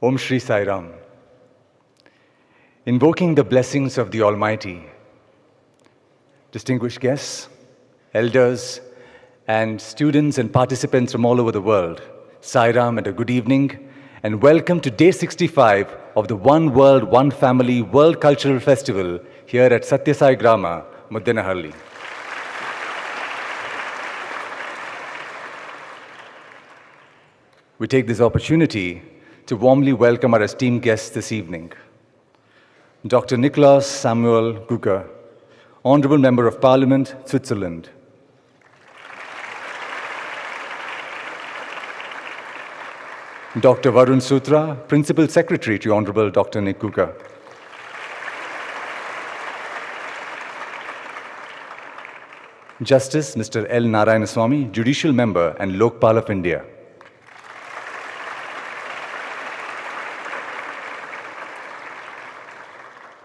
Om Shri Sai Ram. Invoking the blessings of the Almighty, distinguished guests, elders, and students and participants from all over the world, Sai Ram and a good evening, and welcome to Day 65 of the One World, One Family World Cultural Festival here at Sathya Sai Grama, Muddenahalli. We take this opportunity to warmly welcome our esteemed guests this evening. Dr. Nikolaus Samuel Gucker, Honorable Member of Parliament, Switzerland. Dr. Varun Sutra, Principal Secretary to Honorable Dr. Nick Gucker. Justice Mr. L. Narayanaswamy, Judicial Member and Lokpal of India.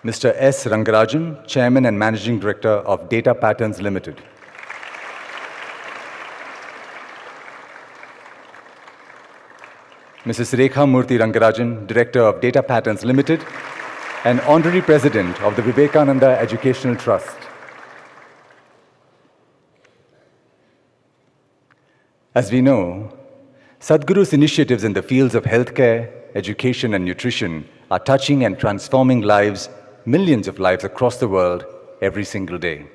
Mr. S. Rangarajan, Chairman and Managing Director of Data Patterns Limited. Mrs. Rekha Murthy Rangarajan, Director of Data Patterns Limited and Honorary President of the Vivekananda Educational Trust. As we know, Sadhguru's initiatives in the fields of healthcare, education, and nutrition are touching and transforming lives, millions of lives across the world every single day.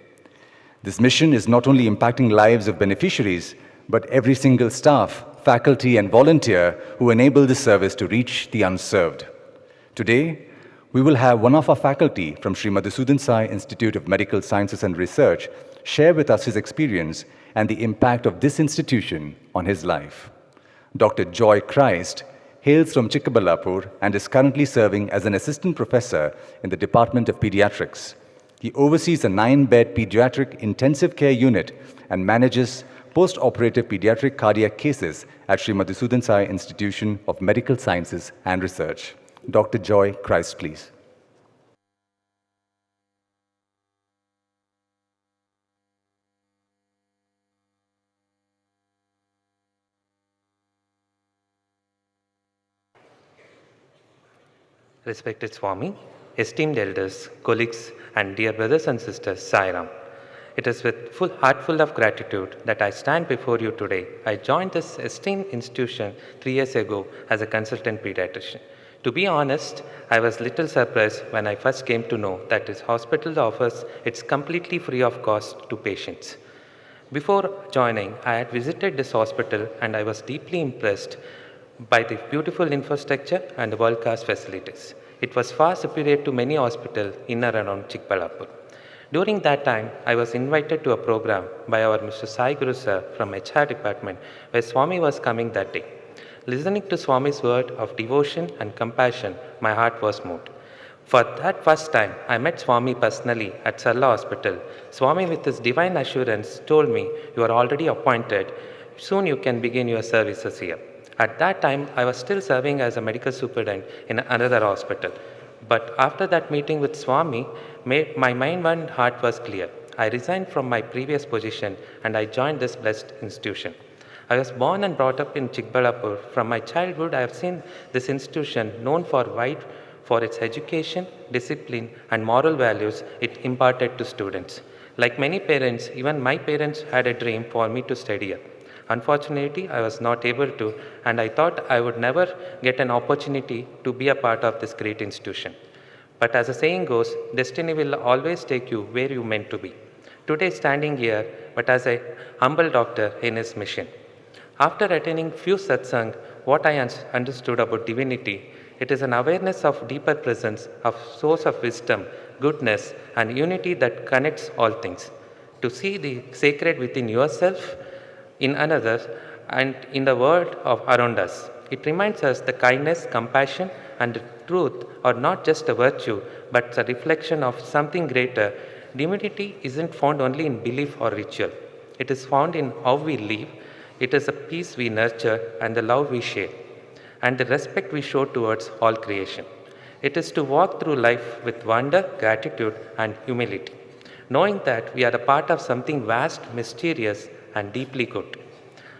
This mission is not only impacting lives of beneficiaries, but every single staff, faculty, and volunteer who enable this service to reach the unserved. Today, we will have one of our faculty from Sri Madhusudan Sai Institute of Medical Sciences and Research share with us his experience and the impact of this institution on his life. Dr. Joy Christ hails from Chikkaballapur and is currently serving as an assistant professor in the Department of Pediatrics. He oversees a 9-bed pediatric intensive care unit and manages post-operative pediatric cardiac cases at Sri Madhusudan Sai Institution of Medical Sciences and Research. Dr. Joy Christ, please. Respected Swami, esteemed elders, colleagues, and dear brothers and sisters, Sai Ram. It is with heart full of gratitude that I stand before you today. I joined this esteemed institution 3 years ago as a consultant pediatrician. To be honest, I was little surprised when I first came to know that this hospital offers it's completely free of cost to patients. Before joining, I had visited this hospital and I was deeply impressed by the beautiful infrastructure and the world-class facilities. It was far superior to many hospitals in and around Chikkaballapur. During that time, I was invited to a program by our Mr. Sai Guru sir from HR department where Swami was coming that day. Listening to Swami's word of devotion and compassion, my heart was moved. For that first time, I met Swami personally at Sarla Hospital. Swami with his divine assurance told me, "You are already appointed. Soon you can begin your services here." At that time, I was still serving as a medical superintendent in another hospital. But after that meeting with Swami, my mind and heart was clear. I resigned from my previous position and I joined this blessed institution. I was born and brought up in Chikkaballapur. From my childhood, I have seen this institution known for its education, discipline, and moral values it imparted to students. Like many parents, even my parents had a dream for me to study here. Unfortunately, I was not able to, and I thought I would never get an opportunity to be a part of this great institution. But as the saying goes, destiny will always take you where you meant to be. Today, standing here, but as a humble doctor in his mission. After attending few satsang, what I understood about divinity, it is an awareness of deeper presence, of source of wisdom, goodness, and unity that connects all things. To see the sacred within yourself, in another, and in the world around us. It reminds us the kindness, compassion, and the truth are not just a virtue, but a reflection of something greater. Divinity isn't found only in belief or ritual. It is found in how we live. It is a peace we nurture and the love we share, and the respect we show towards all creation. It is to walk through life with wonder, gratitude, and humility, knowing that we are a part of something vast, mysterious, and deeply good.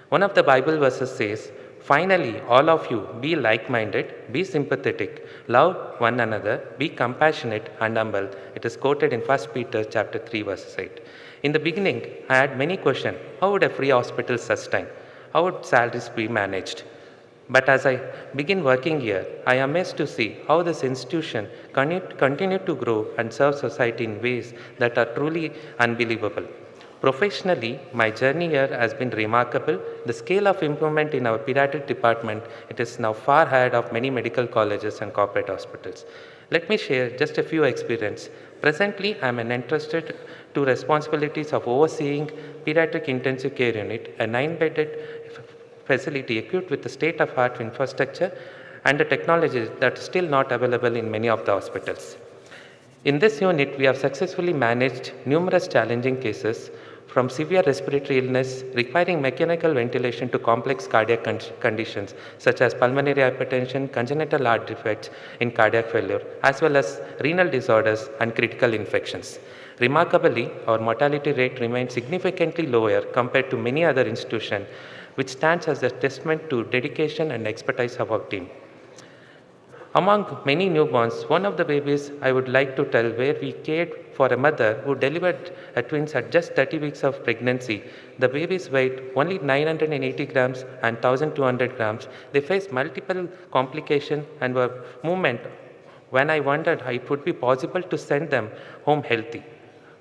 One of the Bible verses says, Finally, all of you, be like-minded, be sympathetic, love one another, be compassionate and humble. It is quoted in 1 Peter chapter 3, verses 8. In the beginning, I had many questions. How would a free hospital sustain? How would salaries be managed? But as I begin working here, I am amazed to see how this institution continue to grow and serve society in ways that are truly unbelievable. Professionally, my journey here has been remarkable. The scale of improvement in our pediatric department, it is now far ahead of many medical colleges and corporate hospitals. Let me share just a few experiences. Presently, I am entrusted to responsibilities of overseeing pediatric intensive care unit, a 9-bedded facility equipped with the state-of-art infrastructure and the technologies that are still not available in many of the hospitals. In this unit, we have successfully managed numerous challenging cases from severe respiratory illness requiring mechanical ventilation to complex cardiac conditions such as pulmonary hypertension, congenital heart defects in cardiac failure, as well as renal disorders and critical infections. Remarkably, our mortality rate remains significantly lower compared to many other institutions, which stands as a testament to dedication and expertise of our team. Among many newborns, one of the babies I would like to tell where we cared for a mother who delivered twins at just 30 weeks of pregnancy. The babies weighed only 980 grams and 1200 grams. They faced multiple complications and were movement when I wondered how it would be possible to send them home healthy.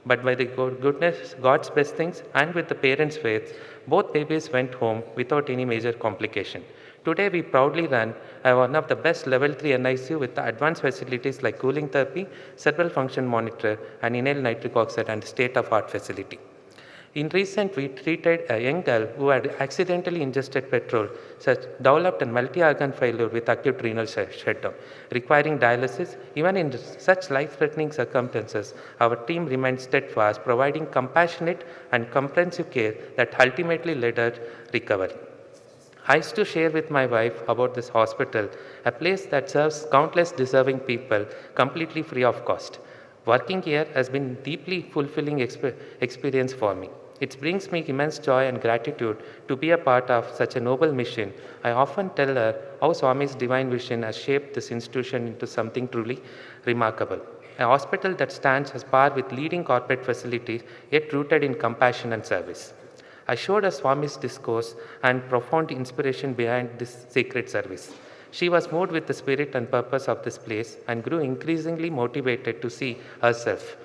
But by the goodness, God's blessings and with the parents' faith, both babies went home without any major complication. Today, we proudly run one of the best level 3 NICU with the advanced facilities like cooling therapy, cerebral function monitor, and inhaled nitric oxide and state-of-art facility. In recent, we treated a young girl who had accidentally ingested petrol, developed a multi-organ failure with acute renal shutdown, requiring dialysis. Even in such life-threatening circumstances, our team remained steadfast, providing compassionate and comprehensive care that ultimately led her recovery. I used to share with my wife about this hospital, a place that serves countless deserving people completely free of cost. Working here has been a deeply fulfilling experience for me. It brings me immense joy and gratitude to be a part of such a noble mission. I often tell her how Swami's divine vision has shaped this institution into something truly remarkable. A hospital that stands as par with leading corporate facilities, yet rooted in compassion and service. I showed her Swami's discourse and profound inspiration behind this sacred service. She was moved with the spirit and purpose of this place and grew increasingly motivated to see herself.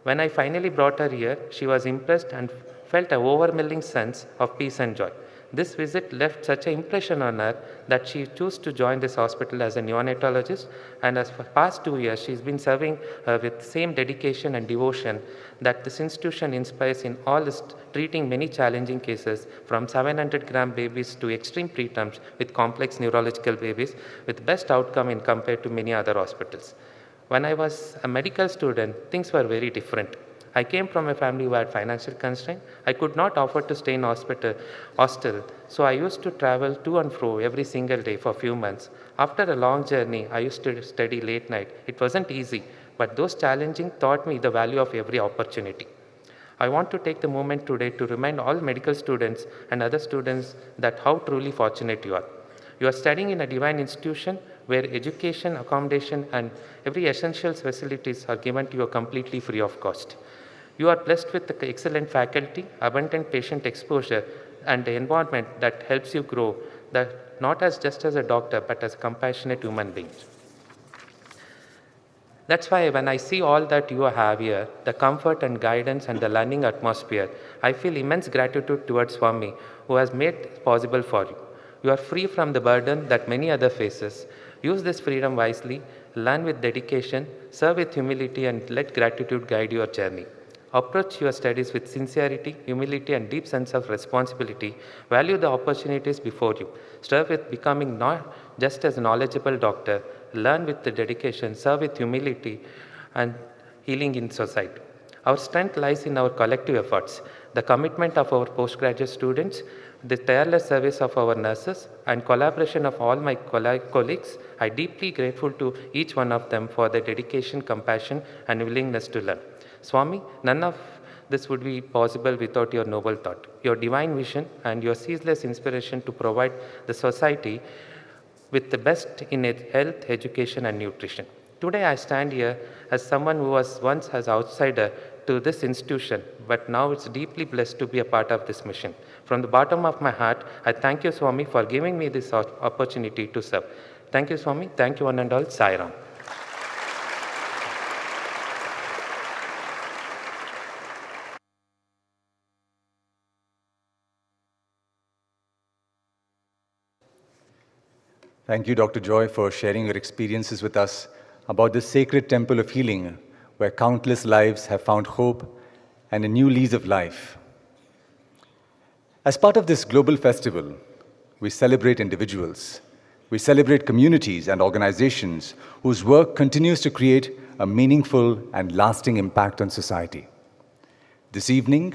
When I finally brought her here, she was impressed and felt an overwhelming sense of peace and joy. This visit left such an impression on her that she chose to join this hospital as a neonatologist, and as for past 2 years, she's been serving with same dedication and devotion that this institution inspires in all its treating many challenging cases from 700-gram babies to extreme preterms with complex neurological babies with best outcome in compared to many other hospitals. When I was a medical student, things were very different. I came from a family who had financial constraints. I could not afford to stay in hostel, so I used to travel to and fro every single day for a few months. After a long journey, I used to study late night. It wasn't easy, but those challenging taught me the value of every opportunity. I want to take the moment today to remind all medical students and other students that how truly fortunate you are. You are studying in a divine institution where education, accommodation, and every essential facilities are given to you completely free of cost. You are blessed with the excellent faculty, abundant patient exposure, and the environment that helps you grow, that not as just as a doctor, but as a compassionate human being. That's why when I see all that you have here, the comfort and guidance and the learning atmosphere, I feel immense gratitude towards Swami, who has made it possible for you. You are free from the burden that many other faces. Use this freedom wisely, learn with dedication, serve with humility, and let gratitude guide your journey. Approach your studies with sincerity, humility, and deep sense of responsibility. Value the opportunities before you. Strive with becoming not just as a knowledgeable doctor. Learn with the dedication, serve with humility, and healing in society. Our strength lies in our collective efforts, the commitment of our postgraduate students, the tireless service of our nurses, and collaboration of all my colleagues. I am deeply grateful to each one of them for their dedication, compassion, and willingness to learn. Swami, none of this would be possible without your noble thought, your divine vision, and your ceaseless inspiration to provide the society with the best in health, education, and nutrition. Today, I stand here as someone who was once as outsider to this institution, but now it's deeply blessed to be a part of this mission. From the bottom of my heart, I thank you, Swami, for giving me this opportunity to serve. Thank you, Swami. Thank you, one and all. Sai Ram. Thank you, Dr. Joy, for sharing your experiences with us about this sacred temple of healing where countless lives have found hope and a new lease of life. As part of this global festival, we celebrate individuals. We celebrate communities and organizations whose work continues to create a meaningful and lasting impact on society. This evening,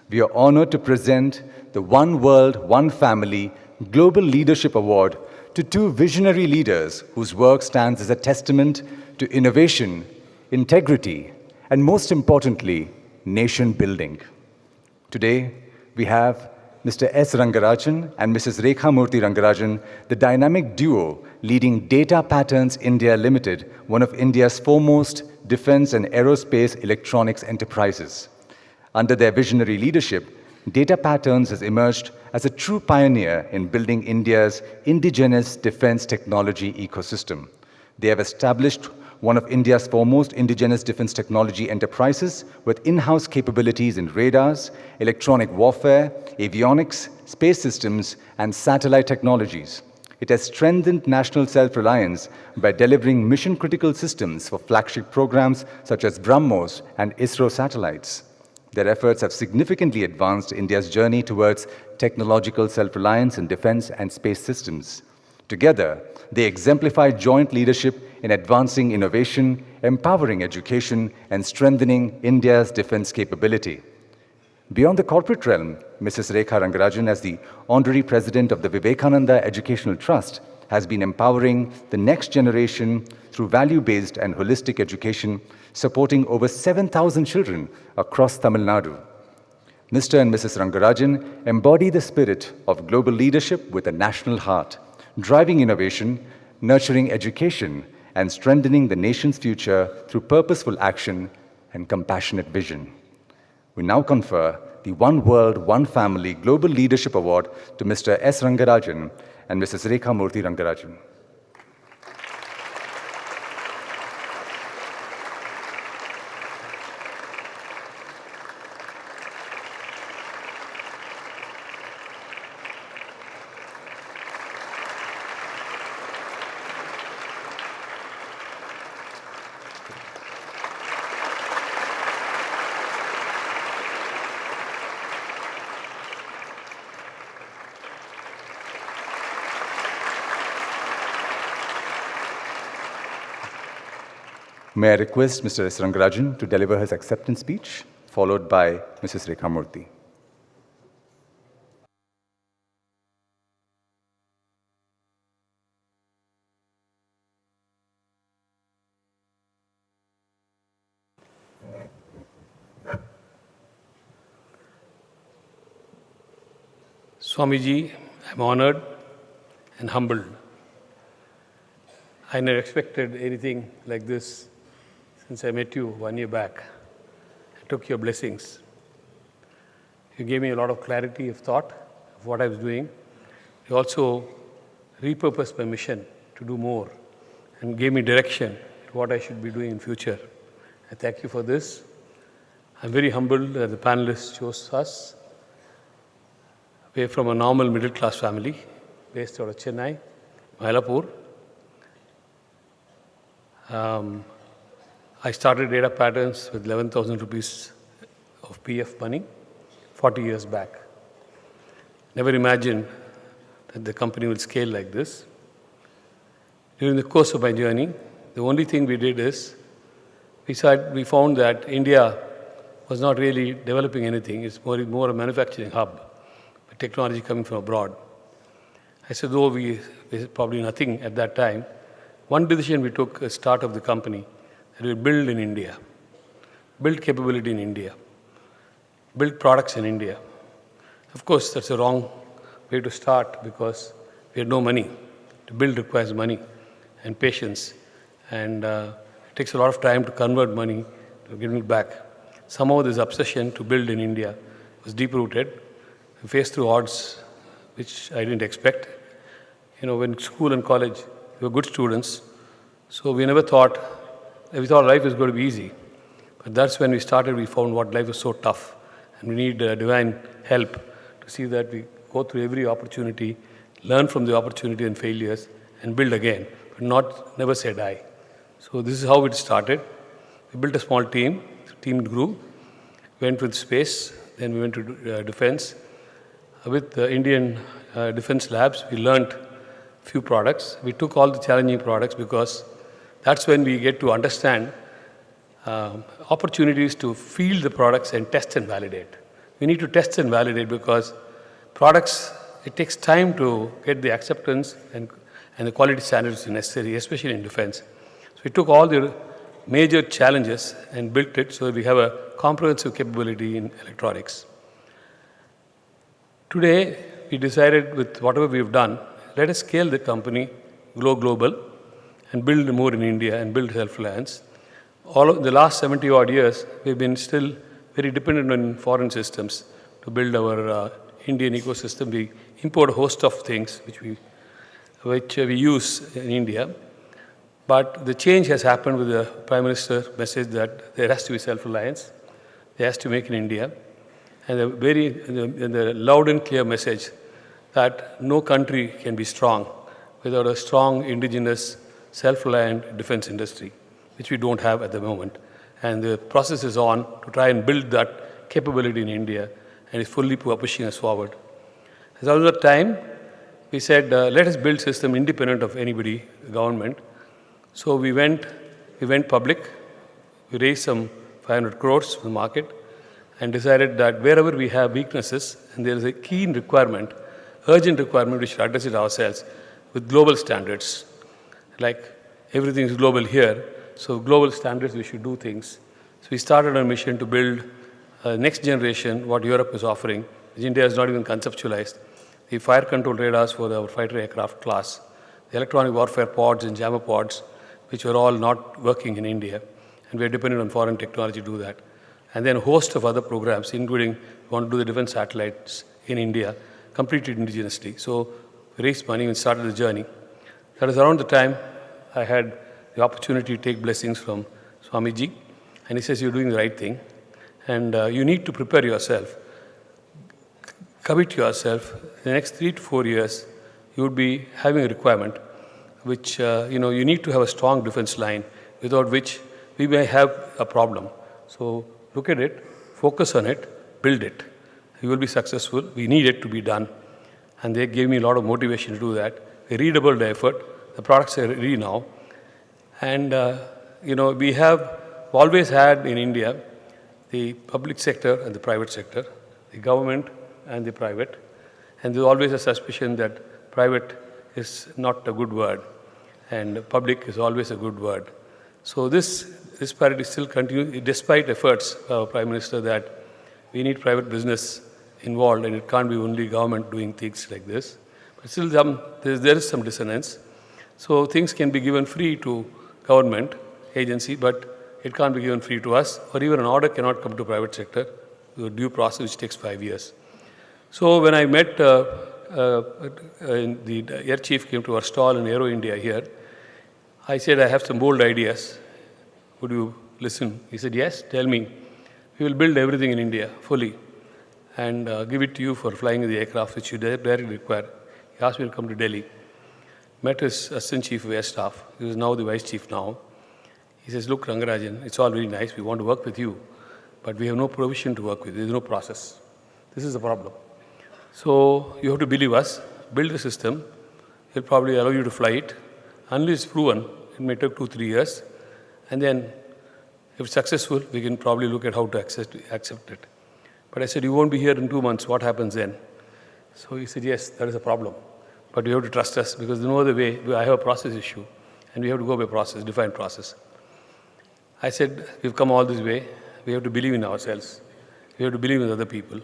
we are honored to present the One World, One Family Global Leadership Award to two visionary leaders whose work stands as a testament to innovation, integrity, and most importantly, nation building. Today, we have Mr. S. Rangarajan and Mrs. Rekha Murthy Rangarajan, the dynamic duo leading Data Patterns India Limited, one of India's foremost defense and aerospace electronics enterprises. Under their visionary leadership, Data Patterns has emerged as a true pioneer in building India's indigenous defense technology ecosystem. They have established one of India's foremost indigenous defense technology enterprises with in-house capabilities in radars, electronic warfare, avionics, space systems, and satellite technologies. It has strengthened national self-reliance by delivering mission-critical systems for flagship programs such as BrahMos and ISRO satellites. Their efforts have significantly advanced India's journey towards technological self-reliance in defense and space systems. Together, they exemplify joint leadership in advancing innovation, empowering education, and strengthening India's defense capability. Beyond the corporate realm, Mrs. Rekha Rangarajan, as the Honorary President of the Vivekananda Educational Trust, has been empowering the next generation through value-based and holistic education, supporting over 7,000 children across Tamil Nadu. Mr. and Mrs. Rangarajan embody the spirit of global leadership with a national heart, driving innovation, nurturing education, and strengthening the nation's future through purposeful action and compassionate vision. We now confer the One World, One Family Global Leadership Award to Mr. S. Rangarajan and Mrs. Rekha Murthy Rangarajan. May I request Mr. S. Rangarajan to deliver his acceptance speech, followed by Mrs. Rekha Murthy. Swamiji, I'm honored and humbled. I never expected anything like this since I met you 1 year back. I took your blessings. You gave me a lot of clarity of thought of what I was doing. You also repurposed my mission to do more and gave me direction to what I should be doing in future. I thank you for this. I'm very humbled that the panelists chose us. We're from a normal middle-class family based out of Chennai, Mylapore. I started Data Patterns with 11,000 rupees of PF money 40 years back. Never imagined that the company will scale like this. During the course of my journey, the only thing we did is we found that India was not really developing anything. It's more a manufacturing hub, with technology coming from abroad. I said, though we probably nothing at that time, one decision we took at the start of the company, that we build in India, build capability in India. build products in India. Of course, that's a wrong way to start because we had no money. To build requires money and patience, and it takes a lot of time to convert money to give it back. Somehow this obsession to build in India was deep-rooted. We faced through odds which I didn't expect. When school and college, we were good students, so we thought life was going to be easy. But that's when we found what life was so tough, and we need divine help to see that we go through every opportunity, learn from the opportunity and failures, and build again, but never say die. So this is how it started. We built a small team. The team grew, went with space, then we went to defense. With the Indian defense labs, we learned few products. We took all the challenging products because that's when we get to understand opportunities to field the products and test and validate. We need to test and validate because products, it takes time to get the acceptance and the quality standards necessary, especially in defense. So we took all the major challenges and built it so that we have a comprehensive capability in electronics. Today, we decided with whatever we've done, let us scale the company, grow global, and build more in India and build self-reliance. All of the last 70 odd years, we've been still very dependent on foreign systems to build our Indian ecosystem. We import a host of things which we use in India. But the change has happened with the Prime Minister's message that there has to be self-reliance, there has to make in India, and the loud and clear message that no country can be strong without a strong indigenous self-reliant defense industry, which we don't have at the moment. And the process is on to try and build that capability in India, and is fully pushing us forward. As of that time, we said, let us build system independent of anybody, government. So we went public, we raised some 500 crores from the market, and decided that wherever we have weaknesses, and there is a keen requirement, urgent requirement, we should address it ourselves with global standards. Like everything is global here, so global standards, we should do things. So we started a mission to build next generation, what Europe is offering, which India has not even conceptualized. The fire control radars for our fighter aircraft class, the electronic warfare pods and jammer pods, which were all not working in India, and we are dependent on foreign technology to do that. And then a host of other programs, including we want to do the defense satellites in India, completed indigenously. So we raised money and started the journey. That was around the time I had the opportunity to take blessings from Swamiji, and he says, you're doing the right thing, and you need to prepare yourself. Commit yourself. In the next 3 to 4 years, you would be having a requirement which, you need to have a strong defense line, without which we may have a problem. So look at it, focus on it, build it. You will be successful. We need it to be done. And they gave me a lot of motivation to do that. We redoubled the effort. The products are ready now. And, we have always had in India the public sector and the private sector, the government and the private. And there's always a suspicion that private is not a good word and public is always a good word. So this disparity still continues, despite efforts of our Prime Minister that we need private business involved and it can't be only government doing things like this. But still there is some dissonance. So things can be given free to government agency, but it can't be given free to us, or even an order cannot come to private sector, the due process which takes 5 years. So when I met the air chief came to our stall in Aero India here, I said, I have some bold ideas. Would you listen? He said, yes, tell me. We will build everything in India fully and give it to you for flying the aircraft which you directly require. He asked me to come to Delhi. Met his assistant chief of air staff. He is now the vice chief now. He says, look, Rangarajan, it's all very nice. We want to work with you, but we have no provision to work with. There is no process. This is the problem. So you have to believe us, build the system. He'll probably allow you to fly it. Unless it's proven, it may take 2-3 years. And then if it's successful, we can probably look at how to accept it. But I said, you won't be here in 2 months. What happens then? So he said, yes, that is a problem. But you have to trust us because there's no other way. I have a process issue. And we have to go by process, defined process. I said, we've come all this way. We have to believe in ourselves. we have to believe in other people.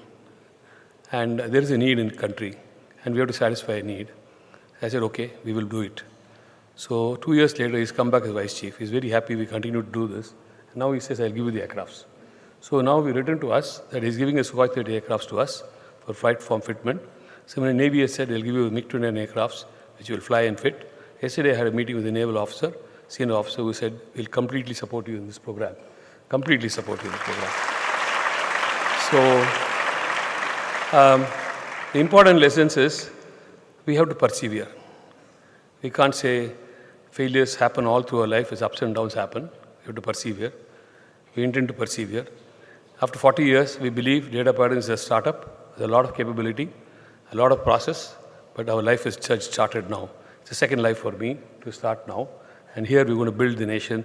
And there is a need in the country, and we have to satisfy a need. I said, okay, we will do it. So 2 years later, he's come back as vice chief. He's very happy we continue to do this. And now he says, I'll give you the aircrafts. So now we written to us that he's giving us Sukhoi 30 aircrafts to us for flight form fitment. Similarly, Navy has said they'll give you MiG-29 aircrafts, which will fly and fit. Yesterday, I had a meeting with a naval officer, senior officer, who said, we'll completely support you in this program. Completely support you in this program. So, the important lessons is, we have to persevere. We can't say failures happen all through our life, as ups and downs happen. We have to persevere. We intend to persevere. After 40 years, we believe Data Patterns is a startup with a lot of capability, a lot of process, but our life is just started now. It's a second life for me to start now. And here we're going to build the nation,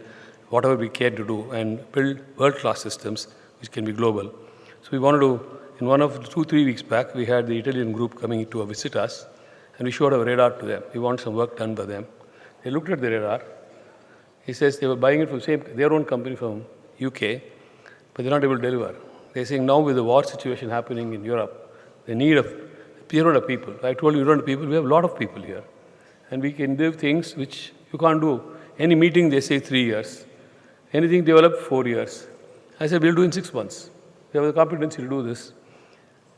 whatever we care to do, and build world-class systems which can be global. So we wanted to, in one of 2-3 weeks back, we had the Italian group coming to visit us, and we showed our radar to them. We want some work done by them. They looked at the radar. He says they were buying it from their own company from UK, but they're not able to deliver. They're saying now with the war situation happening in Europe, the need of pyramid of people. I told you, pyramid of people, we have a lot of people here. And we can do things which you can't do. Any meeting, they say 3 years. Anything developed, 4 years. I said, we'll do in 6 months. We have the competency to do this.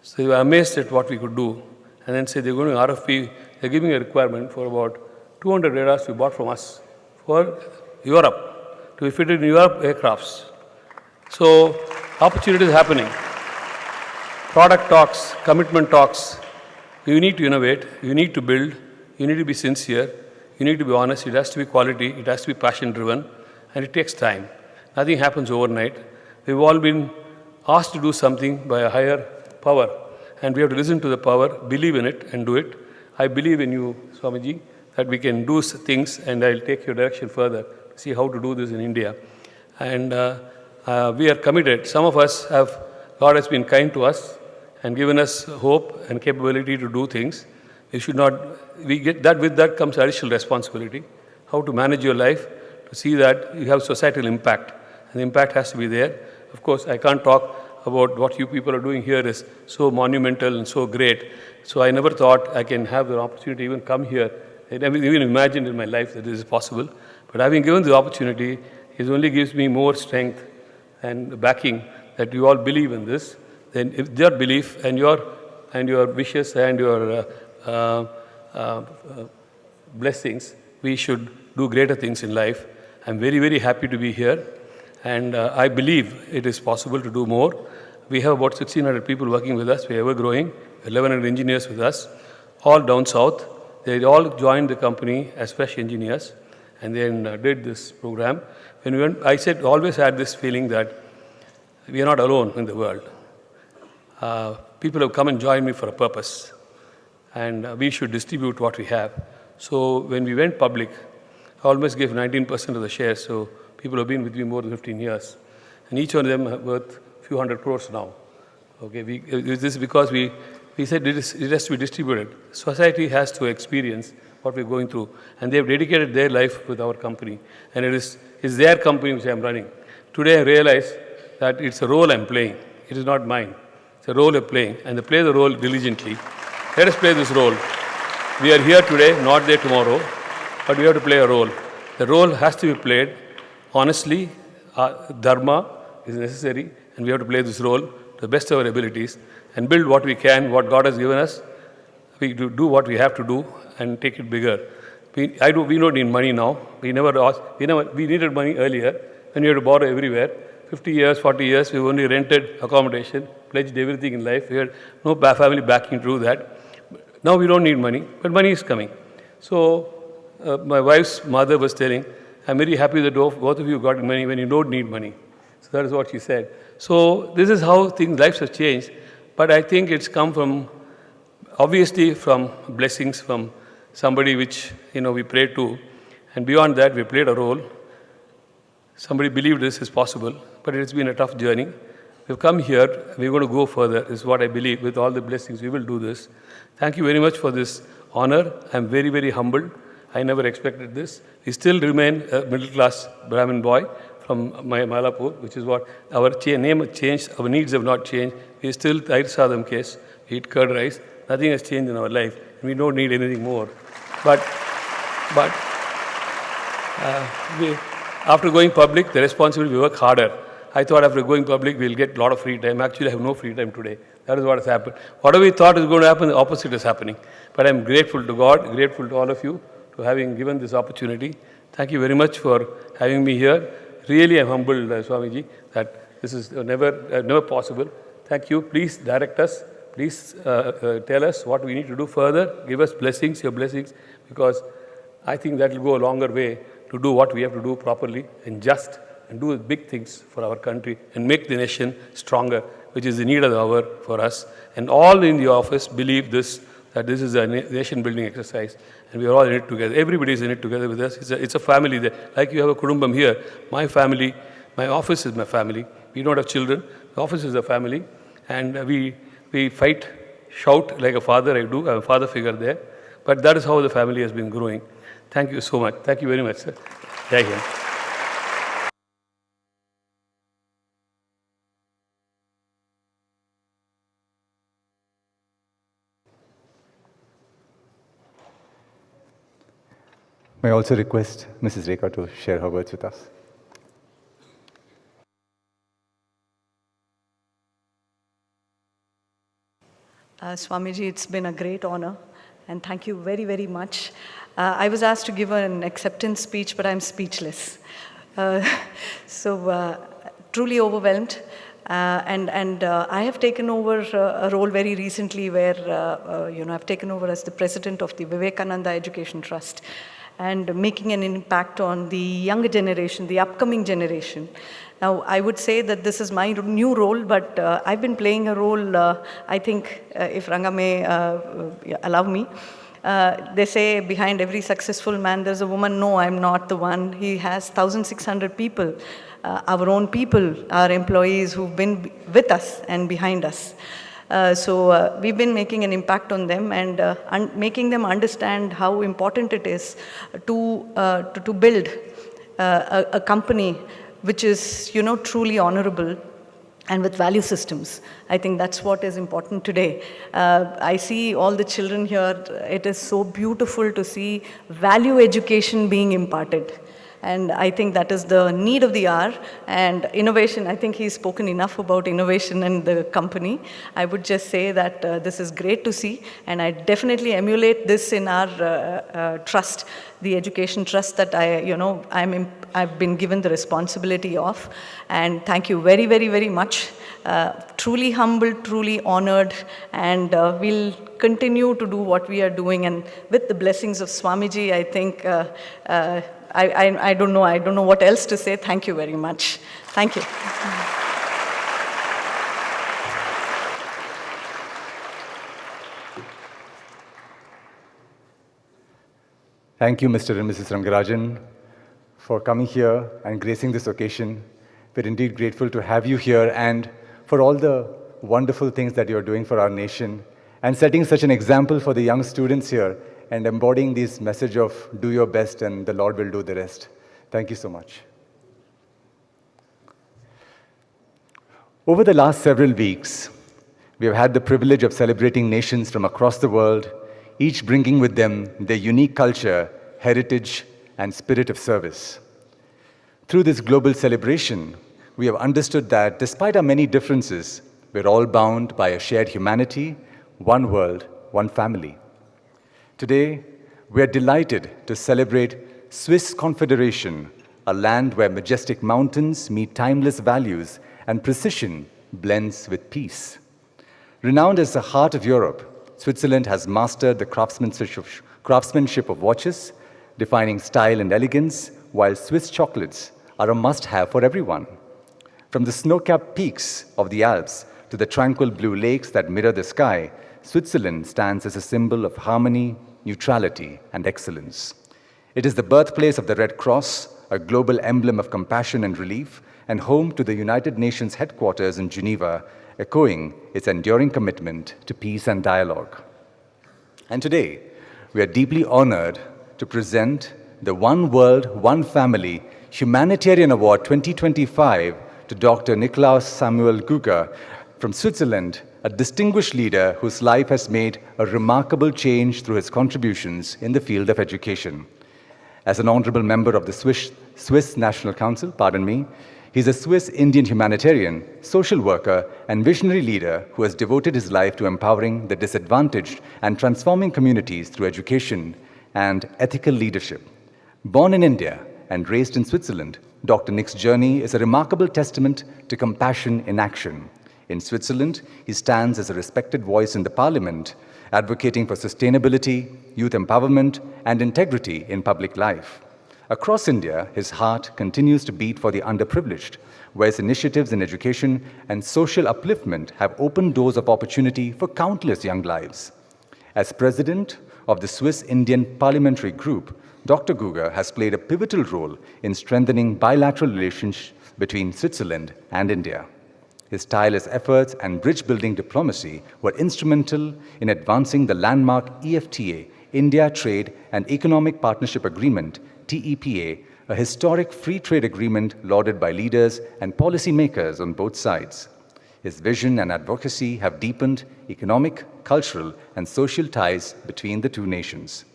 So they were amazed at what we could do. And then say they're going to RFP, they're giving a requirement for about 200 radars we bought from us for Europe, to be fitted in Europe aircrafts. So opportunity is happening. Product talks, commitment talks. You need to innovate, you need to build, you need to be sincere, you need to be honest, it has to be quality, it has to be passion driven, and it takes time. Nothing happens overnight. We've all been asked to do something by a higher power, and we have to listen to the power, believe in it, and do it. I believe in you, Swamiji, that we can do things, and I'll take your direction further, see how to do this in India. And we are committed. Some of us God has been kind to us and given us hope and capability to do things. We should not, with that comes additional responsibility. How to manage your life, to see that you have societal impact, and the impact has to be there. Of course, I can't talk about what you people are doing here is so monumental and so great. So I never thought I can have the opportunity to even come here. I never even imagined in my life that this is possible. But having given the opportunity, it only gives me more strength and backing that you all believe in this. Then if their belief and your wishes and your blessings, we should do greater things in life. I'm very, very happy to be here. And I believe it is possible to do more. We have about 1,600 people working with us. We are ever growing. 1,100 engineers with us, all down south. They all joined the company as fresh engineers and then did this program. When we went, I always had this feeling that we are not alone in the world. People have come and joined me for a purpose, and we should distribute what we have. So when we went public, I almost gave 19% of the shares. So people have been with me more than 15 years, and each one of them are worth a few hundred crores now. Okay, this is because we said it has to be distributed. Society has to experience what we're going through, and they have dedicated their life with our company, and it's their company which I'm running. Today I realize that it's a role I'm playing. It is not mine. It's a role I'm playing, and they play the role diligently. Let us play this role. We are here today, not there tomorrow, but we have to play a role. The role has to be played honestly. Dharma is necessary, and we have to play this role to the best of our abilities and build what we can, what God has given us. We do what we have to do and take it bigger. We don't need money now. We needed money earlier when we had to borrow everywhere. 50 years, 40 years, we only rented accommodation, pledged everything in life. We had no family backing to do that. Now we don't need money, but money is coming. So my wife's mother was telling, I'm very happy that both of you got money when you don't need money. So that is what she said. So this is how lives have changed. But I think it's come from, obviously from blessings from somebody which we prayed to. And beyond that, we played a role. Somebody believed this is possible, but it's been a tough journey. We've come here, we're going to go further, is what I believe. With all the blessings, we will do this. Thank you very much for this honor. I'm very, very humbled. I never expected this. We still remain a middle-class Brahmin boy from Malapur, which is what our name changed, our needs have not changed. We still Thair Sadham case, we eat curd rice. Nothing has changed in our life. We don't need anything more. But after going public, the responsibility, we work harder. I thought after going public, we'll get a lot of free time. Actually, I have no free time today. That is what has happened. Whatever we thought is going to happen, the opposite is happening. But I'm grateful to God, grateful to all of you for having given this opportunity. Thank you very much for having me here. Really, I'm humbled, Swamiji, that this is never possible. Thank you. Please direct us. Please tell us what we need to do further. Give us blessings, your blessings, because I think that will go a longer way to do what we have to do properly and just and do big things for our country and make the nation stronger, which is the need of the hour for us. And all in the office believe this, that this is a nation-building exercise, and we are all in it together. Everybody is in it together with us. It's a family there. Like you have a kudumbam here, my family, my office is my family. We don't have children. The office is a family, and we fight, shout like a father. I do. I'm a father figure there. But that is how the family has been growing. Thank you so much. Thank you very much, sir. Jai Hind. May I also request Mrs. Rekha to share her words with us. Swamiji, it's been a great honor, and thank you very, very much. I was asked to give an acceptance speech, but I'm speechless. Truly overwhelmed. And I have taken over a role very recently where, I've taken over as the president of the Vivekananda Education Trust and making an impact on the younger generation, the upcoming generation. Now, I would say that this is my new role, but I've been playing a role, I think, if Ranga may allow me. They say behind every successful man there's a woman. No, I'm not the one. He has 1,600 people, our own people, our employees who've been with us and behind us. So we've been making an impact on them and making them understand how important it is to build a company which is, truly honorable and with value systems. I think that's what is important today. I see all the children here. It is so beautiful to see value education being imparted. And I think that is the need of the hour. And innovation, I think he's spoken enough about innovation and the company. I would just say that this is great to see. And I definitely emulate this in our trust, the education trust that I've been given the responsibility of. And thank you very, very, very much. Truly humbled, truly honored, and we'll continue to do what we are doing. And with the blessings of Swamiji, I think, I don't know what else to say. Thank you very much. Thank you. Thank you, Mr. and Mrs. Rangarajan, for coming here and gracing this occasion. We're indeed grateful to have you here and for all the wonderful things that you're doing for our nation and setting such an example for the young students here and embodying this message of do your best and the Lord will do the rest. Thank you so much. Over the last several weeks, we have had the privilege of celebrating nations from across the world, each bringing with them their unique culture, heritage, and spirit of service. Through this global celebration, we have understood that despite our many differences, we're all bound by a shared humanity, one world, one family. Today, we are delighted to celebrate Swiss Confederation, a land where majestic mountains meet timeless values and precision blends with peace. Renowned as the heart of Europe, Switzerland has mastered the craftsmanship of watches, defining style and elegance, while Swiss chocolates are a must-have for everyone. From the snow-capped peaks of the Alps to the tranquil blue lakes that mirror the sky, Switzerland stands as a symbol of harmony, neutrality, and excellence. It is the birthplace of the Red Cross, a global emblem of compassion and relief, and home to the United Nations headquarters in Geneva, echoing its enduring commitment to peace and dialogue. And today, we are deeply honored to present the One World, One Family Humanitarian Award 2025 to Dr. Niklaus Samuel Guger from Switzerland, a distinguished leader whose life has made a remarkable change through his contributions in the field of education. As an honorable member of the Swiss National Council, he's a Swiss-Indian humanitarian, social worker, and visionary leader who has devoted his life to empowering the disadvantaged and transforming communities through education and ethical leadership. Born in India and raised in Switzerland, Dr. Nick's journey is a remarkable testament to compassion in action. In Switzerland, he stands as a respected voice in the parliament, advocating for sustainability, youth empowerment, and integrity in public life. Across India, his heart continues to beat for the underprivileged, where his initiatives in education and social upliftment have opened doors of opportunity for countless young lives. As president of the Swiss-Indian Parliamentary Group, Dr. Guger has played a pivotal role in strengthening bilateral relations between Switzerland and India. His tireless efforts and bridge-building diplomacy were instrumental in advancing the landmark EFTA, India Trade and Economic Partnership Agreement, TEPA, a historic free trade agreement lauded by leaders and policymakers on both sides. His vision and advocacy have deepened economic, cultural, and social ties between the two nations.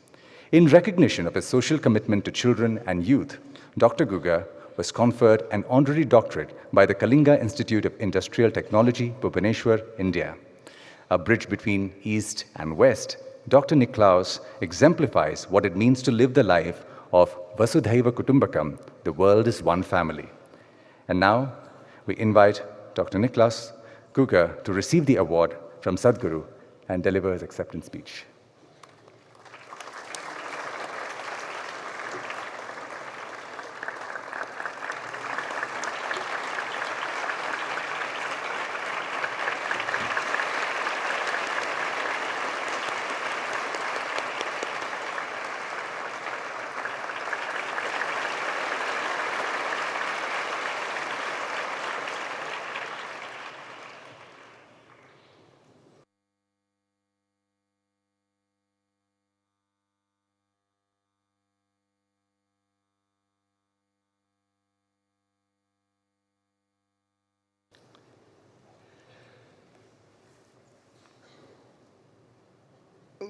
In recognition of his social commitment to children and youth, Dr. Guger was conferred an honorary doctorate by the Kalinga Institute of Industrial Technology, Bhubaneswar, India. A bridge between East and West, Dr. Niklaus exemplifies what it means to live the life of Vasudhaiva Kutumbakam, the world is one family. And now, we invite Dr. Niklaus Guger to receive the award from Sadhguru and deliver his acceptance speech.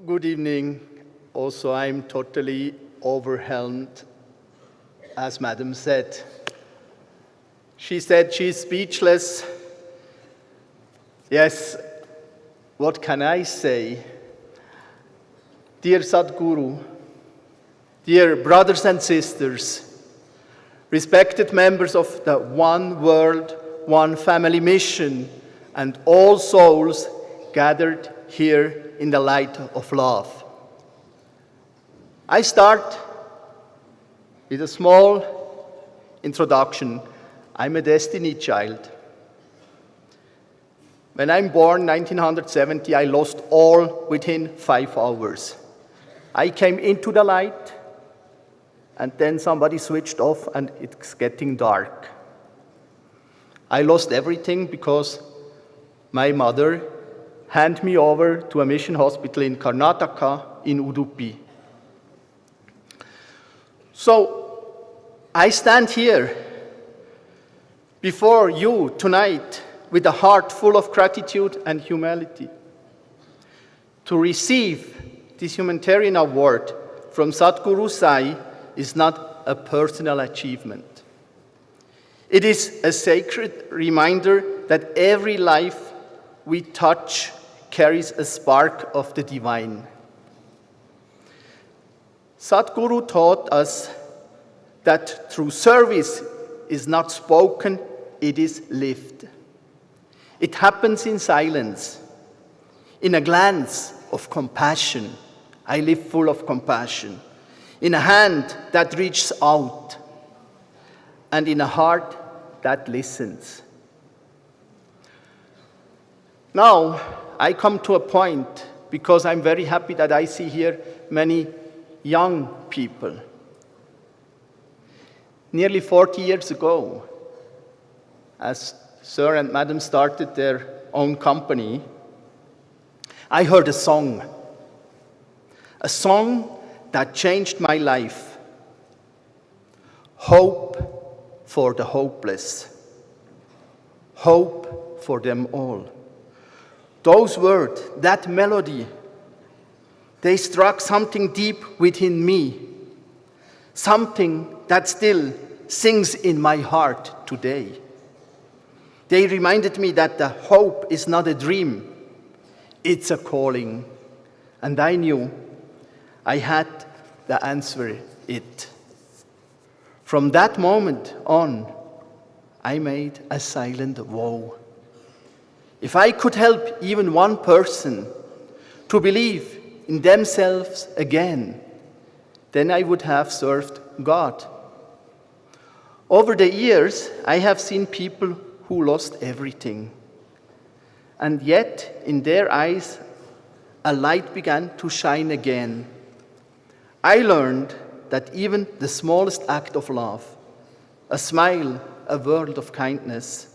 Good evening. Also, I'm totally overwhelmed, as Madam said. She said she's speechless. Yes, what can I say? Dear Sadhguru, dear brothers and sisters, respected members of the One World, One Family mission, and all souls gathered here in the light of love. I start with a small introduction. I'm a destiny child. When I'm born, 1970, I lost all within 5 hours. I came into the light, and then somebody switched off, and it's getting dark. I lost everything because my mother handed me over to a mission hospital in Karnataka, in Udupi. So, I stand here before you tonight with a heart full of gratitude and humility. To receive this humanitarian award from Sadhguru Sai is not a personal achievement. It is a sacred reminder that every life we touch carries a spark of the divine. Sadhguru taught us that true service is not spoken, it is lived. It happens in silence, in a glance of compassion. I live full of compassion. In a hand that reaches out, and in a heart that listens. Now, I come to a point, because I'm very happy that I see here many young people. Nearly 40 years ago, as Sir and Madam started their own company, I heard a song that changed my life. Hope for the hopeless. Hope for them all. Those words, that melody, they struck something deep within me, something that still sings in my heart today. They reminded me that the hope is not a dream, it's a calling. And I knew I had the answer it. From that moment on, I made a silent vow. If I could help even one person to believe in themselves again, then I would have served God. Over the years, I have seen people who lost everything. And yet, in their eyes, a light began to shine again. I learned that even the smallest act of love, a smile, a word of kindness,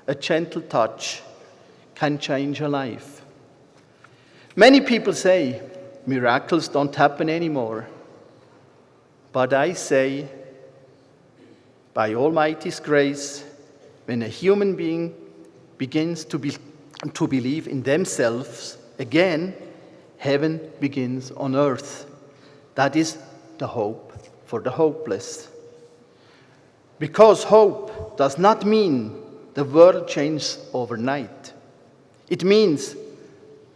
a gentle touch, can change a life. Many people say miracles don't happen anymore. But I say, by Almighty's grace, when a human being begins to believe in themselves again, heaven begins on earth. That is the hope for the hopeless. Because hope does not mean the world changes overnight. It means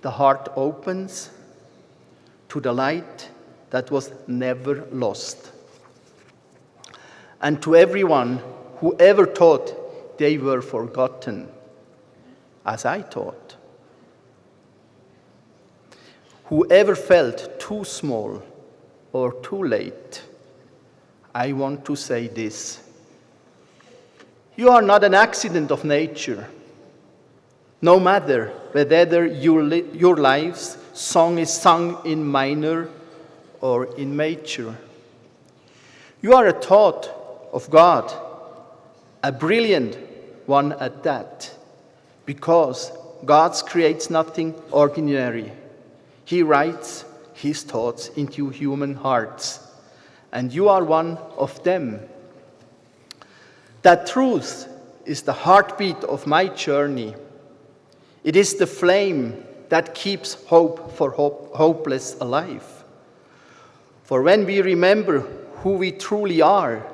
the heart opens to the light that was never lost. And to everyone who ever thought they were forgotten, as I thought, whoever felt too small or too late, I want to say this. You are not an accident of nature. No matter whether your life's song is sung in minor or in major. You are a thought of God, a brilliant one at that, because God creates nothing ordinary. He writes his thoughts into human hearts, and you are one of them. That truth is the heartbeat of my journey. It is the flame that keeps hope for hopeless alive. For when we remember who we truly are,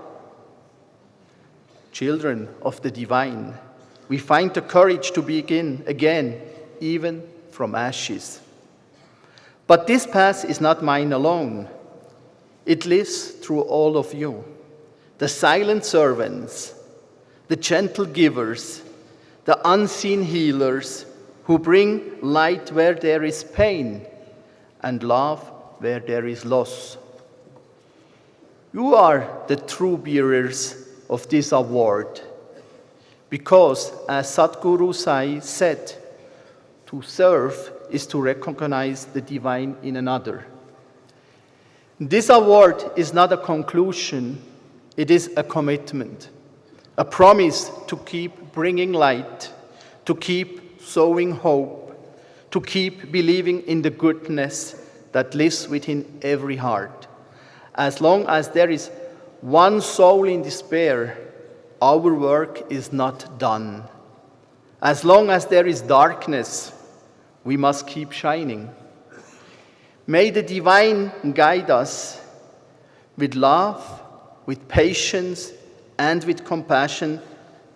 children of the divine, we find the courage to begin again, even from ashes. But this path is not mine alone. It lives through all of you, the silent servants, the gentle givers, the unseen healers, who bring light where there is pain and love where there is loss. You are the true bearers of this award, because, as Sadhguru Sai said, to serve is to recognize the divine in another. This award is not a conclusion, it is a commitment, a promise to keep bringing light, to keep sowing hope, to keep believing in the goodness that lives within every heart. As long as there is one soul in despair, our work is not done. As long as there is darkness, we must keep shining. May the divine guide us with love, with patience, and with compassion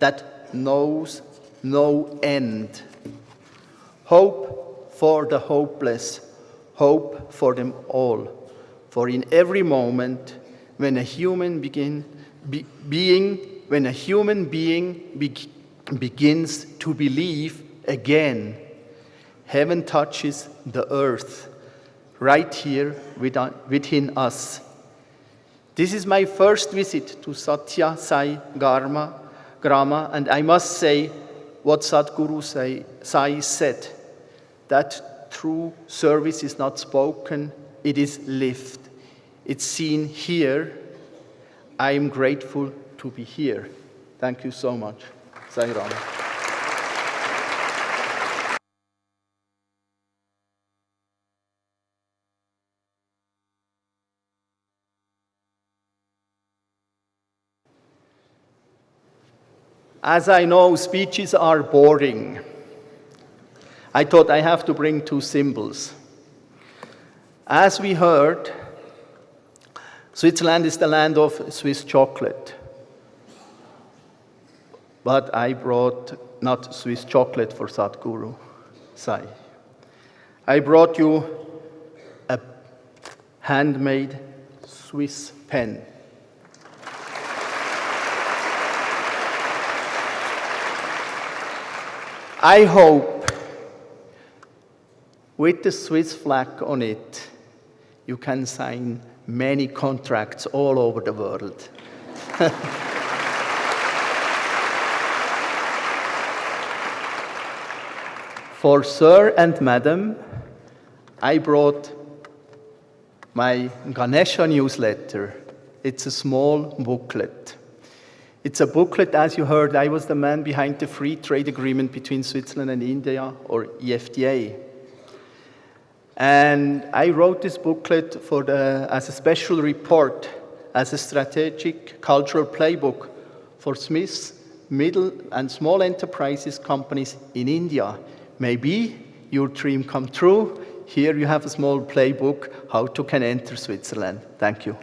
that knows no end. Hope for the hopeless, hope for them all. For in every moment, when a human being begins to believe again, heaven touches the earth, right here within us. This is my first visit to Sathya Sai Grama, and I must say what Sadhguru Sai said, that true service is not spoken, it is lived. It's seen here. I am grateful to be here. Thank you so much. Sai Ram. As I know, speeches are boring. I thought I have to bring two symbols. As we heard, Switzerland is the land of Swiss chocolate. But I brought not Swiss chocolate for Sadhguru Sai. I brought you a handmade Swiss pen. I hope with the Swiss flag on it, you can sign many contracts all over the world. For Sir and Madam, I brought my Ganesha newsletter. It's a small booklet. It's a booklet, as you heard, I was the man behind the free trade agreement between Switzerland and India, or EFTA. And I wrote this booklet as a special report, as a strategic cultural playbook for Smiths, middle and small enterprises companies in India. Maybe your dream come true. Here you have a small playbook how to can enter Switzerland. Thank you.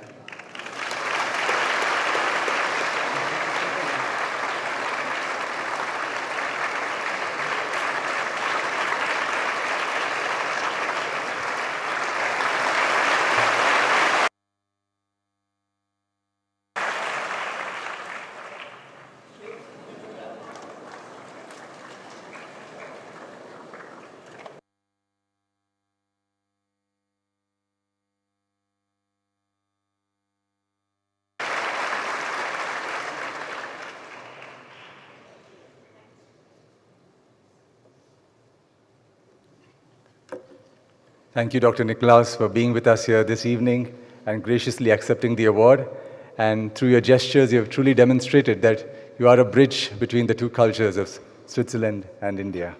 Thank you, Dr. Niklaus, for being with us here this evening and graciously accepting the award. And through your gestures, you have truly demonstrated that you are a bridge between the two cultures of Switzerland and India.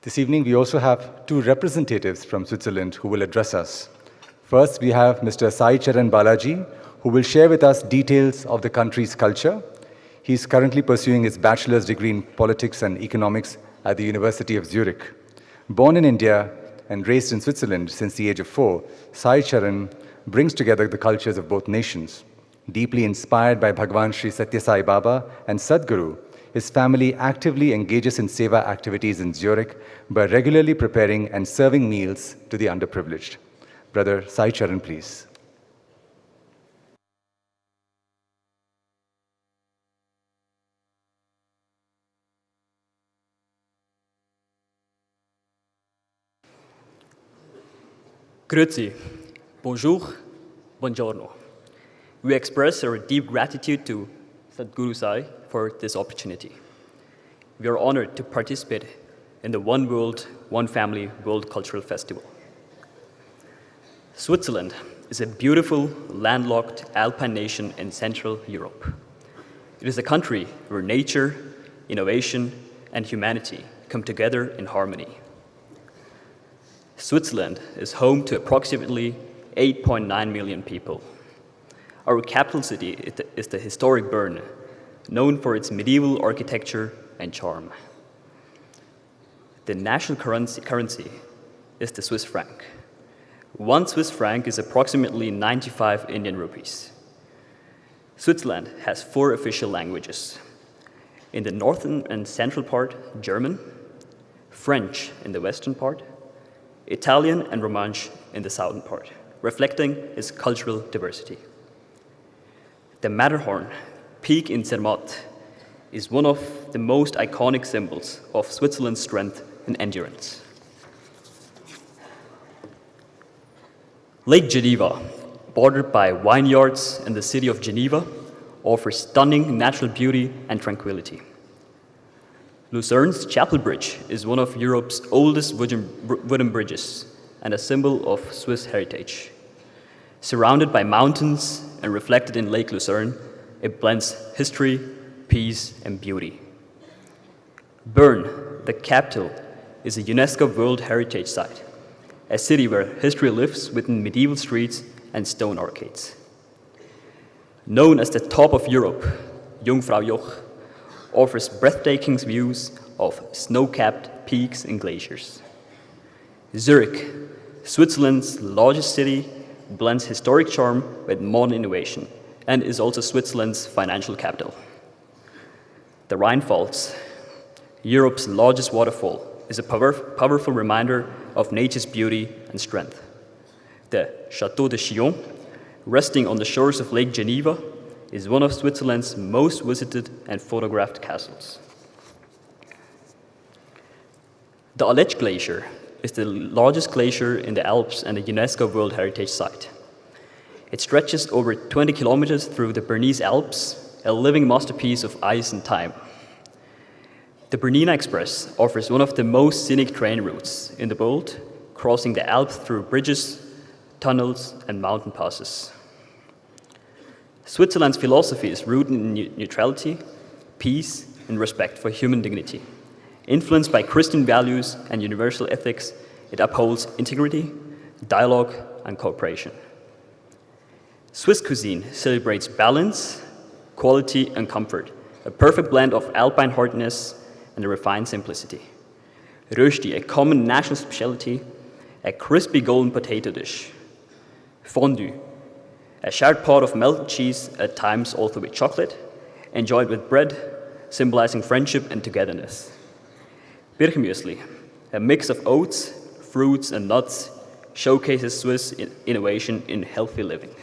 This evening, we also have two representatives from Switzerland who will address us. First, we have Mr. Sai Charan Balaji, who will share with us details of the country's culture. He is currently pursuing his bachelor's degree in politics and economics at the University of Zurich. Born in India and raised in Switzerland since the age of 4, Sai Charan brings together the cultures of both nations. Deeply inspired by Bhagwan Sri Sathya Sai Baba and Sadhguru, his family actively engages in seva activities in Zurich by regularly preparing and serving meals to the underprivileged. Brother Sai Charan, please. Grüezi, bonjour, buongiorno. We express our deep gratitude to Sadhguru Sai for this opportunity. We are honored to participate in the One World, One Family World Cultural Festival. Switzerland is a beautiful, landlocked alpine nation in Central Europe. It is a country where nature, innovation, and humanity come together in harmony. Switzerland is home to approximately 8.9 million people. Our capital city is the historic Bern, known for its medieval architecture and charm. The national currency is the Swiss franc. 1 Swiss franc is approximately 95 Indian rupees. Switzerland has 4 official languages. In the northern and central part, German, French in the western part, Italian and Romansh in the southern part, reflecting its cultural diversity. The Matterhorn, peak in Zermatt, is one of the most iconic symbols of Switzerland's strength and endurance. Lake Geneva, bordered by vineyards and the city of Geneva, offers stunning natural beauty and tranquility. Lucerne's Chapel Bridge is one of Europe's oldest wooden bridges and a symbol of Swiss heritage. Surrounded by mountains and reflected in Lake Lucerne, it blends history, peace, and beauty. Bern, the capital, is a UNESCO World Heritage Site, a city where history lives within medieval streets and stone arcades. Known as the top of Europe, Jungfrau Joch offers breathtaking views of snow-capped peaks and glaciers. Zurich, Switzerland's largest city, blends historic charm with modern innovation and is also Switzerland's financial capital. The Rhine-Pfalz, Europe's largest waterfall, is a powerful reminder of nature's beauty and strength. The Château de Chillon, resting on the shores of Lake Geneva, is one of Switzerland's most visited and photographed castles. The Aletsch Glacier is the largest glacier in the Alps and a UNESCO World Heritage Site. It stretches over 20 kilometers through the Bernese Alps, a living masterpiece of ice and time. The Bernina Express offers one of the most scenic train routes in the world, crossing the Alps through bridges, tunnels, and mountain passes. Switzerland's philosophy is rooted in neutrality, peace, and respect for human dignity. Influenced by Christian values and universal ethics, it upholds integrity, dialogue, and cooperation. Swiss cuisine celebrates balance, quality, and comfort, a perfect blend of alpine hardness and a refined simplicity. Rösti, a common national specialty, a crispy golden potato dish. Fondue, a shared pot of melted cheese, at times also with chocolate, enjoyed with bread, symbolizing friendship and togetherness. Birchmüsli, a mix of oats, fruits, and nuts, showcases Swiss innovation in healthy living.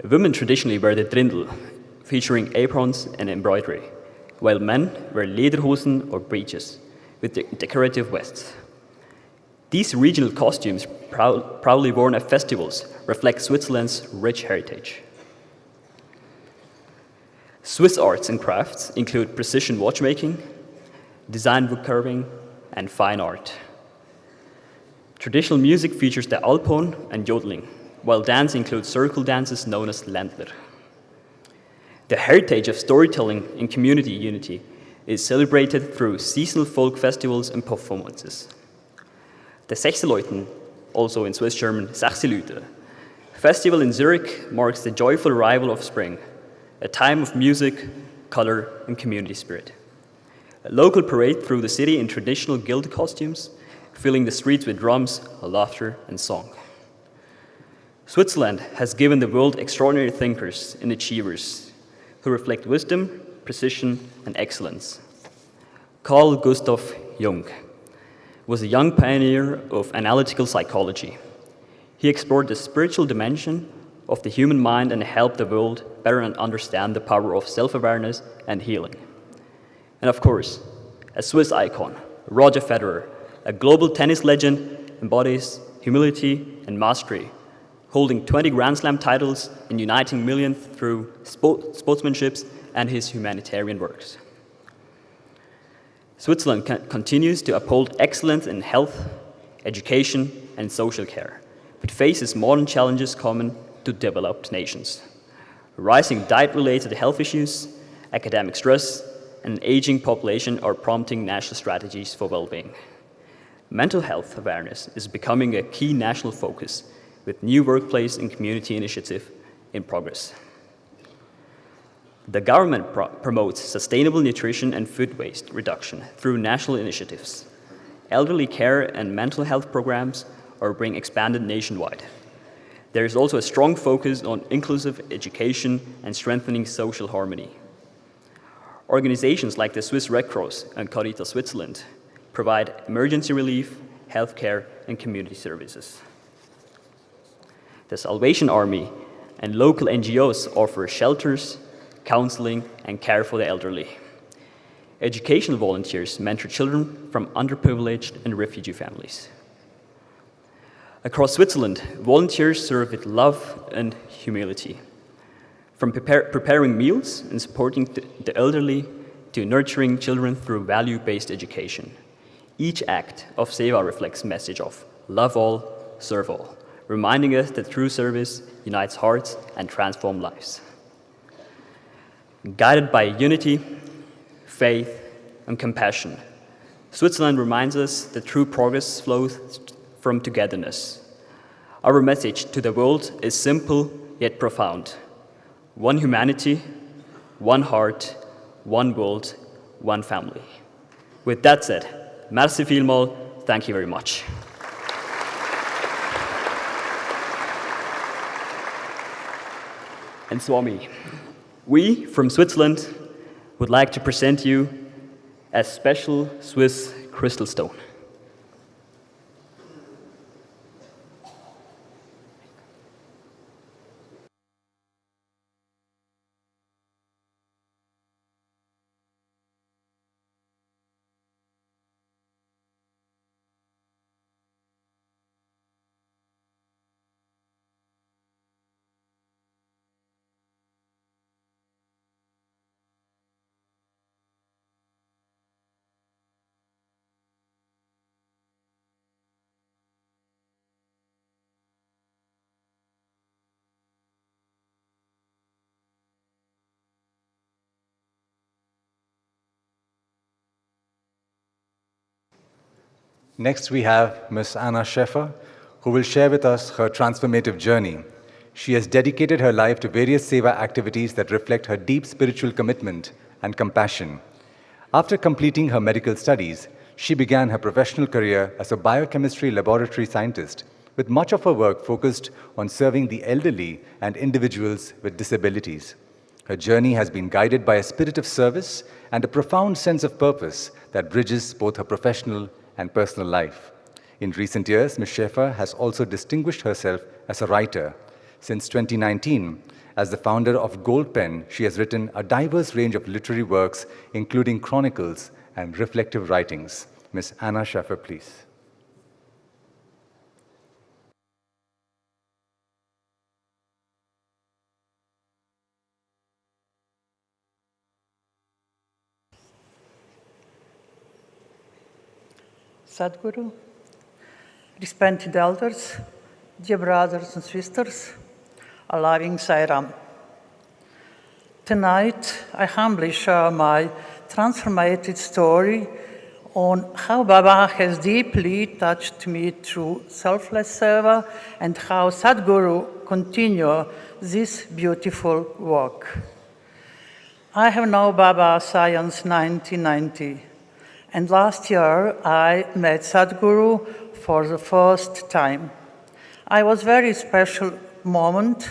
Women traditionally wear the Dirndl, featuring aprons and embroidery, while men wear lederhosen or breeches with decorative vests. These regional costumes, proudly worn at festivals, reflect Switzerland's rich heritage. Swiss arts and crafts include precision watchmaking, design wood carving, and fine art. Traditional music features the Alphorn and yodeling, while dance includes circle dances known as Ländler. The heritage of storytelling and community unity is celebrated through seasonal folk festivals and performances. The Sechseleuten, also in Swiss German Sechselüte, festival in Zurich marks the joyful arrival of spring, a time of music, color, and community spirit. A local parade through the city in traditional guild costumes, filling the streets with drums, laughter, and song. Switzerland has given the world extraordinary thinkers and achievers who reflect wisdom, precision, and excellence. Carl Gustav Jung was a young pioneer of analytical psychology. He explored the spiritual dimension of the human mind and helped the world better understand the power of self-awareness and healing. And of course, a Swiss icon, Roger Federer, a global tennis legend, embodies humility and mastery, holding 20 Grand Slam titles and uniting millions through sportsmanship and his humanitarian works. Switzerland continues to uphold excellence in health, education, and social care, but faces modern challenges common to developed nations. Rising diet-related health issues, academic stress, and an aging population are prompting national strategies for well-being. Mental health awareness is becoming a key national focus, with new workplace and community initiatives in progress. The government promotes sustainable nutrition and food waste reduction through national initiatives. Elderly care and mental health programs are being expanded nationwide. There is also a strong focus on inclusive education and strengthening social harmony. Organizations like the Swiss Red Cross and Caritas Switzerland provide emergency relief, healthcare, and community services. The Salvation Army and local NGOs offer shelters, counseling, and care for the elderly. Educational volunteers mentor children from underprivileged and refugee families. Across Switzerland, volunteers serve with love and humility. From preparing meals and supporting the elderly to nurturing children through value-based education. Each act of Seva reflects a message of love all, serve all, reminding us that true service unites hearts and transforms lives. Guided by unity, faith, and compassion, Switzerland reminds us that true progress flows from togetherness. Our message to the world is simple yet profound. One humanity, one heart, one world, one family. With that said, merci vielmals, thank you very much. And Swami, we from Switzerland would like to present you a special Swiss crystal stone. Next, we have Ms. Anna Schäfer, who will share with us her transformative journey. She has dedicated her life to various seva activities that reflect her deep spiritual commitment and compassion. After completing her medical studies, she began her professional career as a biochemistry laboratory scientist, with much of her work focused on serving the elderly and individuals with disabilities. Her journey has been guided by a spirit of service and a profound sense of purpose that bridges both her professional and personal life. In recent years, Ms. Schäfer has also distinguished herself as a writer. Since 2019, as the founder of Gold Pen, she has written a diverse range of literary works, including chronicles and reflective writings. Ms. Anna Schäfer, please. Sadhguru, respected elders, dear brothers and sisters, a loving Sairam. Tonight, I humbly share my transformative story on how Baba has deeply touched me through selfless seva and how Sadhguru continues this beautiful work. I have known Baba since 1990. And last year, I met Sadhguru for the first time. It was a very special moment.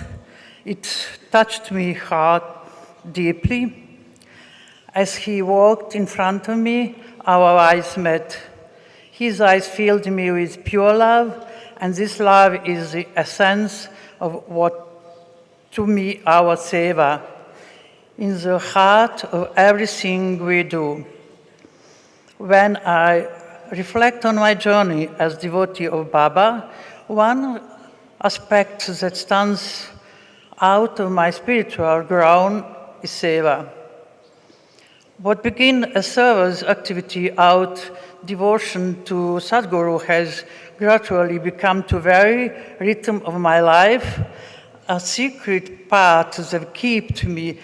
It touched me heart deeply. As he walked in front of me, our eyes met. His eyes filled me with pure love, and this love is the essence of what, to me, our seva, in the heart of everything we do. When I reflect on my journey as devotee of Baba, one aspect that stands out of my spiritual ground is seva. What began as service activity out devotion to Sadhguru has gradually become the very rhythm of my life, a secret part that keeps me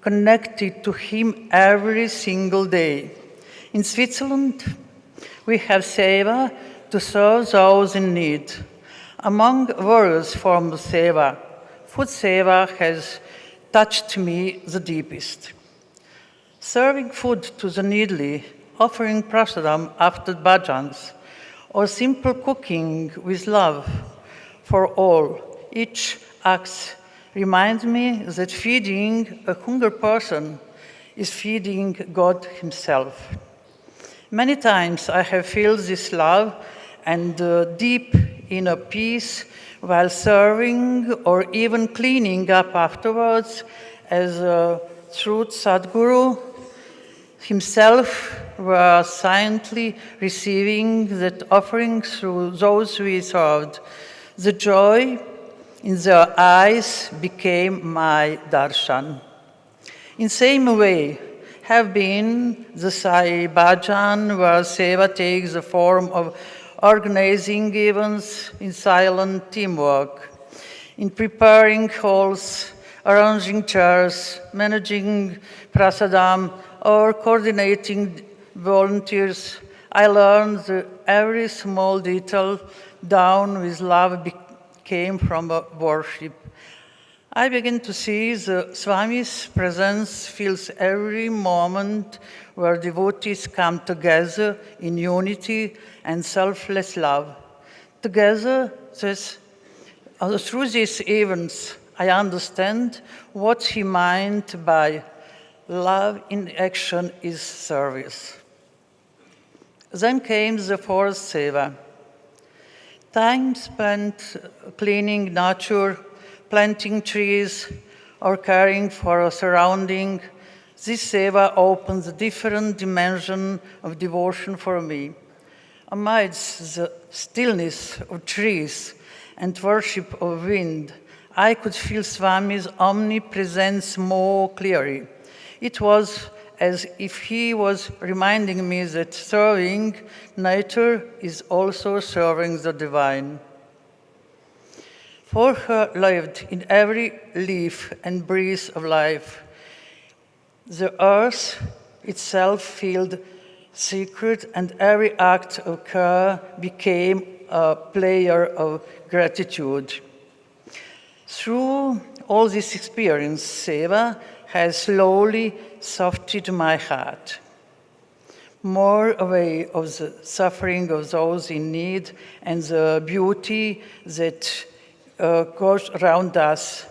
connected to him every single day. In Switzerland, we have seva to serve those in need. Among various forms of seva, food seva has touched me the deepest. Serving food to the needy, offering prasadam after bhajans, or simple cooking with love for all, each act reminds me that feeding a hungry person is feeding God Himself. Many times I have felt this love and deep inner peace while serving or even cleaning up afterwards, as through Sadhguru himself was silently receiving that offering through those we served. The joy in their eyes became my darshan. In same way, have been the Sai Bhajan, where seva takes the form of organizing events in silent teamwork, in preparing halls, arranging chairs, managing prasadam, or coordinating volunteers. I learned that every small detail down with love came from worship. I begin to see the Swami's presence fills every moment where devotees come together in unity and selfless love. Together, through these events, I understand what he meant by love in action is service. Then came the fourth seva. Time spent cleaning nature, planting trees, or caring for a surrounding, this seva opens a different dimension of devotion for me. Amidst the stillness of trees and worship of wind, I could feel Swami's omnipresence more clearly. It was as if he was reminding me that serving nature is also serving the divine. For her lived in every leaf and breeze of life. The earth itself felt sacred, and every act of care became a player of gratitude. Through all this experience, seva has slowly softened my heart. More aware of the suffering of those in need and the beauty that goes around us.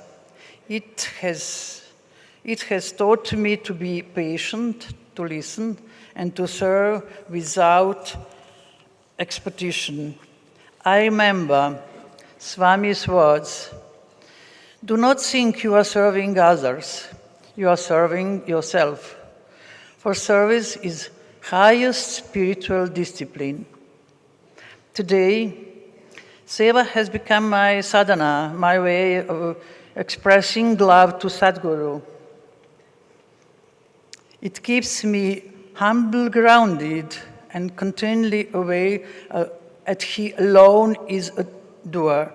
It has taught me to be patient, to listen, and to serve without expectation. I remember Swami's words, "Do not think you are serving others, you are serving yourself." For service is highest spiritual discipline. Today, seva has become my sadhana, my way of expressing love to Sadhguru. It keeps me humble, grounded, and continually aware that he alone is a doer.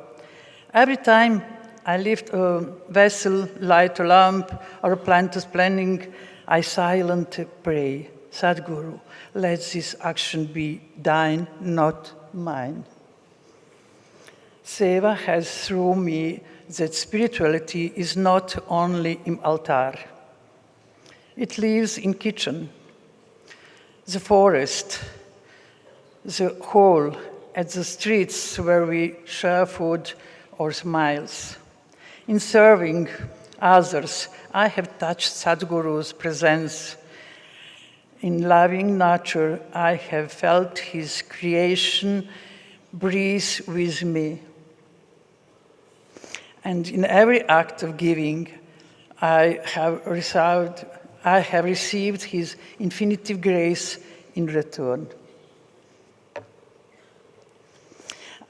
Every time I lift a vessel, light a lamp, or plant a planting, I silently pray, Sadhguru, let this action be thine, not mine. Seva has through me that spirituality is not only in altar. It lives in kitchen, the forest, the hall, at the streets where we share food or smiles. In serving others, I have touched Sadhguru's presence. In loving nature, I have felt his creation breathe with me. And in every act of giving, I have received his infinitive grace in return.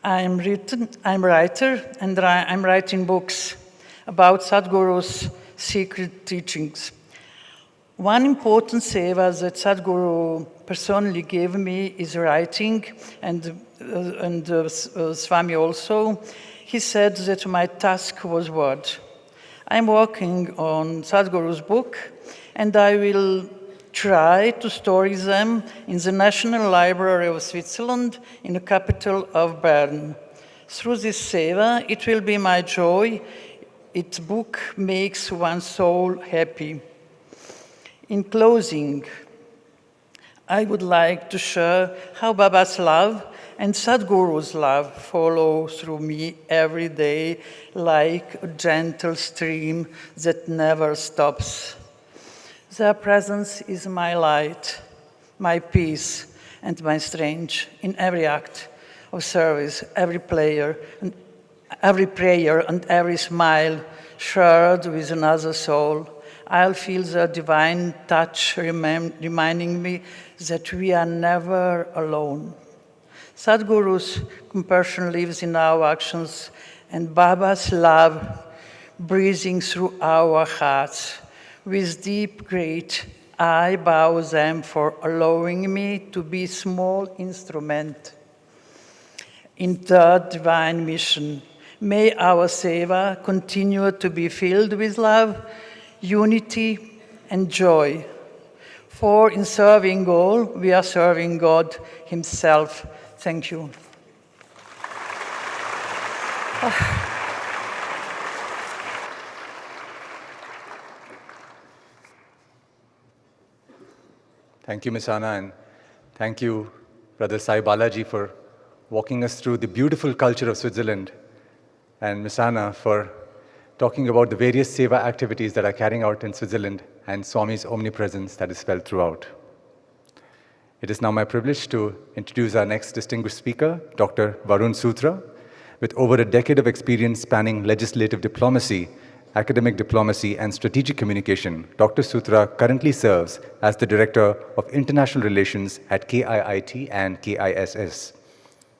I'm a writer, and I'm writing books about Sadhguru's secret teachings. One important seva that Sadhguru personally gave me is writing, and Swami also. He said that my task was word. I'm working on Sadhguru's book, and I will try to store them in the National Library of Switzerland in the capital of Bern. Through this seva, it will be my joy. Its book makes one's soul happy. In closing, I would like to share how Baba's love and Sadhguru's love follow through me every day like a gentle stream that never stops. Their presence is my light, my peace, and my strength in every act of service, every prayer, and every smile shared with another soul. I'll feel the divine touch reminding me that we are never alone. Sadhguru's compassion lives in our actions, and Baba's love breathing through our hearts. With deep gratitude, I bow them for allowing me to be a small instrument in the divine mission. May our seva continue to be filled with love, unity, and joy. For in serving all, we are serving God Himself. Thank you. Thank you, Ms. Anna, and thank you, Brother Sai Balaji, for walking us through the beautiful culture of Switzerland, and Ms. Anna for talking about the various seva activities that are carrying out in Switzerland and Swami's omnipresence that is felt throughout. It is now my privilege to introduce our next distinguished speaker, Dr. Varun Sutra. With over a decade of experience spanning legislative diplomacy, academic diplomacy, and strategic communication, Dr. Sutra currently serves as the Director of International Relations at KIIT and KISS.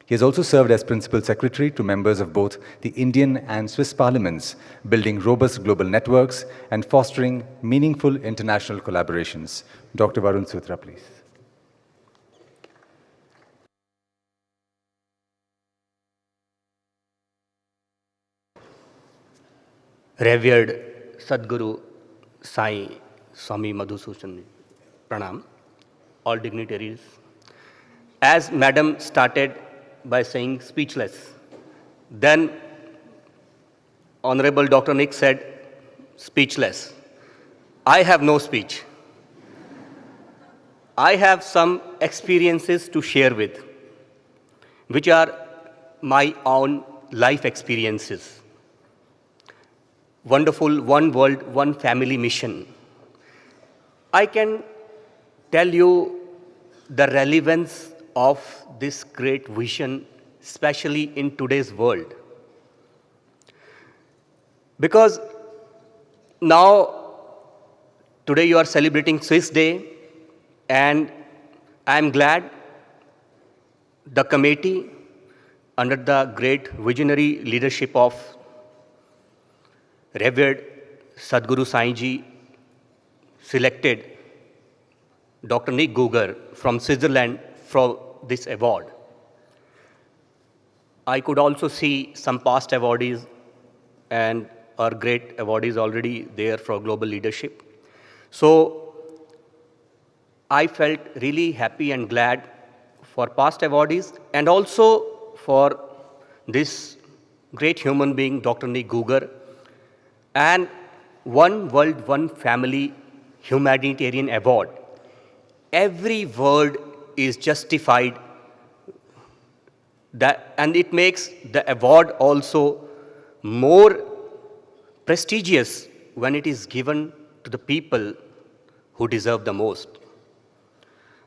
He has also served as Principal Secretary to members of both the Indian and Swiss parliaments, building robust global networks and fostering meaningful international collaborations. Dr. Varun Sutra, please. Revered Sadhguru Sai Swami Madhusudan, Pranam, all dignitaries. As Madam started by saying speechless, then Honorable Dr. Nick said speechless. I have no speech. I have some experiences to share with, which are my own life experiences. Wonderful one world, one family mission. I can tell you the relevance of this great vision, especially in today's world. Because now, today you are celebrating Swiss Day, and I am glad the committee, under the great visionary leadership of Revered Sadhguru Sai Ji, selected Dr. Nick Guger from Switzerland for this award. I could also see some past awardees and our great awardees already there for global leadership. So I felt really happy and glad for past awardees and also for this great human being, Dr. Nick Guger, and One World, One Family Humanitarian Award. Every word is justified, and it makes the award also more prestigious when it is given to the people who deserve the most.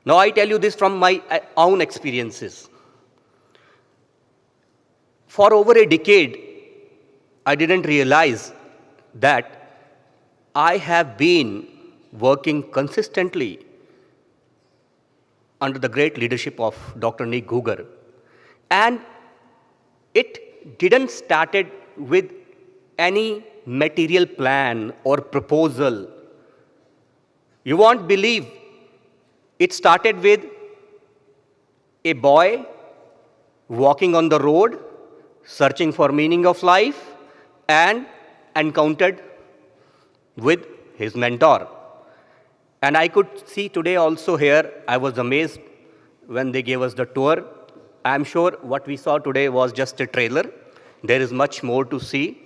Now I tell you this from my own experiences. For over a decade, I didn't realize that I have been working consistently under the great leadership of Dr. Nick Guger. And it didn't started with any material plan or proposal. You won't believe it started with a boy walking on the road, searching for meaning of life, and encountered with his mentor. And I could see today also here, I was amazed when they gave us the tour. I'm sure what we saw today was just a trailer. There is much more to see.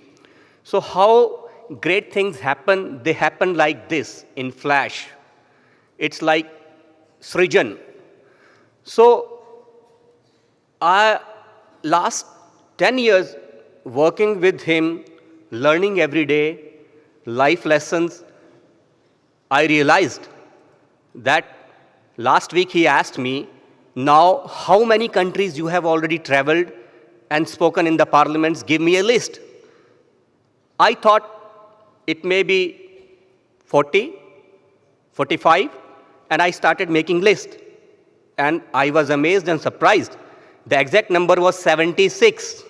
So how great things happen, they happen like this in flash. It's like Srijan. So last 10 years working with him, learning every day, life lessons, I realized that last week he asked me, now how many countries you have already traveled and spoken in the parliaments, give me a list. I thought it may be 40, 45, and I started making list. And I was amazed and surprised. The exact number was 76.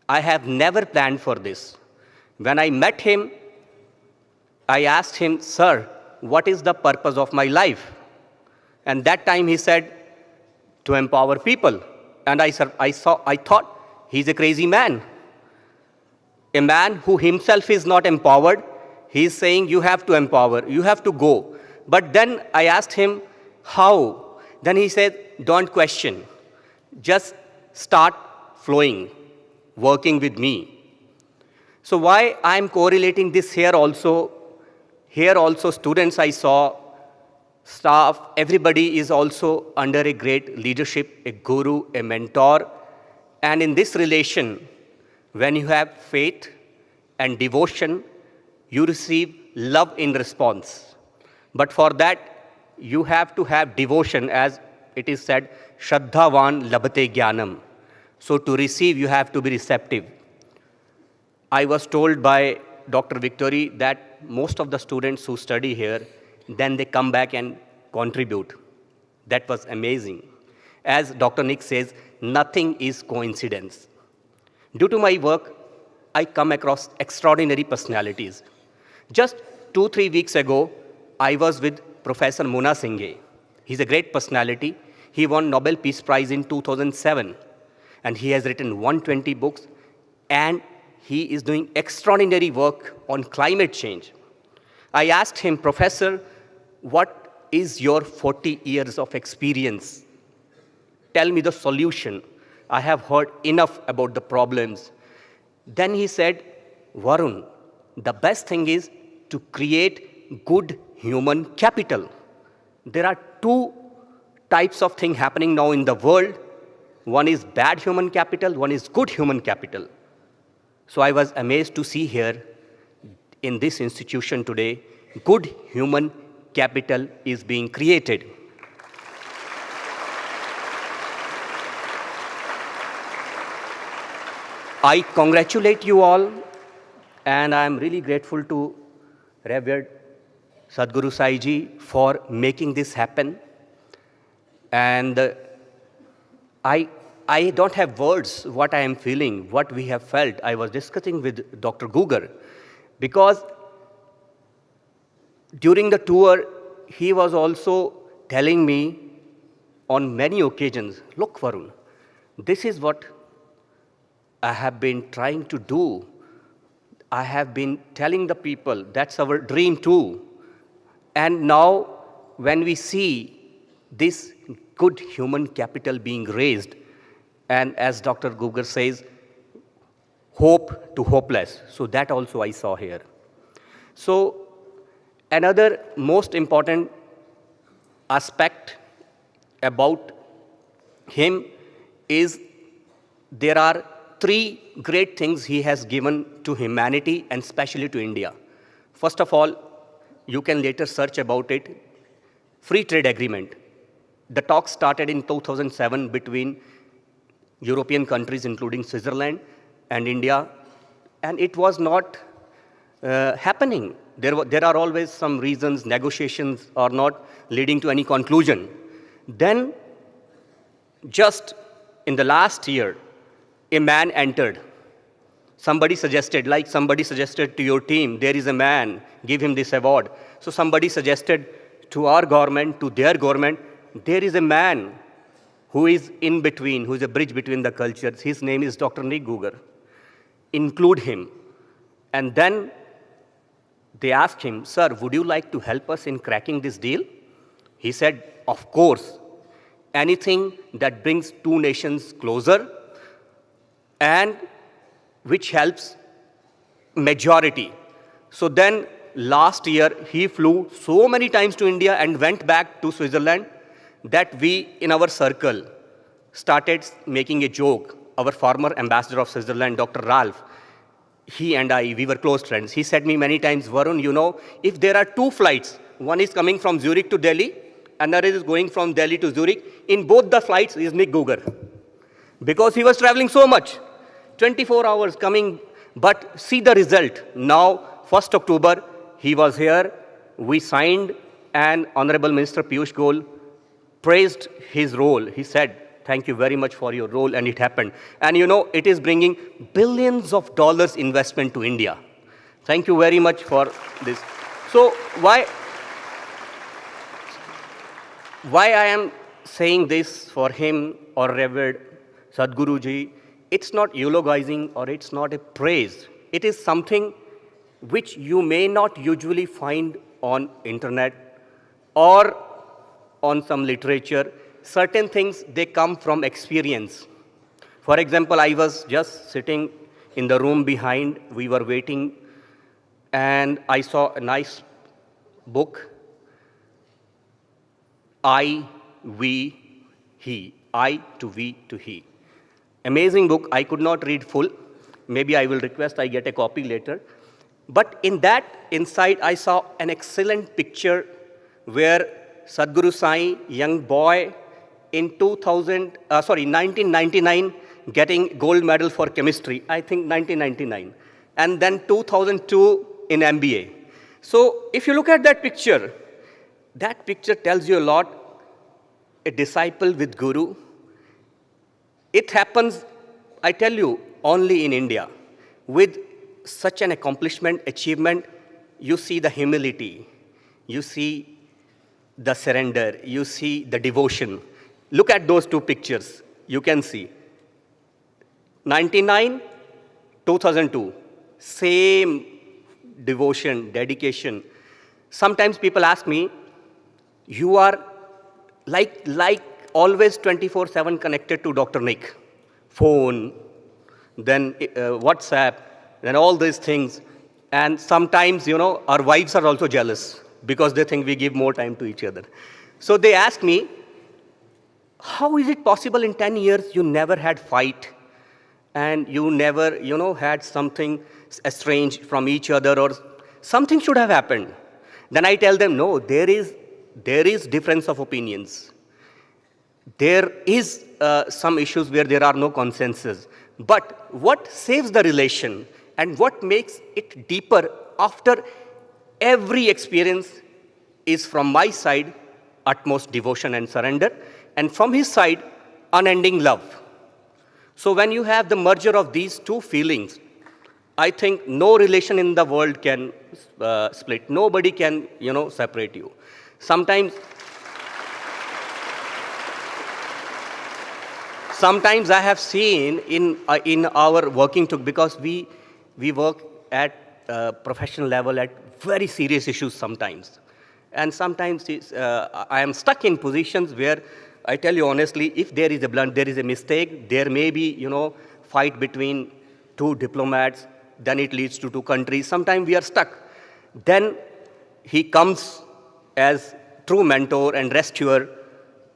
I have never planned for this. When I met him, I asked him, sir, what is the purpose of my life? And that time he said, to empower people. And I thought, he's a crazy man. A man who himself is not empowered, he's saying, you have to empower, you have to go. But then I asked him, how? Then he said, don't question. Just start flowing, working with me. So why I'm correlating this here also students I saw staff, everybody is also under a great leadership, a guru, a mentor. And in this relation, when you have faith and devotion, you receive love in response. But for that, you have to have devotion, as it is said, Shraddhavan labhate jnanam. So to receive, you have to be receptive. I was told by Dr. Victory that most of the students who study here, then they come back and contribute. That was amazing. As Dr. Nick says, nothing is coincidence. Due to my work, I come across extraordinary personalities. Just 2-3 weeks ago, I was with Professor Mona Singhe. He's a great personality. He won Nobel Peace Prize in 2007. And he has written 120 books. And he is doing extraordinary work on climate change. I asked him, Professor, what is your 40 years of experience? Tell me the solution. I have heard enough about the problems. Then he said, Varun, the best thing is to create good human capital. There are two types of things happening now in the world. One is bad human capital, one is good human capital. So I was amazed to see here in this institution today, good human capital is being created. I congratulate you all, and I am really grateful to Revered Sadhguru Sai Ji for making this happen. And I don't have words what I am feeling, what we have felt. I was discussing with Dr. Gugar, because during the tour, he was also telling me on many occasions, look, Varun, this is what I have been trying to do. I have been telling the people, that's our dream too. And now, when we see this good human capital being raised, and as Dr. Gugar says, hope to hopeless. So that also I saw here. So another most important aspect about him is there are 3 great things he has given to humanity and especially to India. First of all, you can later search about it, free trade agreement. The talk started in 2007 between European countries, including Switzerland and India, and it was not happening. There are always some reasons, negotiations are not leading to any conclusion. Then, just in the last year, a man entered. Somebody suggested, like somebody suggested to your team, there is a man, give him this award. So somebody suggested to our government, to their government, there is a man who is in between, who is a bridge between the cultures. His name is Dr. Nick Gugar. Include him. And then they asked him, sir, would you like to help us in cracking this deal? He said, of course. Anything that brings 2 nations closer and which helps majority. So then last year, he flew so many times to India and went back to Switzerland that we, in our circle, started making a joke. Our former ambassador of Switzerland, Dr. Ralph, he and I, we were close friends. He said me many times, Varun, you know, if there are 2 flights, one is coming from Zurich to Delhi, another is going from Delhi to Zurich, in both the flights is Nick Gugar. Because he was traveling so much, 24 hours coming, but see the result. Now, 1st October, he was here, we signed, and Honorable Minister Piyush Goyal praised his role. He said, thank you very much for your role, and it happened. And you know, it is bringing billions of dollars investment to India. Thank you very much for this. So why I am saying this for him or Revered Sadhguruji, it's not eulogizing or it's not a praise. It is something which you may not usually find on internet or on some literature. Certain things, they come from experience. For example, I was just sitting in the room behind, we were waiting, and I saw a nice book. I, we, he. I to we to he. Amazing book. I could not read full. Maybe I will request I get a copy later. But in that, inside, I saw an excellent picture where Sadhguru Sai, young boy, in 1999, getting gold medal for chemistry, I think 1999, and then 2002 in MBA. So if you look at that picture tells you a lot. A disciple with Guru. It happens, I tell you, only in India. With such an accomplishment, achievement, you see the humility, you see the surrender, you see the devotion. Look at those two pictures. You can see 99, 2002, same devotion, dedication. Sometimes people ask me, you are like always 24/7 connected to Dr. Nick. Phone, then WhatsApp, then all these things. And sometimes, our wives are also jealous because they think we give more time to each other. So they ask me, how is it possible in 10 years you never had fight and you never, had something estranged from each other, or something should have happened? Then I tell them, no, there is difference of opinions. There is some issues where there are no consensus. But what saves the relation and what makes it deeper after every experience is, from my side, utmost devotion and surrender, and from his side, unending love. So when you have the merger of these two feelings, I think no relation in the world can split. Nobody can, separate you. Sometimes I have seen in our working together, because we work at professional level at very serious issues sometimes. And sometimes I am stuck in positions where, I tell you honestly, if there is a blunt, there is a mistake, there may be, fight between two diplomats, then it leads to two countries. Sometimes we are stuck. Then he comes as true mentor and rescuer,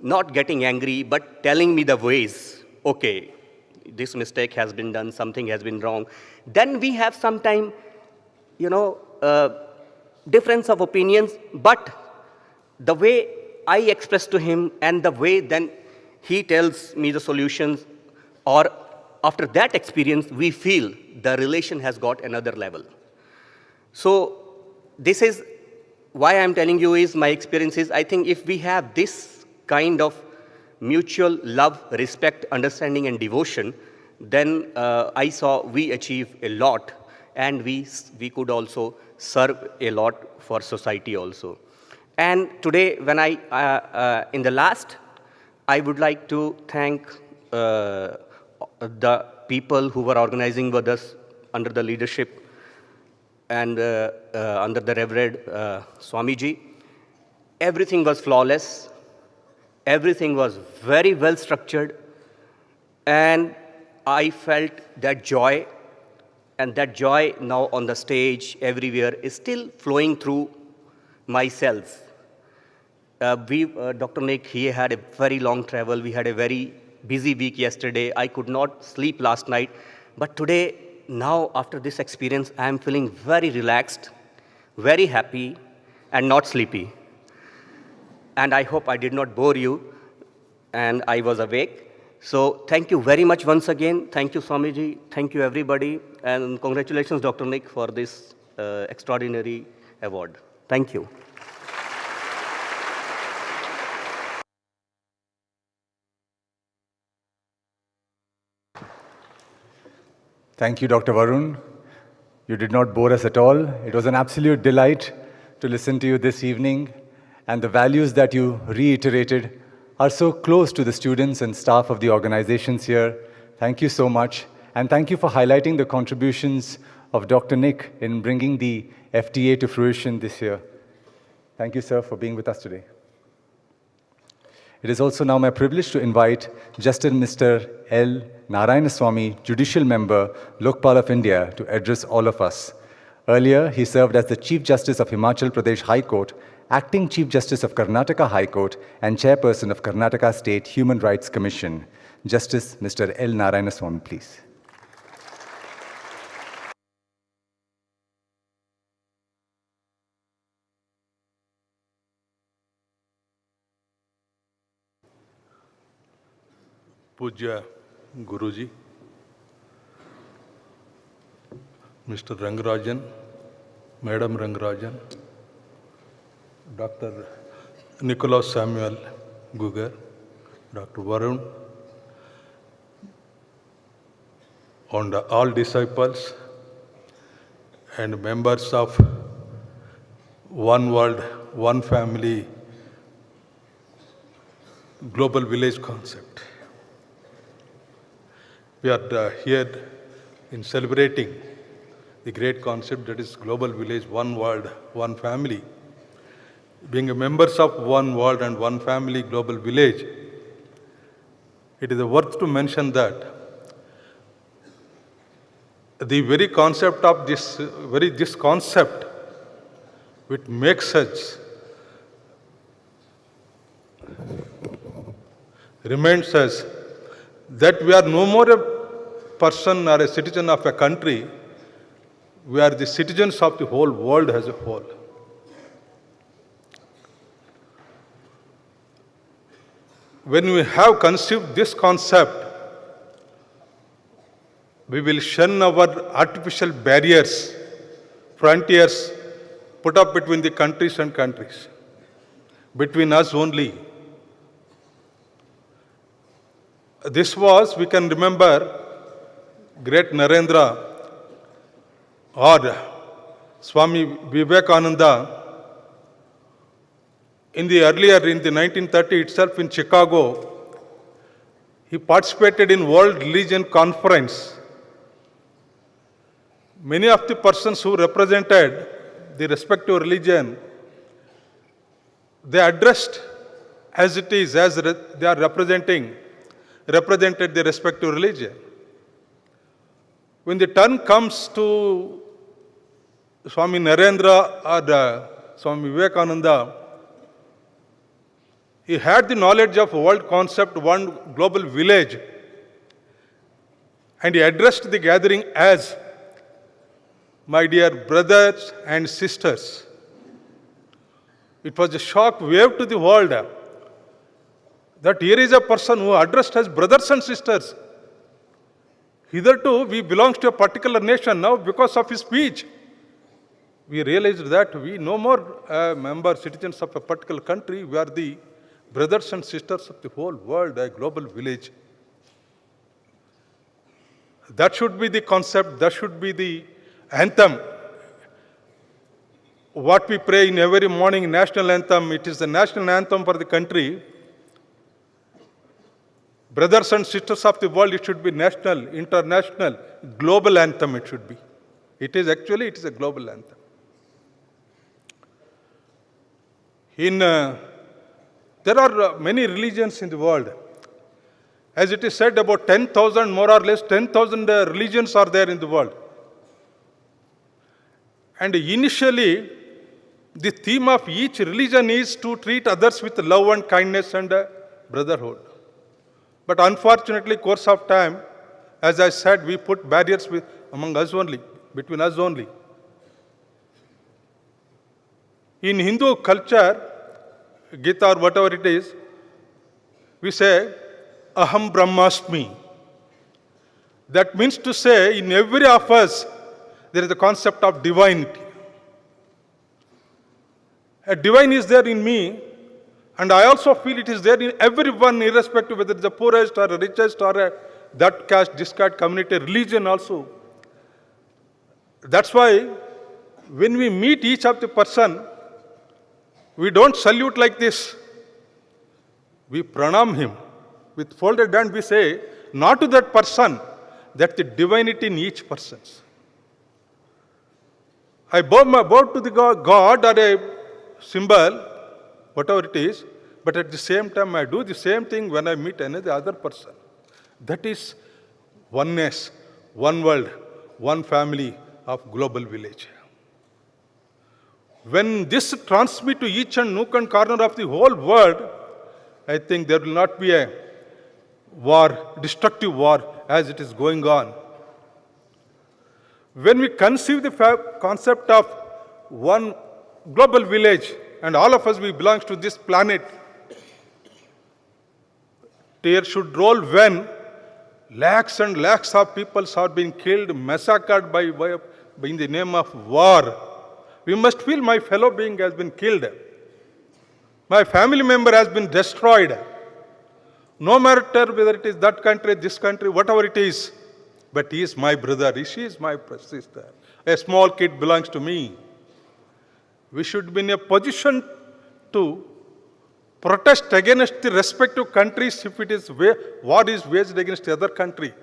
not getting angry, but telling me the ways. Okay, this mistake has been done, something has been wrong. Then we have sometime, difference of opinions, but the way I express to him and the way then he tells me the solutions, or after that experience, we feel the relation has got another level. So this is why I'm telling you is my experiences. I think if we have this kind of mutual love, respect, understanding, and devotion, then I saw we achieve a lot, and we could also serve a lot for society also. And today, when in the last, I would like to thank the people who were organizing with us under the leadership and under the Reverend Swamiji. Everything was flawless. Everything was very well structured. And I felt that joy. And that joy now on the stage, everywhere, is still flowing through myself. Dr. Nick, he had a very long travel. We had a very busy week yesterday. I could not sleep last night. But today, now after this experience, I am feeling very relaxed, very happy, and not sleepy. And I hope I did not bore you, and I was awake. So thank you very much once again. Thank you, Swamiji. Thank you, everybody. And congratulations, Dr. Nick, for this extraordinary award. Thank you. Thank you, Dr. Varun. You did not bore us at all. It was an absolute delight to listen to you this evening. And the values that you reiterated are so close to the students and staff of the organizations here. Thank you so much. And thank you for highlighting the contributions of Dr. Nick in bringing the FTA to fruition this year. Thank you, sir, for being with us today. It is also now my privilege to invite Justice Mr. L. Narayanaswamy, Judicial Member, Lokpal of India, to address all of us. Earlier, he served as the Chief Justice of Himachal Pradesh High Court Acting Chief Justice of Karnataka High Court and Chairperson of Karnataka State Human Rights Commission, Justice Mr. L. Narayanaswamy, please. Pujya Guruji, Mr. Rangarajan, Madam Rangarajan, Dr. Nicholas Samuel Guger, Dr. Varun, and all disciples and members of One World, One Family Global Village concept. We are here in celebrating the great concept that is Global Village, One World, One Family. Being members of One World and One Family Global Village, it is worth to mention that the very concept of this concept, which makes us, reminds us that we are no more a person or a citizen of a country, we are the citizens of the whole world as a whole. When we have conceived this concept, we will shun our artificial barriers, frontiers put up between the countries and countries, between us only. This was, we can remember, great Narendra or Swami Vivekananda in the 1930 itself in Chicago. He participated in World Religion Conference. Many of the persons who represented the respective religion, they addressed as it is, as they are represented the respective religion. When the turn comes to Swami Narendra or Swami Vivekananda, he had the knowledge of world concept, one global village, and he addressed the gathering as, "My dear brothers and sisters." It was a shock wave to the world that here is a person who addressed as brothers and sisters. Hitherto, we belong to a particular nation. Now, because of his speech, we realized that we no more member citizens of a particular country. We are the brothers and sisters of the whole world, a global village. That should be the concept, that should be the anthem. What we pray in every morning, national anthem, it is the national anthem for the country. Brothers and sisters of the world, it should be national, international, global anthem it should be. It is a global anthem. There are many religions in the world. As it is said, about 10,000, more or less 10,000 religions are there in the world. And initially, the theme of each religion is to treat others with love and kindness and brotherhood. But unfortunately, course of time, as I said, we put barriers among us only, between us only. In Hindu culture, Gita or whatever it is, we say, Aham Brahmasmi. That means to say, in every of us, there is a concept of divinity. A divine is there in me, and I also feel it is there in everyone, irrespective whether it's the poorest or the richest or that caste, this caste, community, religion also. That's why when we meet each of the person, we don't salute like this. We pranam him. With folded hand we say, not to that person, that the divinity in each person. I bow to the God or a symbol, whatever it is, but at the same time I do the same thing when I meet another other person. That is oneness, one world, one family of global village. When this transmits to each and nook and corner of the whole world, I think there will not be a war, destructive war, as it is going on. When we conceive the concept of one global village, and all of us, we belong to this planet, tears should roll when lakhs and lakhs of people are being killed, massacred in the name of war. We must feel my fellow being has been killed. My family member has been destroyed. No matter whether it is that country, this country, whatever it is, but he is my brother, she is my sister. A small kid belongs to me. We should be in a position to protest against the respective countries if it is war is waged against the other country.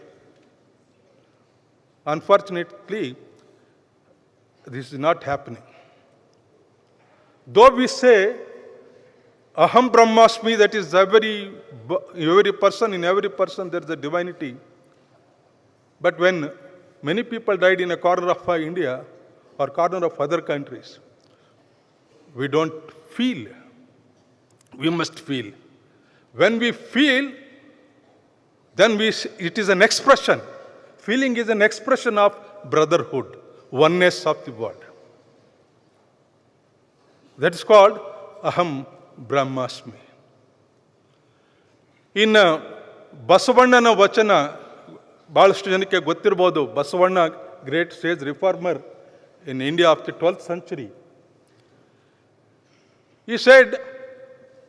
Unfortunately, this is not happening. Though we say, Aham Brahmasmi, that is every person, in every person there is a divinity. But when many people died in a corner of India or corner of other countries, we don't feel. We must feel. When we feel, then it is an expression. Feeling is an expression of brotherhood, oneness of the world. That is called Aham Brahmasmi. In Basavannana Vachana, ಬಹಳಷ್ಟು ಜನಕ್ಕೆ ಗೊತ್ತಿರಬಹುದು, Basavanna, great sage reformer in India of the 12th century. He said,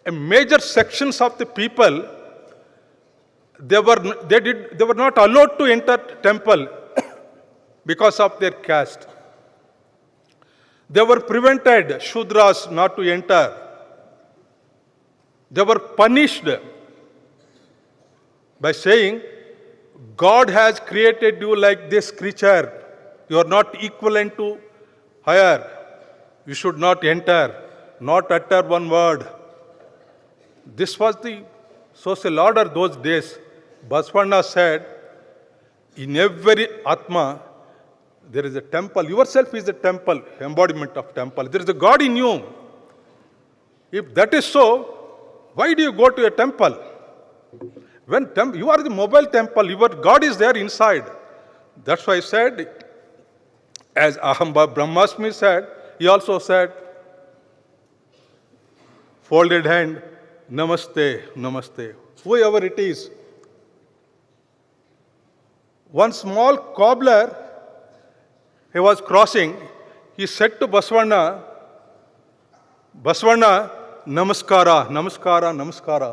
a major sections of the people, they were not allowed to enter temple because of their caste. They were prevented, Shudras, not to enter. They were punished by saying, God has created you like this creature. You are not equivalent to higher. You should not enter, not utter one word. This was the social order those days. Basavana said, in every Atma, there is a temple. Yourself is a temple, embodiment of temple. There is a God in you. If that is so, why do you go to a temple? When you are the mobile temple, your God is there inside. That's why I said, as Aham Brahmasmi said, he also said, folded hand, namaste, namaste. Whoever it is. One small cobbler, he was crossing, he said to Basavana, Basavana, namaskara, namaskara, namaskara.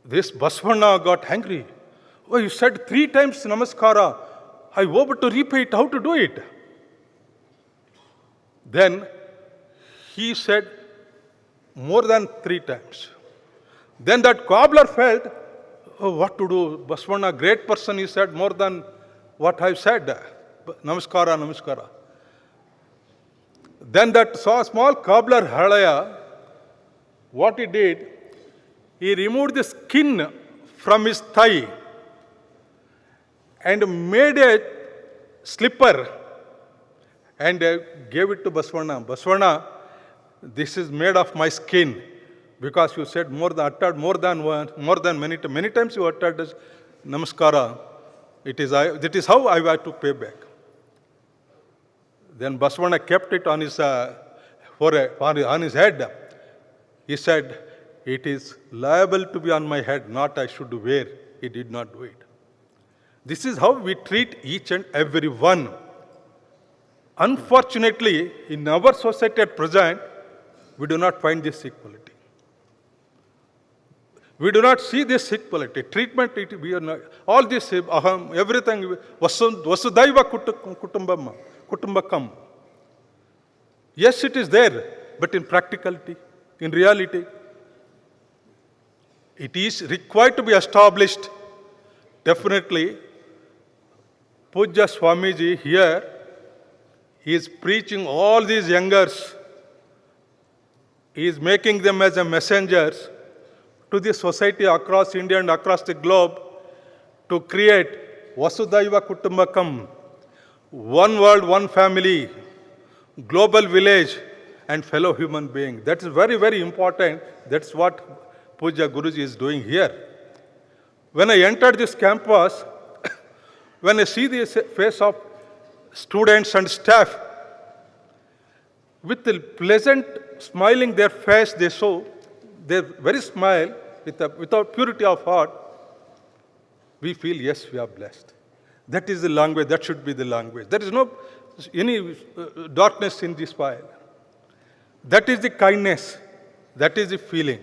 This Basavana got angry. Oh, you said 3 times namaskara. I hope to repeat how to do it. Then he said more than 3 times. Then that cobbler felt, oh, what to do? Basavana, great person, he said more than what I said. Namaskara, namaskara. Then that small cobbler, Halaya, what he did, he removed the skin from his thigh and made a slipper and gave it to Basavana. Basavana, this is made of my skin, because you said uttered more than many times you uttered this namaskara. That is how I have to pay back. Then Basavana kept it on his forehead, on his head. He said, it is liable to be on my head, not I should wear. He did not do it. This is how we treat each and every one. Unfortunately, in our society at present, we do not find this equality. We do not see this equality. Treatment, we are not, all this, everything, vasudhaiva kutumbakam. Yes, it is there, but in practicality, in reality, it is required to be established. Definitely, Pujya Swamiji here, he is preaching all these youngers. He is making them as a messengers to the society across India and across the globe to create Vasudhaiva Kutumbakam. one world, one family, global village, and fellow human being. That is very, very important. That's what Puja Guruji is doing here. When I entered this campus, when I see the face of students and staff, with the pleasant smiling their face, they show their very smile without purity of heart, we feel, yes, we are blessed. That is the language, that should be the language. There is no any darkness in this file. That is the kindness, that is the feeling.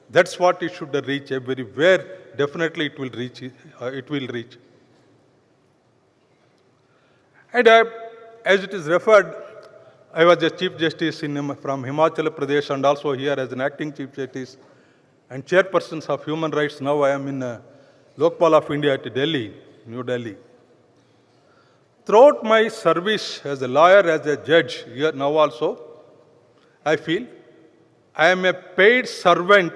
That's what it should reach everywhere. Definitely it will reach. And as it is referred, I was a Chief Justice from Himachal Pradesh and also here as an acting Chief Justice and chairpersons of human rights. Now I am in Lokpal of India at Delhi, New Delhi. Throughout my service as a lawyer, as a judge, here now also, I feel I am a paid servant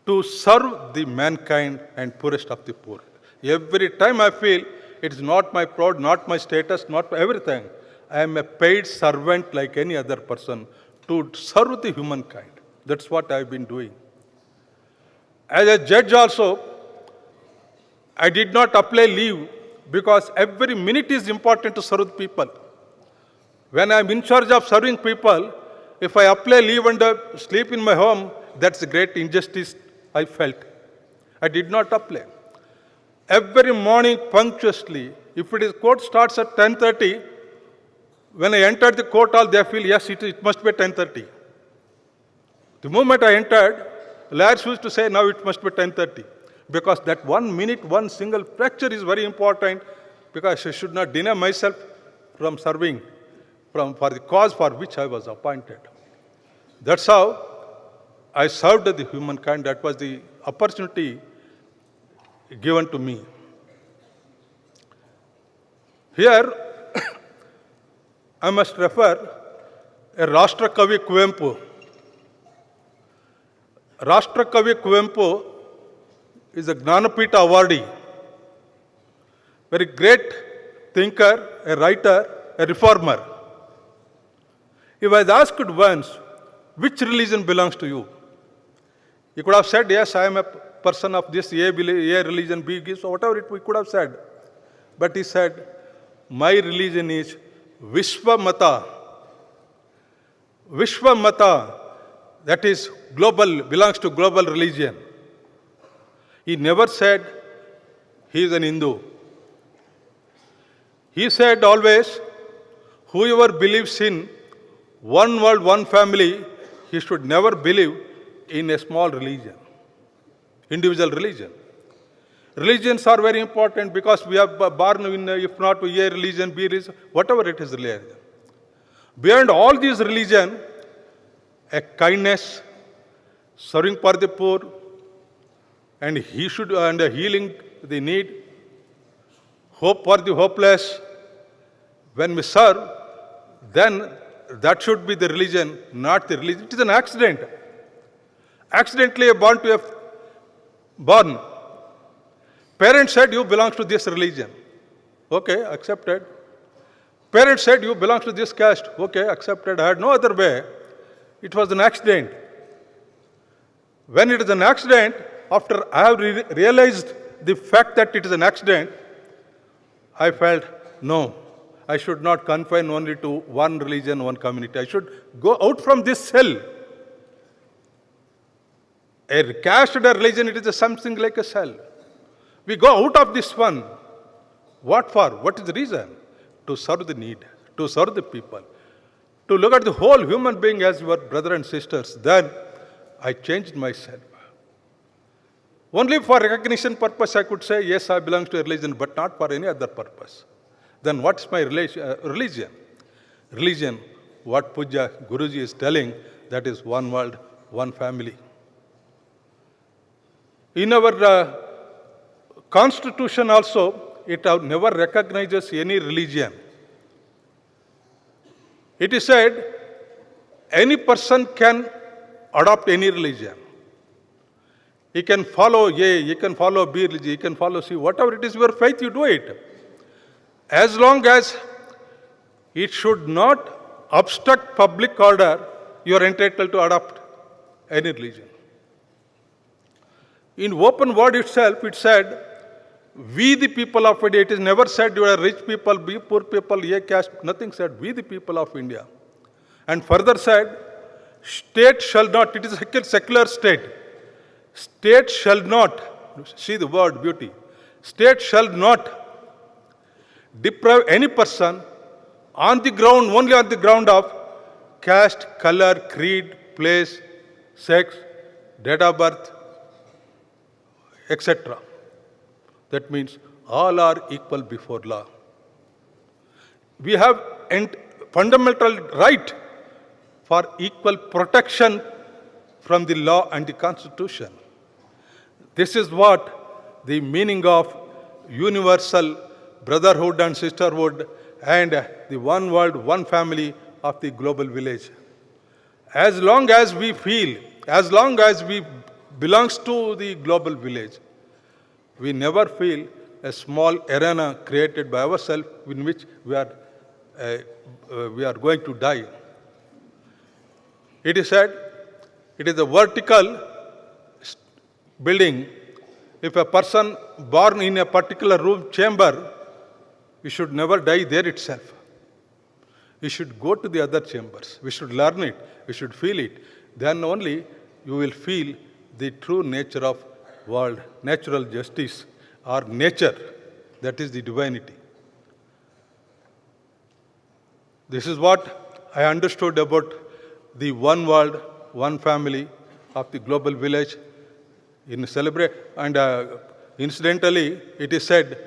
to serve the mankind and poorest of the poor. Every time I feel it is not my pride, not my status, not everything. I am a paid servant like any other person to serve the humankind. That's what I have been doing. As a judge also, I did not apply leave because every minute is important to serve people. When I am in charge of serving people, if I apply leave and sleep in my home, that's a great injustice I felt. I did not apply. Every morning punctually, if it is court starts at 10:30, when I entered the court hall, they feel, yes, it must be 10:30. The moment I entered, lawyers used to say, now it must be 10:30. Because that 1 minute, one single fracture is very important, because I should not deny myself from serving for the cause for which I was appointed. That's how I served the humankind. That was the opportunity given to me. Here, I must refer a Rashtra Kavi Kuvempu. Rashtra Kavi Kuvempu is a Gnanapita awardee, very great thinker, a writer, a reformer. He was asked once, which religion belongs to you? He could have said, yes, I am a person of this A religion, B, so whatever he could have said. But he said, my religion is Vishwamata. Vishwamata, that is global, belongs to global religion. He never said he is an Hindu. He said always, whoever believes in one world, one family, he should never believe in a small religion, individual religion. Religions are very important because we are born in, if not A religion, B religion, whatever it is religion. Beyond all these religion, a kindness, serving for the poor, and healing the need, hope for the hopeless. When we serve, then that should be the religion, not the religion. It is an accident. Accidentally born. Parents said you belong to this religion. Okay, accepted. Parents said you belong to this caste. Okay, accepted. I had no other way. It was an accident. When it is an accident, after I have realized the fact that it is an accident, I felt, no, I should not confine only to one religion, one community. I should go out from this cell. A caste and a religion, it is something like a cell. We go out of this one. What for? What is the reason? To serve the need, to serve the people, to look at the whole human being as your brother and sisters. Then I changed myself. Only for recognition purpose I could say, yes, I belong to a religion, but not for any other purpose. Then what's my religion? Religion, what Puja Guruji is telling, that is one world, one family. In our constitution also, it never recognizes any religion. It is said, any person can adopt any religion. He can follow A, he can follow B religion, he can follow C, whatever it is your faith, you do it. as long as it should not obstruct public order, you are entitled to adopt any religion. In open word itself, it said, we the people of India. It is never said you are rich people, be poor people, ye caste, nothing said, we the people of India. And further said, state shall not, it is a secular state. State shall not, see the word beauty, state shall not deprive any person on the ground, only on the ground of caste, color, creed, place, sex, date of birth, etc. That means all are equal before law. We have fundamental right for equal protection from the law and the Constitution. This is what the meaning of universal brotherhood and sisterhood and the one world, one family of the global village. As long as we feel, as long as we belongs to the global village, we never feel a small arena created by ourselves in which we are going to die. It is said, it is a vertical building. If a person born in a particular room chamber, we should never die there itself. We should go to the other chambers. We should learn it. We should feel it. Then only you will feel the true nature of world, natural justice or nature, that is the divinity. This is what I understood about the one world, one family of the global village in celebrate. And incidentally, it is said,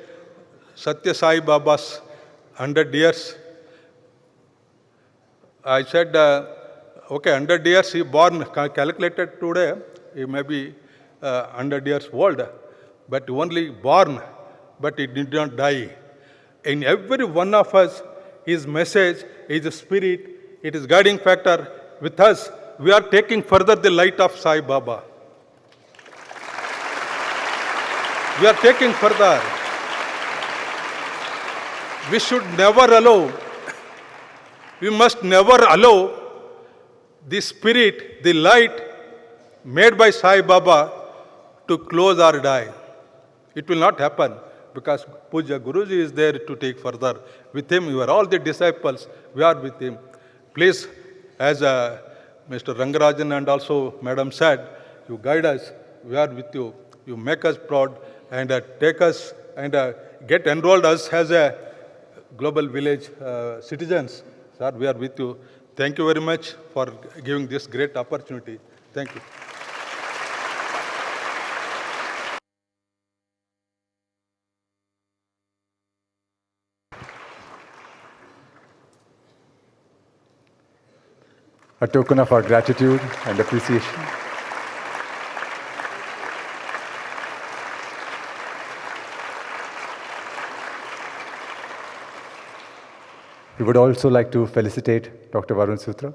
Sathya Sai Baba's 100 years. I said, okay, 100 years he born, calculated today, he may be 100 years old, but only born, but he did not die. In every one of us, his message, his spirit, it is guiding factor with us. We are taking further the light of Sai Baba. We are taking further. We should never allow, we must never allow the spirit, the light made by Sai Baba to close or die. It will not happen because Puja Guruji is there to take further. With him, you are all the disciples, we are with him. Please, as Mr. Rangarajan and also Madam said, you guide us, we are with you. You make us proud and take us and get enrolled us as a global village citizens. Sir, we are with you. Thank you very much for giving this great opportunity. Thank you. A token of our gratitude and appreciation. We would also like to felicitate Dr. Varun Sutra.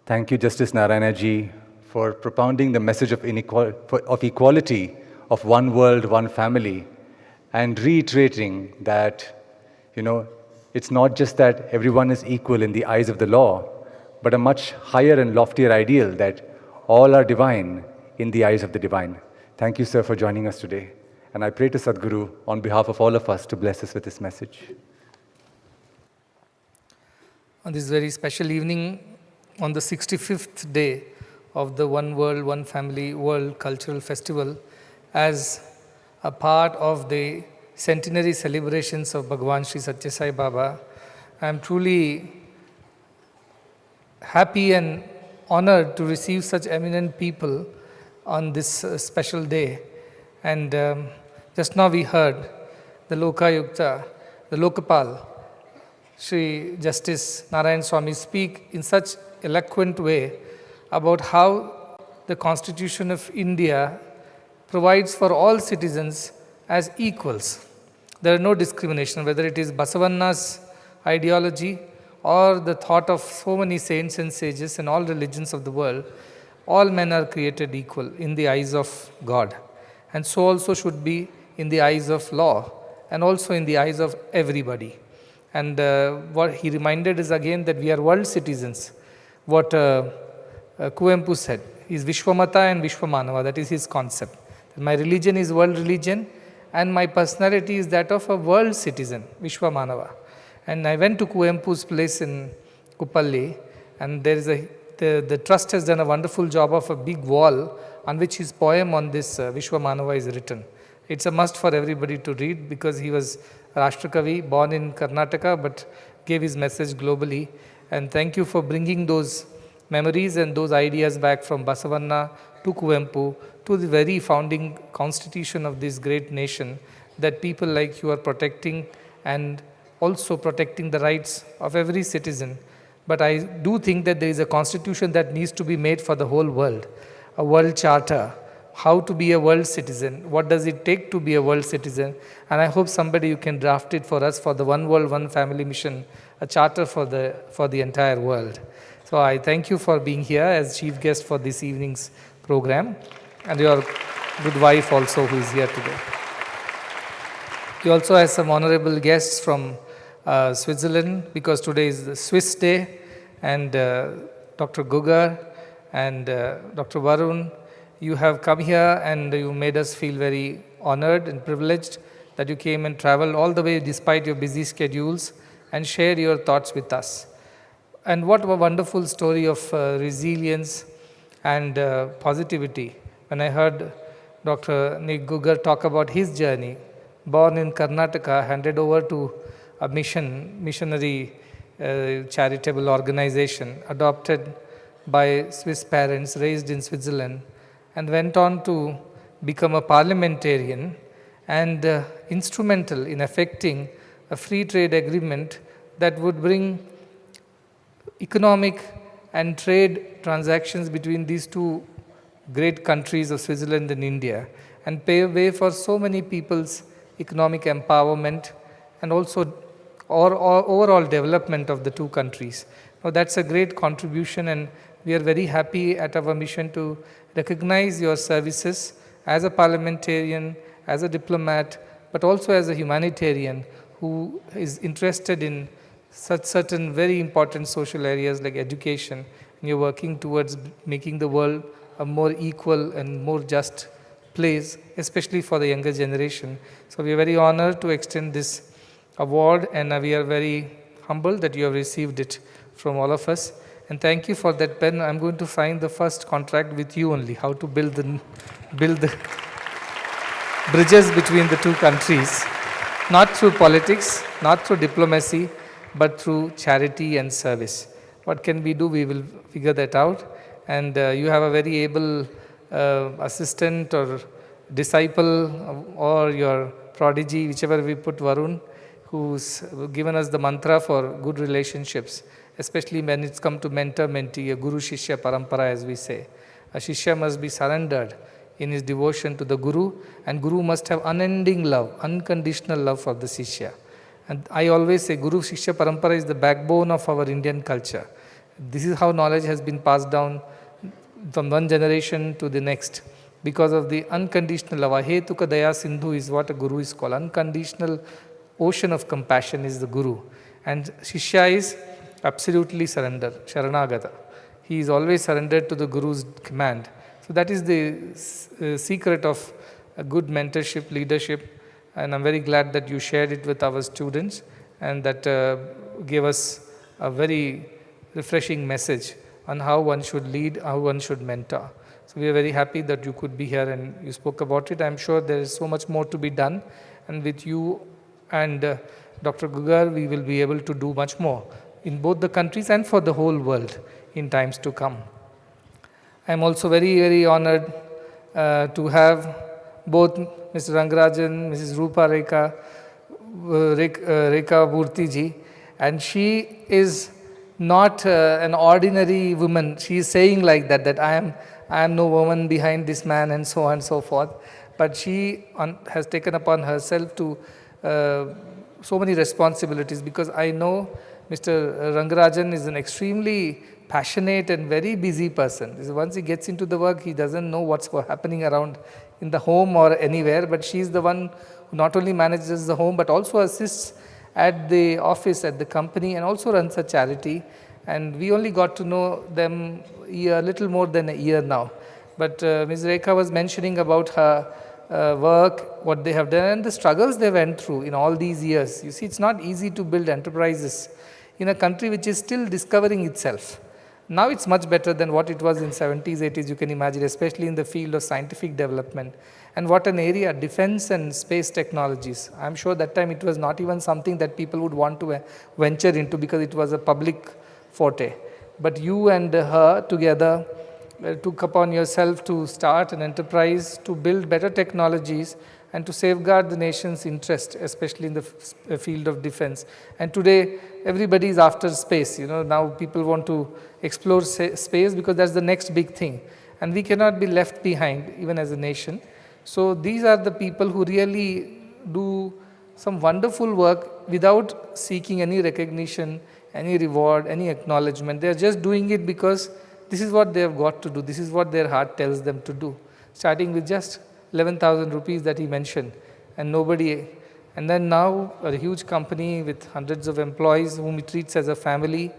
Thank you, Justice Narayana ji, for propounding the message of equality of one world, one family, and reiterating that, it's not just that everyone is equal in the eyes of the law, but a much higher and loftier ideal that all are divine in the eyes of the divine. Thank you, sir, for joining us today. And I pray to Sadhguru on behalf of all of us to bless us with this message. On this very special evening, on the 65th day of the One World, One Family World Cultural Festival, as a part of the centenary celebrations of Bhagwan Sri Sathya Sai Baba, I am truly happy and honored to receive such eminent people on this special day. And just now we heard the Lokayukta, the Lokapal, Sri Justice Narayan Swami speak in such eloquent way about how the Constitution of India provides for all citizens as equals. There are no discrimination, whether it is Basavanna's ideology or the thought of so many saints and sages in all religions of the world. All men are created equal in the eyes of God, and so also should be in the eyes of law and also in the eyes of everybody. And what he reminded is again that we are world citizens. What Kuvempu said is Vishwamata and Vishwamanava, that is his concept. My religion is world religion and my personality is that of a world citizen, Vishwamanava. And I went to Kuvempu's place in Kuppalli, and there is the trust has done a wonderful job of a big wall on which his poem on this Vishwamanava is written. It's a must for everybody to read because he was Rashtrakavi, born in Karnataka but gave his message globally. And thank you for bringing those memories and those ideas back from Basavanna to Kuvempu to the very founding constitution of this great nation that people like you are protecting and also protecting the rights of every citizen. But I do think that there is a constitution that needs to be made for the whole world, a world charter, how to be a world citizen, what does it take to be a world citizen, and I hope somebody you can draft it for us for the One World, One Family mission, a charter for the entire world. So I thank you for being here as chief guest for this evening's program, and your good wife also who is here today. We also have some honorable guests from Switzerland because today is the Swiss Day, and Dr. Gugar and Dr. Varun, you have come here and you made us feel very honored and privileged that you came and traveled all the way despite your busy schedules and shared your thoughts with us. And what a wonderful story of resilience and positivity. When I heard Dr. Nick Gugar talk about his journey, born in Karnataka, handed over to a missionary charitable organization, adopted by Swiss parents, raised in Switzerland, and went on to become a parliamentarian and instrumental in effecting a free trade agreement that would bring economic and trade transactions between these two great countries of Switzerland and India, and pave way for so many people's economic empowerment and also overall development of the two countries. Now that's a great contribution, and we are very happy at our mission to recognize your services as a parliamentarian, as a diplomat, but also as a humanitarian who is interested in such certain very important social areas like education, and you're working towards making the world a more equal and more just place, especially for the younger generation. So we are very honored to extend this award, and we are very humbled that you have received it from all of us. And thank you for that pen. I'm going to sign the first contract with you only, how to build the bridges between the two countries, not through politics, not through diplomacy, but through charity and service. What can we do? We will figure that out. And you have a very able assistant or disciple or your prodigy, whichever we put, Varun, who's given us the mantra for good relationships, especially when it's come to mentor-mentee, a guru-shishya parampara, as we say. A shishya must be surrendered in his devotion to the guru, and guru must have unending love, unconditional love for the shishya. And I always say guru-shishya parampara is the backbone of our Indian culture. This is how knowledge has been passed down from one generation to the next, because of the unconditional love. Ahetuka daya sindhu is what a guru is called. Unconditional ocean of compassion is the guru. And shishya is absolutely surrender, sharanagata. He is always surrendered to the guru's command. So that is the secret of a good mentorship, leadership. And I'm very glad that you shared it with our students, and that gave us a very refreshing message on how one should lead, how one should mentor. So we are very happy that you could be here and you spoke about it. I'm sure there is so much more to be done, and with you and Dr. Gugar, we will be able to do much more in both the countries and for the whole world in times to come. I'm also very, very honored to have both Mr. Rangarajan, Mrs. Rupa Rekha Murthy, and she is not an ordinary woman. She is saying like that I am no woman behind this man and so on and so forth. but she has taken upon herself to so many responsibilities, because I know Mr. Rangarajan is an extremely passionate and very busy person. Once he gets into the work, he doesn't know what's happening around in the home or anywhere, but she is the one who not only manages the home but also assists at the office, at the company, and also runs a charity. And we only got to know them a little more than a year now. But Ms. Rekha was mentioning about her work, what they have done, and the struggles they went through in all these years. You see, it's not easy to build enterprises in a country which is still discovering itself. Now it's much better than what it was in 70s, 80s, you can imagine, especially in the field of scientific development. And what an area, defense and space technologies. I'm sure that time it was not even something that people would want to venture into, because it was a public forte. But you and her together took upon yourself to start an enterprise to build better technologies and to safeguard the nation's interest, especially in the field of defense. And today, everybody is after space. Now people want to explore space because that's the next big thing. And we cannot be left behind, even as a nation. So these are the people who really do some wonderful work without seeking any recognition, any reward, any acknowledgement. They are just doing it because this is what they have got to do. This is what their heart tells them to do. Starting with just 11,000 rupees that he mentioned, and nobody. And then now a huge company with hundreds of employees whom he treats as a family,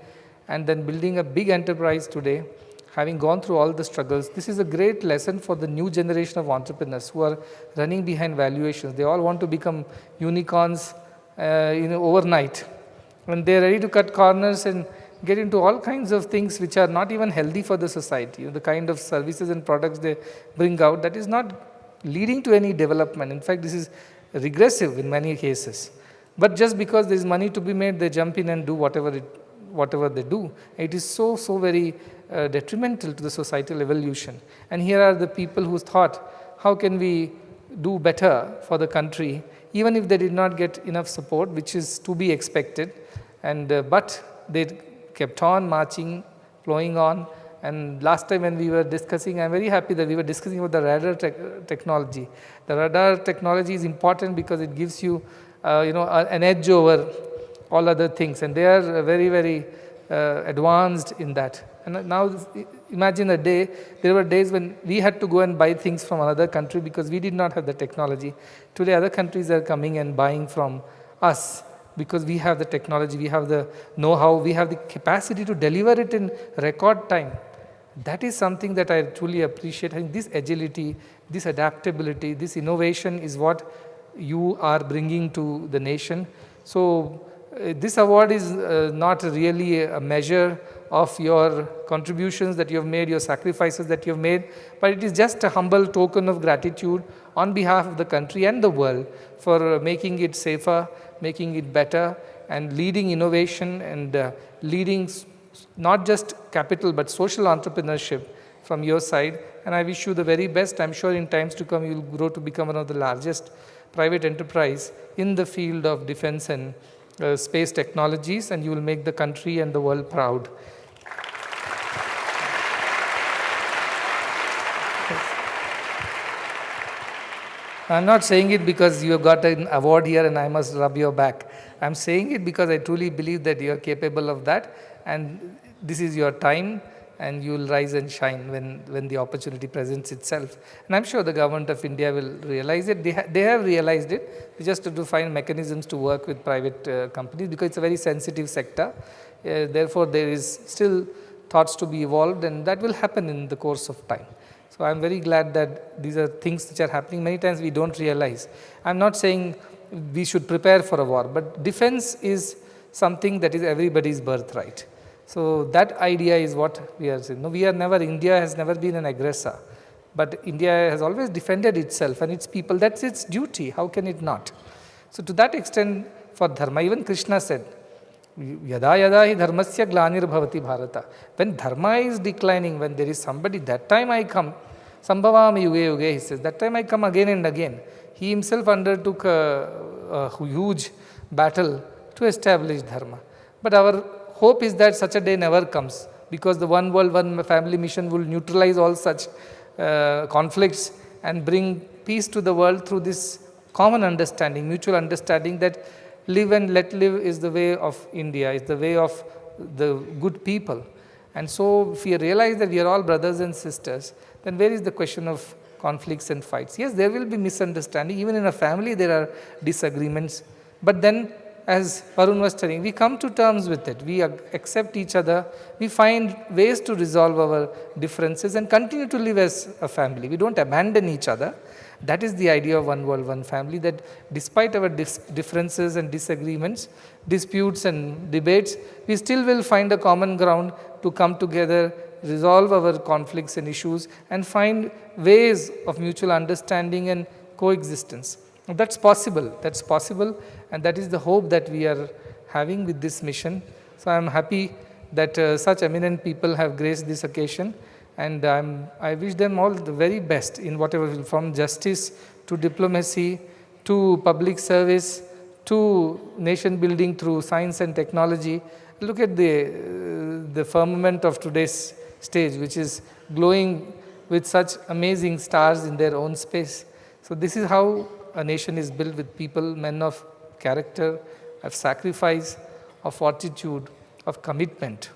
and then building a big enterprise today, having gone through all the struggles. This is a great lesson for the new generation of entrepreneurs who are running behind valuations. They all want to become unicorns overnight. When they are ready to cut corners and get into all kinds of things which are not even healthy for the society, the kind of services and products they bring out, that is not leading to any development. In fact, this is regressive in many cases. But just because there is money to be made, they jump in and do whatever they do. It is so very detrimental to the societal evolution. And here are the people who thought, how can we do better for the country, even if they did not get enough support, which is to be expected. And but they kept on marching, flowing on. And last time when we were discussing, I'm very happy that we were discussing about the radar technology. The radar technology is important because it gives you, an edge over all other things, and they are very advanced in that. And now imagine a day, there were days when we had to go and buy things from another country because we did not have the technology. Today other countries are coming and buying from us because we have the technology, we have the know-how, we have the capacity to deliver it in record time. That is something that I truly appreciate. I think this agility, this adaptability, this innovation is what you are bringing to the nation. So this award is not really a measure of your contributions that you have made, your sacrifices that you have made, but it is just a humble token of gratitude on behalf of the country and the world for making it safer, making it better, and leading innovation and leading not just capital but social entrepreneurship from your side. And I wish you the very best. I'm sure in times to come you will grow to become one of the largest private enterprise in the field of defense and space technologies, and you will make the country and the world proud. I'm not saying it because you have got an award here and I must rub your back. I'm saying it because I truly believe that you are capable of that, and this is your time, and you will rise and shine when the opportunity presents itself. And I'm sure the government of India will realize it. They have realized it. They just have to find mechanisms to work with private companies because it's a very sensitive sector. Therefore, there is still thoughts to be evolved, and that will happen in the course of time. So I'm very glad that these are things which are happening. Many times we don't realize. I'm not saying we should prepare for a war, but defense is something that is everybody's birthright. So that idea is what we are saying. No, India has never been an aggressor, but India has always defended itself and its people. That's its duty. How can it not? So to that extent, for dharma, even Krishna said, Yada yada hi dharmasya glanir bhavati bharata. When dharma is declining, when there is somebody, that time I come. Sambhavami yuge yuge, he says, that time I come again and again. He himself undertook a huge battle to establish dharma. But our hope is that such a day never comes, because the one world, one family mission will neutralize all such conflicts and bring peace to the world through this common understanding, mutual understanding that live and let live is the way of India, is the way of the good people. And so if we realize that we are all brothers and sisters, then where is the question of conflicts and fights? Yes, there will be misunderstanding. Even in a family there are disagreements. But then, as Varun was telling, we come to terms with it. We accept each other. We find ways to resolve our differences and continue to live as a family. We don't abandon each other. That is the idea of one world, one family, that despite our differences and disagreements, disputes and debates, we still will find a common ground to come together, resolve our conflicts and issues, and find ways of mutual understanding and coexistence. That's possible, and that is the hope that we are having with this mission. So I am happy that such eminent people have graced this occasion, and I wish them all the very best in whatever, from justice to diplomacy to public service to nation building through science and technology. Look at the firmament of today's stage, which is glowing with such amazing stars in their own space. So this is how a nation is built, with people, men of character, of sacrifice, of fortitude, of commitment.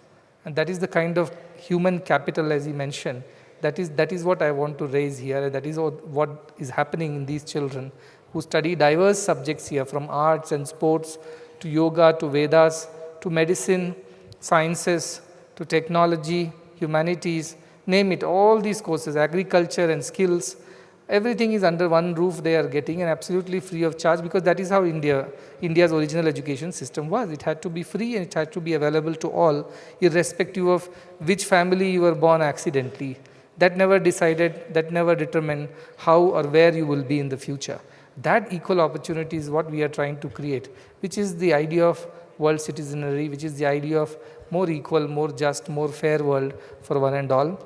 And that is the kind of human capital, as he mentioned. That is what I want to raise here. That is what is happening in these children who study diverse subjects here, from arts and sports to yoga to Vedas to medicine, sciences to technology, humanities, name it, all these courses, agriculture and skills. Everything is under one roof they are getting, and absolutely free of charge, because that is how India's original education system was. It had to be free and it had to be available to all, irrespective of which family you were born accidentally. That never decided, that never determined how or where you will be in the future. That equal opportunity is what we are trying to create, which is the idea of world citizenry, which is the idea of more equal, more just, more fair world for one and all.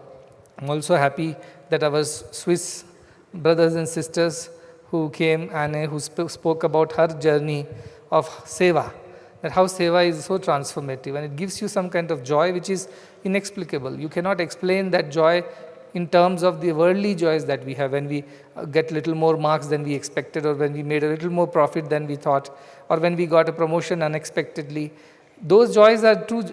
I'm also happy that our Swiss brothers and sisters who came, Anne, who spoke about her journey of Seva, that how Seva is so transformative and it gives you some kind of joy which is inexplicable. You cannot explain that joy in terms of the worldly joys that we have when we get little more marks than we expected, or when we made a little more profit than we thought, or when we got a promotion unexpectedly. Those joys are true.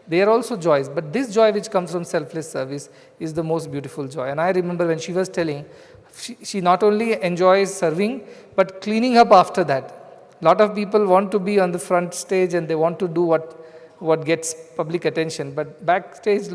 They are also joys, but this joy which comes from selfless service is the most beautiful joy. And I remember when she was telling, she not only enjoys serving, but cleaning up after that. A lot of people want to be on the front stage and they want to do what gets public attention, but backstage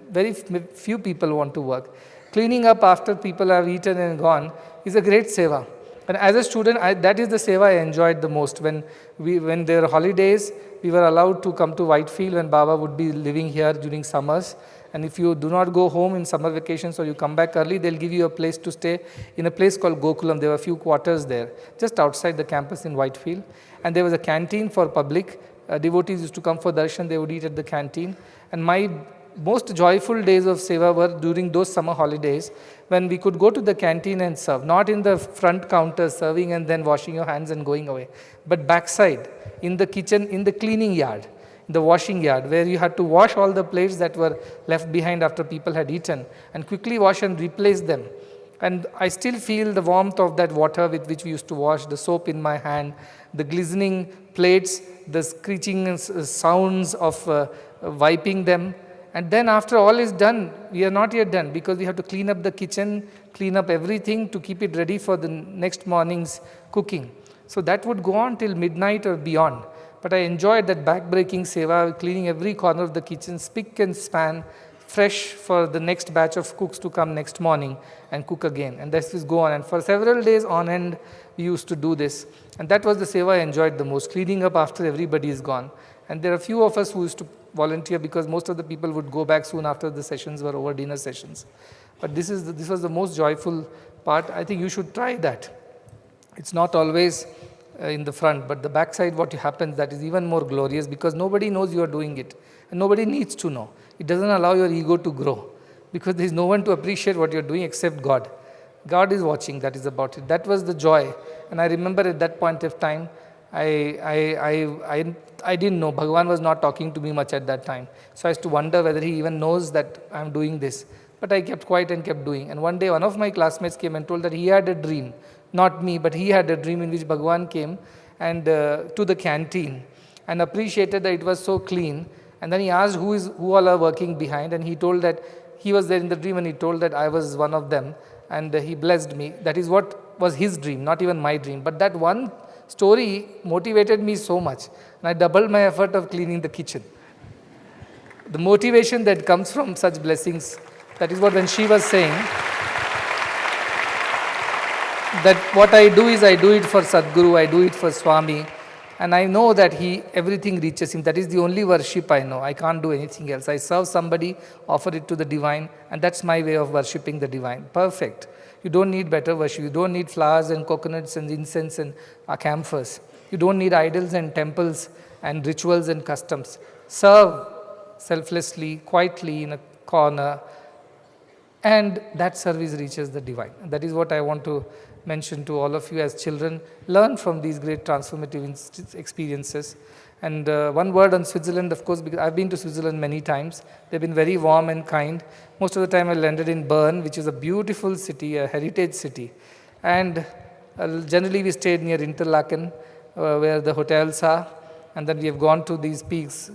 very few people want to work. Cleaning up after people have eaten and gone is a great seva. And as a student, that is the seva I enjoyed the most. When there were holidays, we were allowed to come to Whitefield when Baba would be living here during summers. And if you do not go home in summer vacations or you come back early, they'll give you a place to stay in a place called Gokulam. There were a few quarters there, just outside the campus in Whitefield. And there was a canteen for public. Devotees used to come for darshan, they would eat at the canteen. And my most joyful days of seva were during those summer holidays, when we could go to the canteen and serve, not in the front counter serving and then washing your hands and going away, but backside, in the kitchen, in the cleaning yard, the washing yard, where you had to wash all the plates that were left behind after people had eaten and quickly wash and replace them. And I still feel the warmth of that water with which we used to wash, the soap in my hand, the glistening plates, the screeching sounds of wiping them. And then after all is done, we are not yet done, because we have to clean up the kitchen, clean up everything to keep it ready for the next morning's cooking. So that would go on till midnight or beyond. But I enjoyed that back-breaking seva, cleaning every corner of the kitchen, spick and span, fresh for the next batch of cooks to come next morning and cook again. And this is go on. And for several days on end, we used to do this. And that was the seva I enjoyed the most, cleaning up after everybody is gone. And there are few of us who used to volunteer, because most of the people would go back soon after the sessions were over, dinner sessions. But this was the most joyful part. I think you should try that. It's not always in the front, but the backside what happens, that is even more glorious, because nobody knows you are doing it and nobody needs to know. It doesn't allow your ego to grow, because there is no one to appreciate what you are doing except God. God is watching, that is about it. That was the joy. And I remember at that point of time, I didn't know. Bhagavan was not talking to me much at that time. So I used to wonder whether he even knows that I'm doing this. But I kept quiet and kept doing. And one day one of my classmates came and told that he had a dream, not me, but he had a dream in which Bhagwan came and to the canteen and appreciated that it was so clean. And then he asked who all are working behind, and he told that he was there in the dream, and he told that I was one of them, and he blessed me. That is what was his dream, not even my dream. But that one story motivated me so much, and I doubled my effort of cleaning the kitchen. The motivation that comes from such blessings, that is what when she was saying, that what I do is I do it for Sadhguru, I do it for Swami, and I know that everything reaches him. That is the only worship I know. I can't do anything else. I serve somebody, offer it to the divine, and that's my way of worshipping the divine. Perfect. You don't need better worship. You don't need flowers and coconuts and incense and camphors. You don't need idols and temples and rituals and customs. Serve selflessly, quietly in a corner, and that service reaches the divine. And that is what I want to mention to all of you as children. Learn from these great transformative experiences. And one word on Switzerland, of course, because I've been to Switzerland many times. They've been very warm and kind. Most of the time I landed in Bern, which is a beautiful city, a heritage city. And generally we stayed near Interlaken, where the hotels are. And then we have gone to these peaks,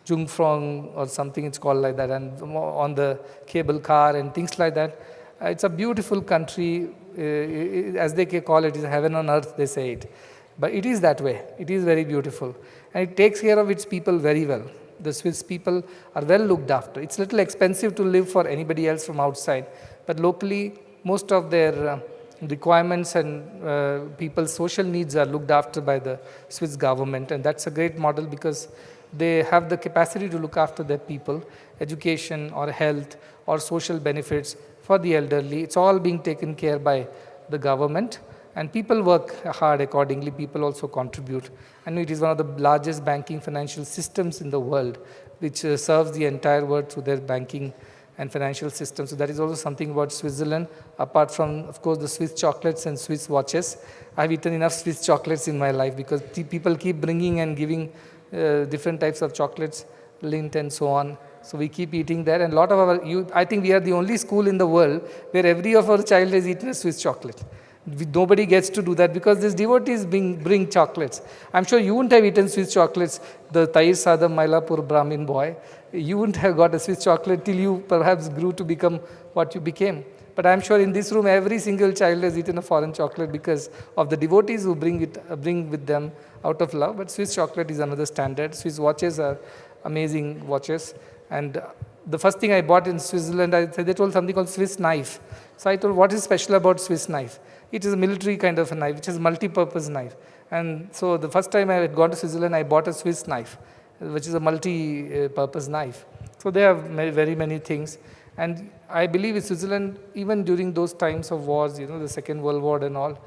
Jungfrau or something it's called like that, and on the cable car and things like that. It's a beautiful country, as they call it, is heaven on earth, they say it. But it is that way. It is very beautiful. And it takes care of its people very well. The Swiss people are well looked after. It's a little expensive to live for anybody else from outside. But locally, most of their requirements and people's social needs are looked after by the Swiss government. And that's a great model because they have the capacity to look after their people, education or health or social benefits for the elderly. It's all being taken care by the government, and people work hard accordingly. People also contribute. And it is one of the largest banking financial systems in the world, which serves the entire world through their banking and financial system. So that is also something about Switzerland, apart from, of course, the Swiss chocolates and Swiss watches. I've eaten enough Swiss chocolates in my life because people keep bringing and giving different types of chocolates, Lindt and so on. So we keep eating there, and a lot of our youth, I think we are the only school in the world where every of our child has eaten a Swiss chocolate. Nobody gets to do that because these devotees bring chocolates. I'm sure you wouldn't have eaten Swiss chocolates, the Tair Sadam Mailapur Brahmin boy. You wouldn't have got a Swiss chocolate till you perhaps grew to become what you became. But I'm sure in this room, every single child has eaten a foreign chocolate because of the devotees who bring with them out of love. But Swiss chocolate is another standard. Swiss watches are amazing watches. And the first thing I bought in Switzerland, they told something called Swiss knife. So I told, what is special about Swiss knife? It is a military kind of a knife, which is a multi-purpose knife. And so the first time I had gone to Switzerland, I bought a Swiss knife, which is a multi-purpose knife. So they have very many things. And I believe in Switzerland, even during those times of wars, the Second World War and all,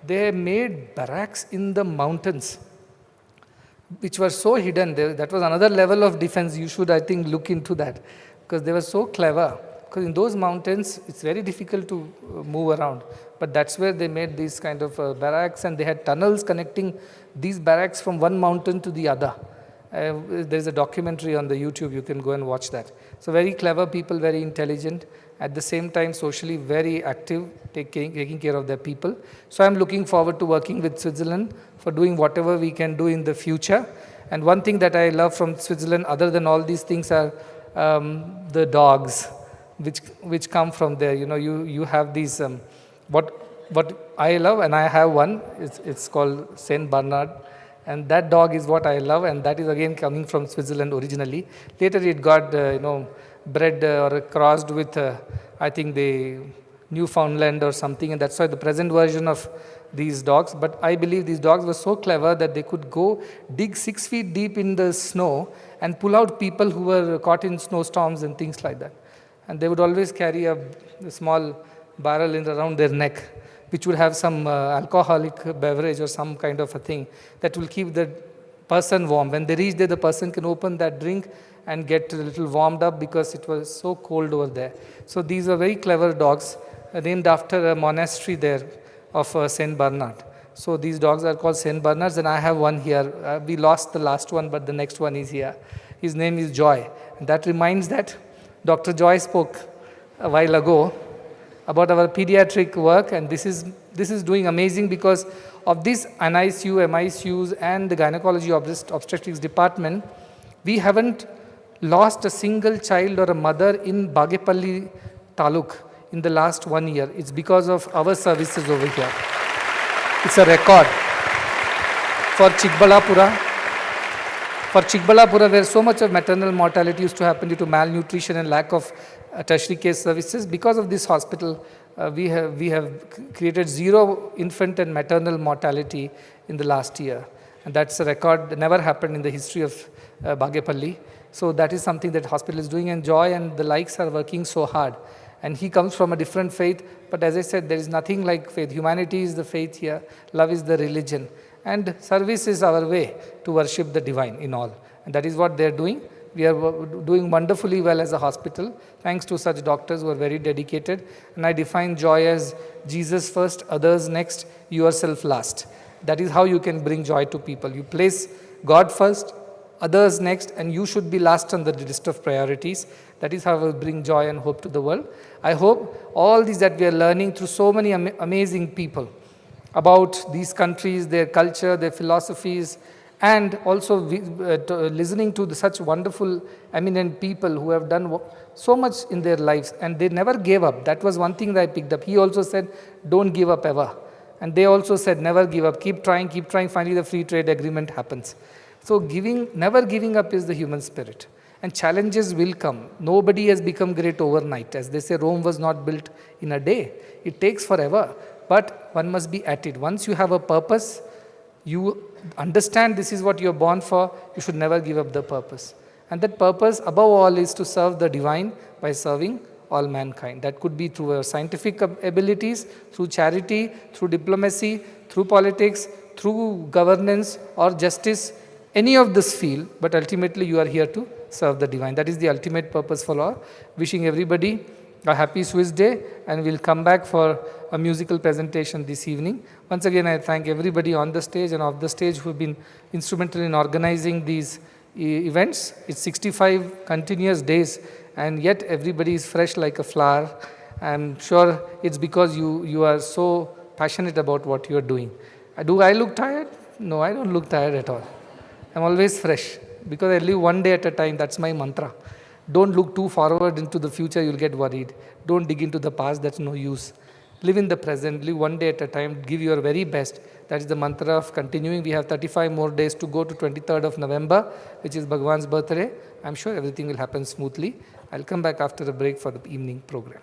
they made barracks in the mountains, which were so hidden. That was another level of defense. You should, I think, look into that, because they were so clever. Because in those mountains, it's very difficult to move around. But that's where they made these kind of barracks, and they had tunnels connecting these barracks from one mountain to the other. There's a documentary on the YouTube, you can go and watch that. So very clever people, very intelligent, at the same time socially very active, taking care of their people. So I'm looking forward to working with Switzerland for doing whatever we can do in the future. And one thing that I love from Switzerland, other than all these things, are the dogs, which come from there. You have these, what I love, and I have one, it's called Saint Bernard. And that dog is what I love, and that is again coming from Switzerland originally. Later it got, bred or crossed with, I think, the Newfoundland or something, and that's why the present version of these dogs. But I believe these dogs were so clever that they could go dig 6 feet deep in the snow and pull out people who were caught in snowstorms and things like that. And they would always carry a small barrel around their neck, which would have some alcoholic beverage or some kind of a thing that will keep the person warm. When they reach there, the person can open that drink and get a little warmed up because it was so cold over there. So these are very clever dogs, named after a monastery there of Saint Bernard. So these dogs are called Saint Bernards, and I have one here. We lost the last one, but the next one is here. His name is Joy. And that reminds that Dr. Joy spoke a while ago about our pediatric work, and this is doing amazing because of this NICU, MICUs, and the gynecology obstetrics department. We haven't lost a single child or a mother in Bagepalli Taluk in the last 1 year. It's because of our services over here. It's a record. For Chikbalapura, where so much of maternal mortality used to happen due to malnutrition and lack of tertiary care services, because of this hospital, we have created 0 infant and maternal mortality in the last year. And that's a record that never happened in the history of Bagepalli. So that is something that hospital is doing, and Joy and the likes are working so hard. And he comes from a different faith, but as I said, there is nothing like faith. Humanity is the faith here, love is the religion, and service is our way to worship the divine in all. And that is what they are doing. We are doing wonderfully well as a hospital, thanks to such doctors who are very dedicated. And I define joy as Jesus first, others next, yourself last. That is how you can bring joy to people. You place God first, others next, and you should be last on the list of priorities. That is how we bring joy and hope to the world. I hope all these that we are learning through so many amazing people about these countries, their culture, their philosophies, and also listening to such wonderful, eminent people who have done so much in their lives, and they never gave up. That was one thing that I picked up. He also said, don't give up ever. And they also said, never give up, keep trying, finally the free trade agreement happens. So never giving up is the human spirit. And challenges will come. Nobody has become great overnight. As they say, Rome was not built in a day. It takes forever. But one must be at it. Once you have a purpose, you understand this is what you're born for, you should never give up the purpose. And that purpose, above all, is to serve the divine by serving all mankind. That could be through our scientific abilities, through charity, through diplomacy, through politics, through governance or justice, any of this field, but ultimately you are here to serve the divine. That is the ultimate purpose for all. Wishing everybody a happy Swiss Day, and we'll come back for a musical presentation this evening. Once again, I thank everybody on the stage and off the stage who have been instrumental in organizing these events. It's 65 continuous days, and yet everybody is fresh like a flower. I'm sure it's because you are so passionate about what you are doing. Do I look tired? No, I don't look tired at all. I'm always fresh because I live one day at a time. That's my mantra. Don't look too forward into the future, you'll get worried. Don't dig into the past, that's no use. Live in the present, live one day at a time, give your very best. That is the mantra of continuing. We have 35 more days to go to 23rd of November, which is Bhagwan's birthday. I'm sure everything will happen smoothly. I'll come back after a break for the evening program.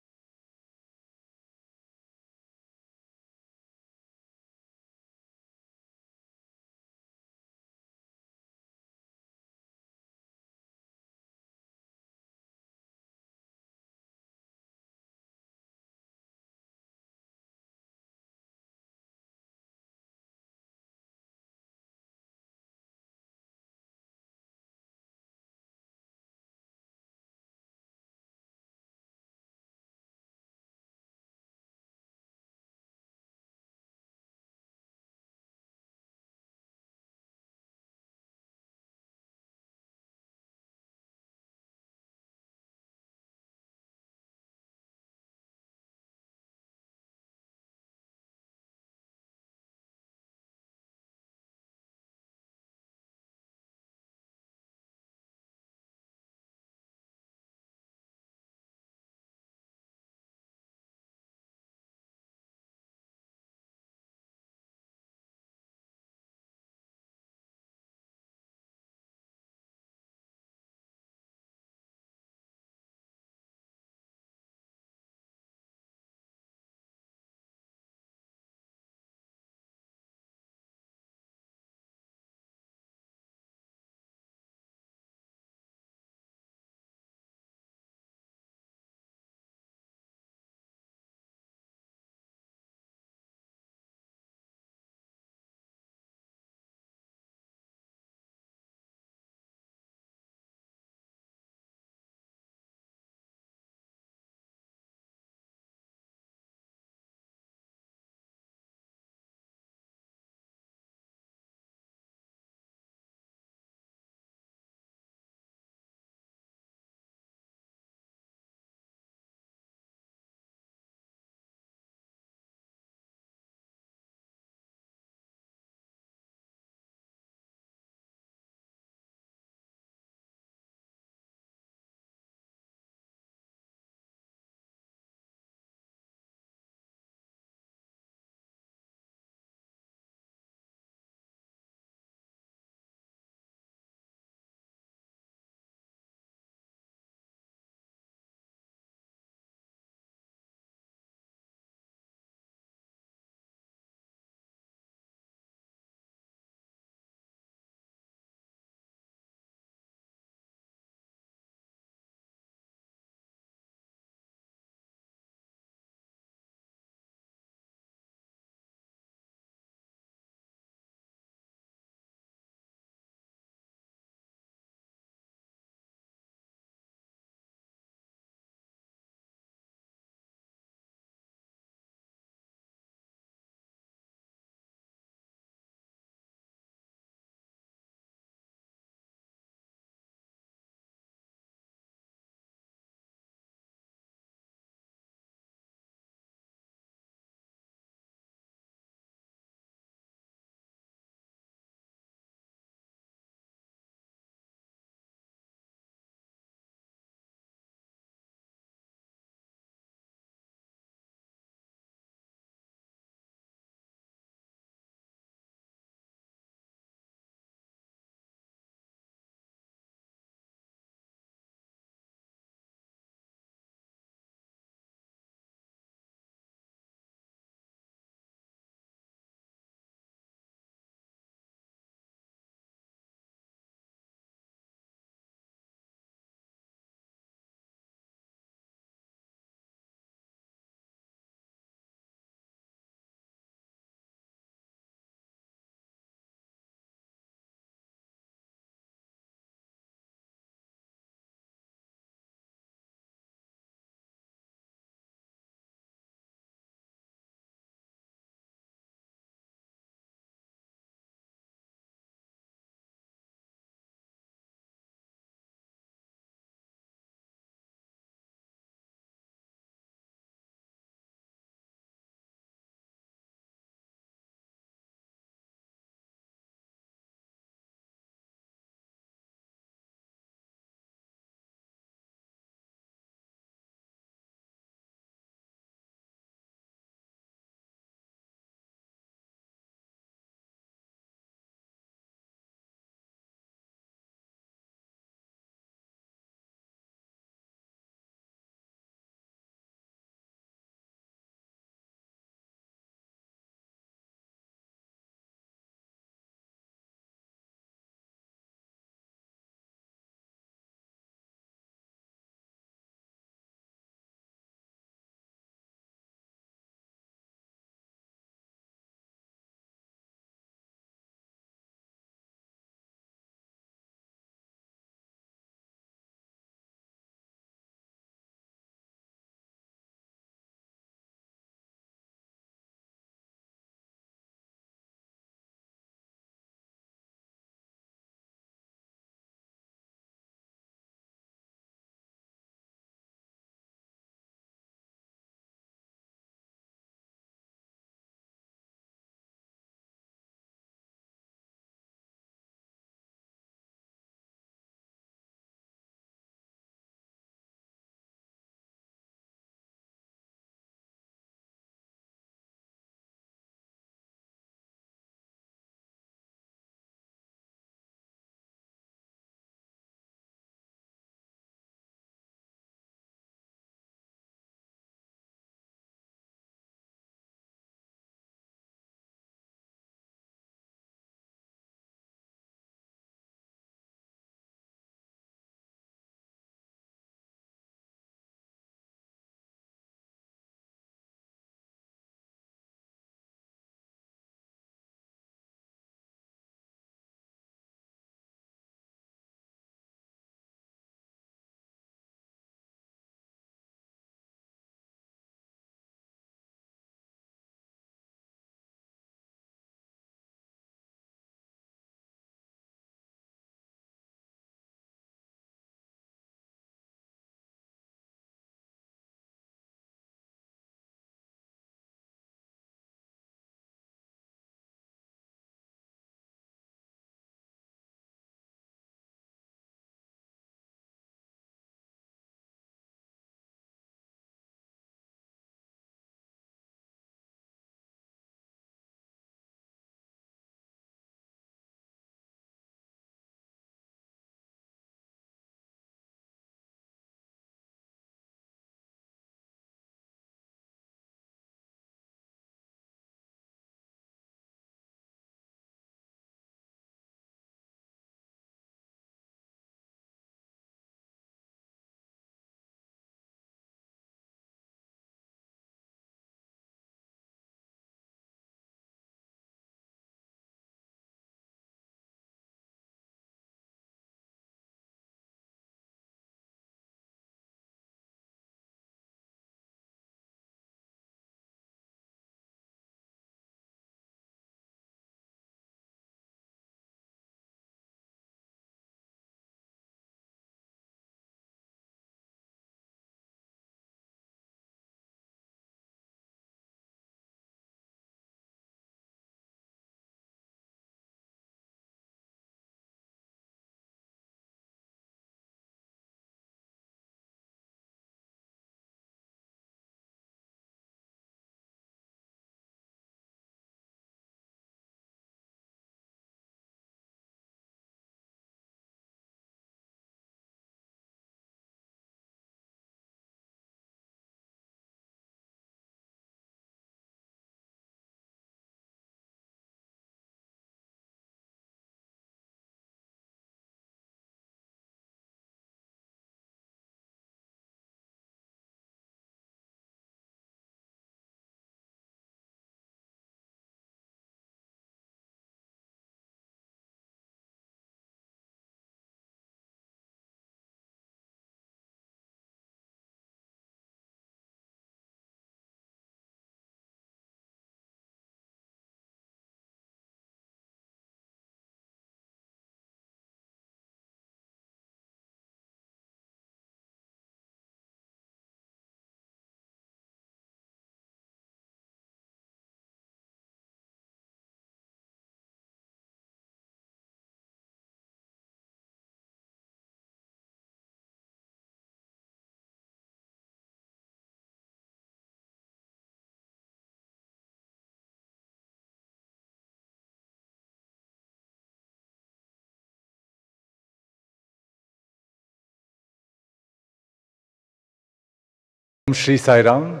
Shri Sai Ram.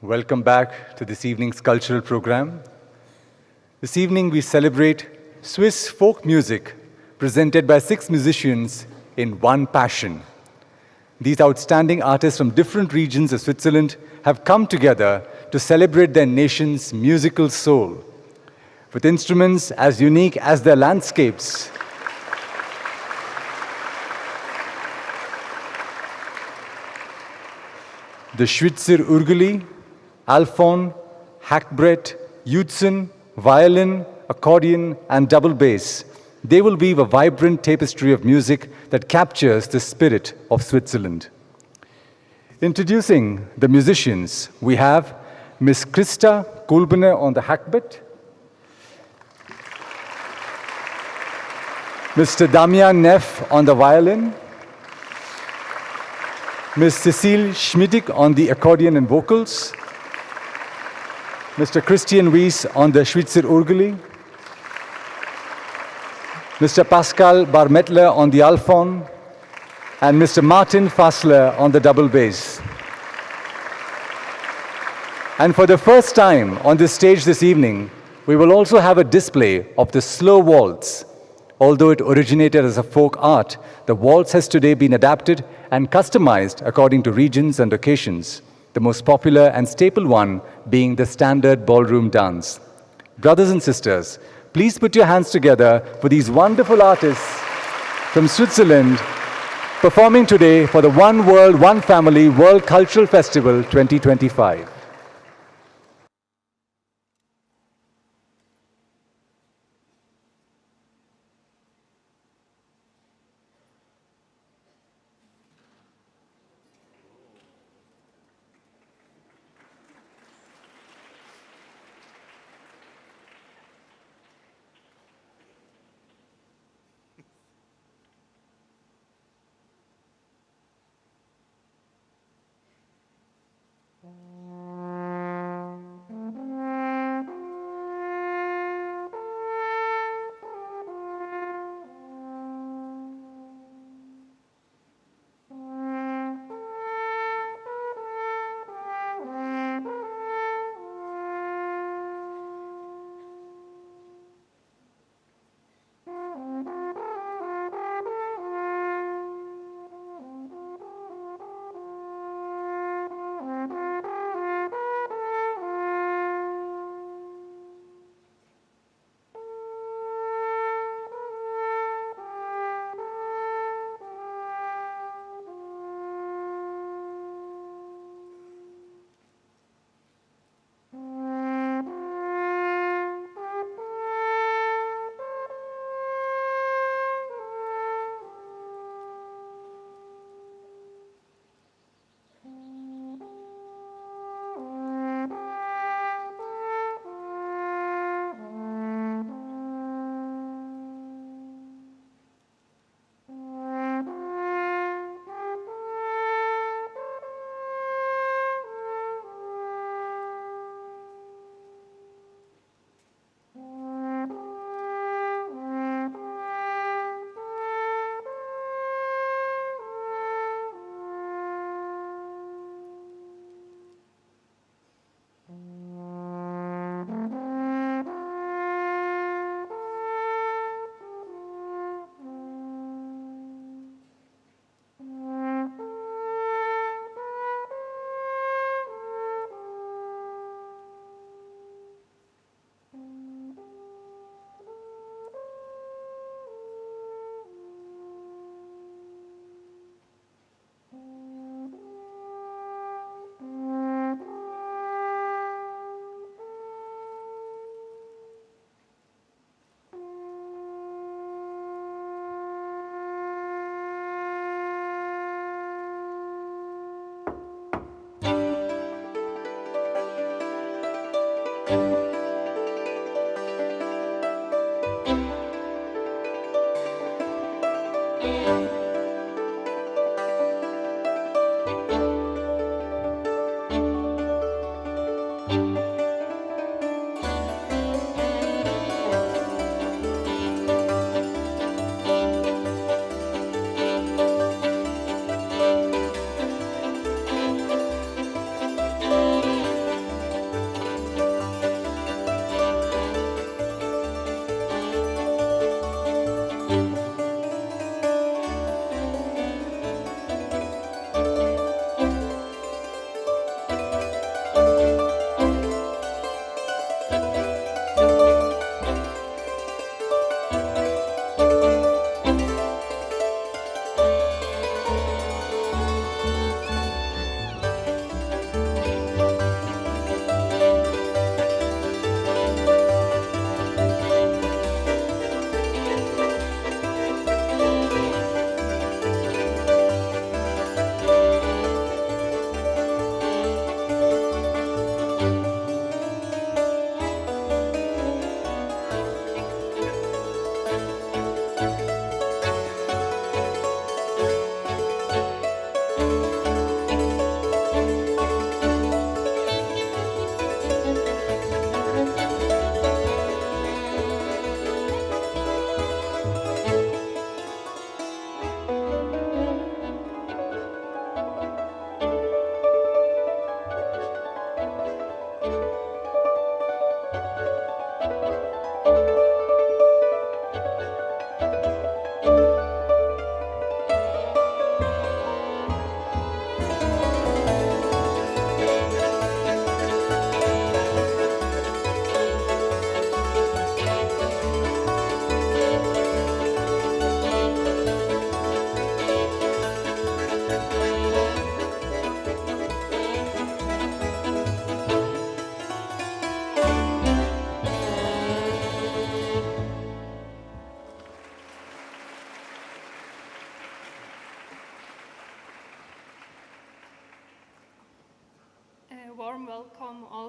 Welcome back to this evening's cultural program. This evening we celebrate Swiss folk music presented by 6 musicians in one passion. These outstanding artists from different regions of Switzerland have come together to celebrate their nation's musical soul. With instruments as unique as their landscapes, the Schwitzer Urguli, Alphorn, Hackbrett, Utzen, violin, accordion, and double bass, they will weave a vibrant tapestry of music that captures the spirit of Switzerland. Introducing the musicians, we have Miss Christa Kulbene on the Hackbrett, Mr. Damian Neff on the violin, Ms. Cecile Schmidig on the accordion and vocals, Mr. Christian Wies on the Schwitzer Urguli, Mr. Pascal Barmettler on the Alphorn, and Mr. Martin Fassler on the double bass. And for the first time on this stage this evening, we will also have a display of the slow waltz. Although it originated as a folk art, the waltz has today been adapted and customized according to regions and occasions, the most popular and staple one being the standard ballroom dance. Brothers and sisters, please put your hands together for these wonderful artists from Switzerland performing today for the One World, One Family World Cultural Festival 2025.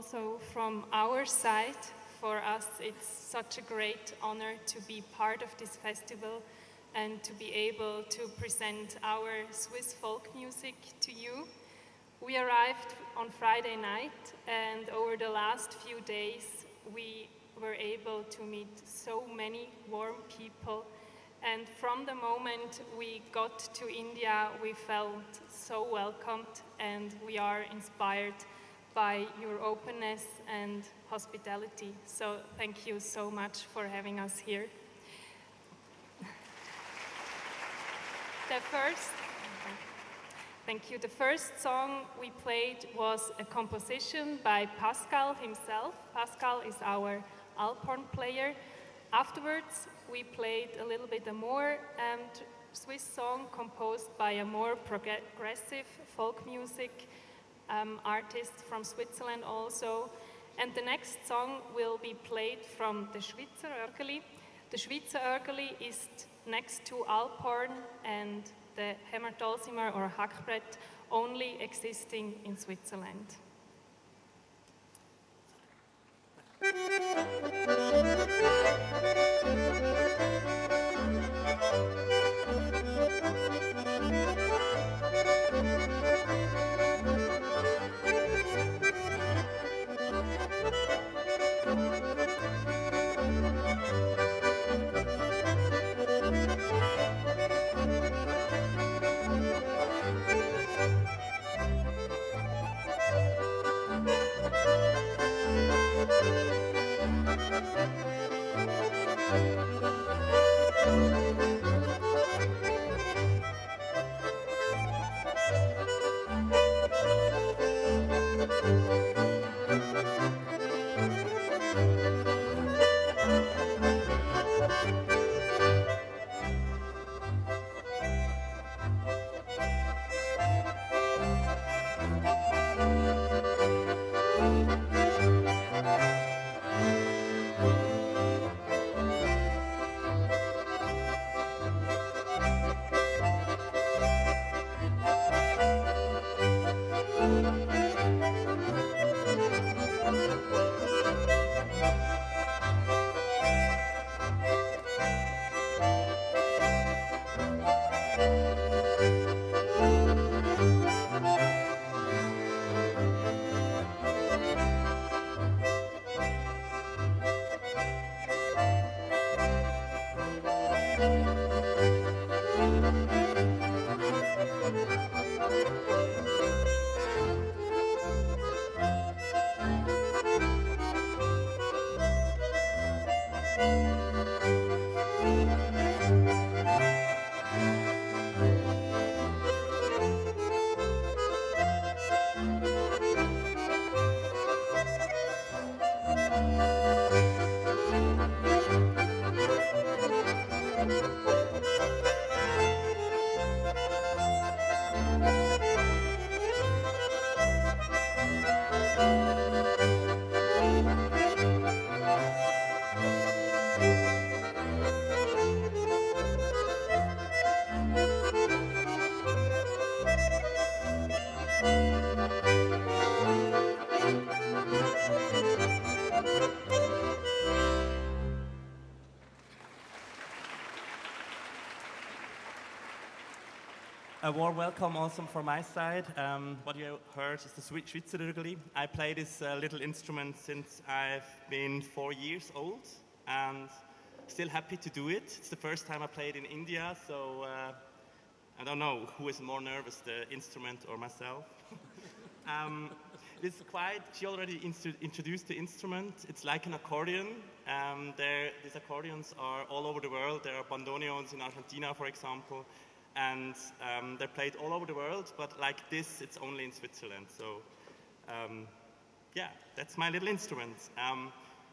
Also from our side, for us it's such a great honor to be part of this festival and to be able to present our Swiss folk music to you. We arrived on Friday night, and over the last few days we were able to meet so many warm people. And from the moment we got to India, we felt so welcomed, and we are inspired by your openness and hospitality. So thank you so much for having us here. Thank you. The first song we played was a composition by Pascal himself. Pascal is our Alphorn player. Afterwards, we played a little bit more Swiss song composed by a more progressive folk music artist from Switzerland also. And the next song will be played from the Schweizer Örgeli. The Schweizer Örgeli is next to Alphorn and the Hämmer-Dulcimer or Hackbrett only existing in Switzerland. A warm welcome also from my side. What you heard is the Schweizer Örgeli. I play this little instrument since I've been 4 years old and still happy to do it. It's the first time I played in India, so I don't know who is more nervous, the instrument or myself. She already introduced the instrument. It's like an accordion. These accordions are all over the world. There are bandoneons in Argentina, for example. And they're played all over the world, but like this, it's only in Switzerland. So, yeah, that's my little instrument.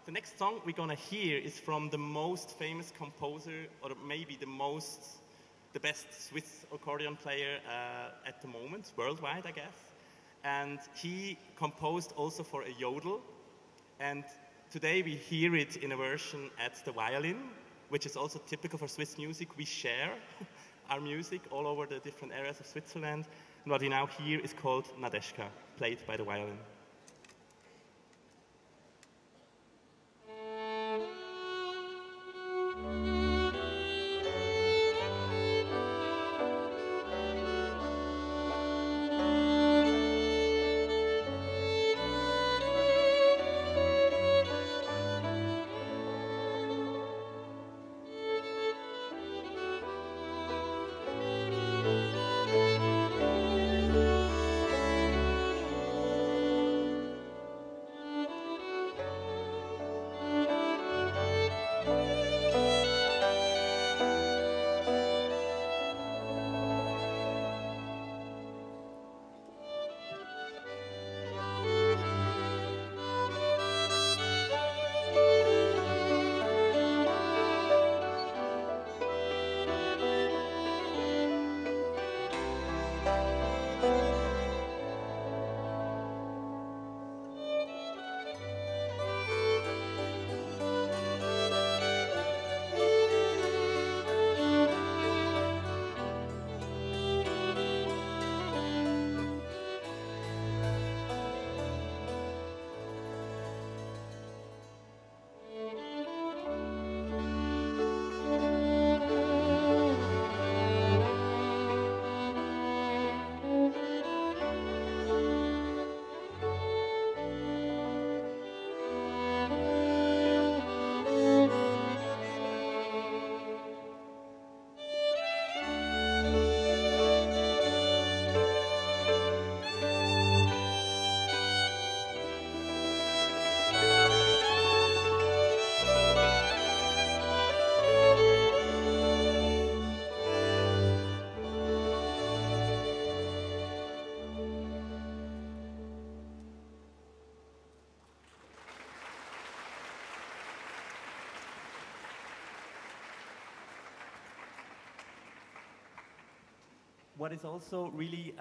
The next song we're gonna hear is from the most famous composer, or maybe the best Swiss accordion player at the moment, worldwide, I guess. And he composed also for a yodel. And today we hear it in a version at the violin, which is also typical for Swiss music. We share our music all over the different areas of Switzerland. And what we now hear is called Nadeshka, played by the violin. what is also really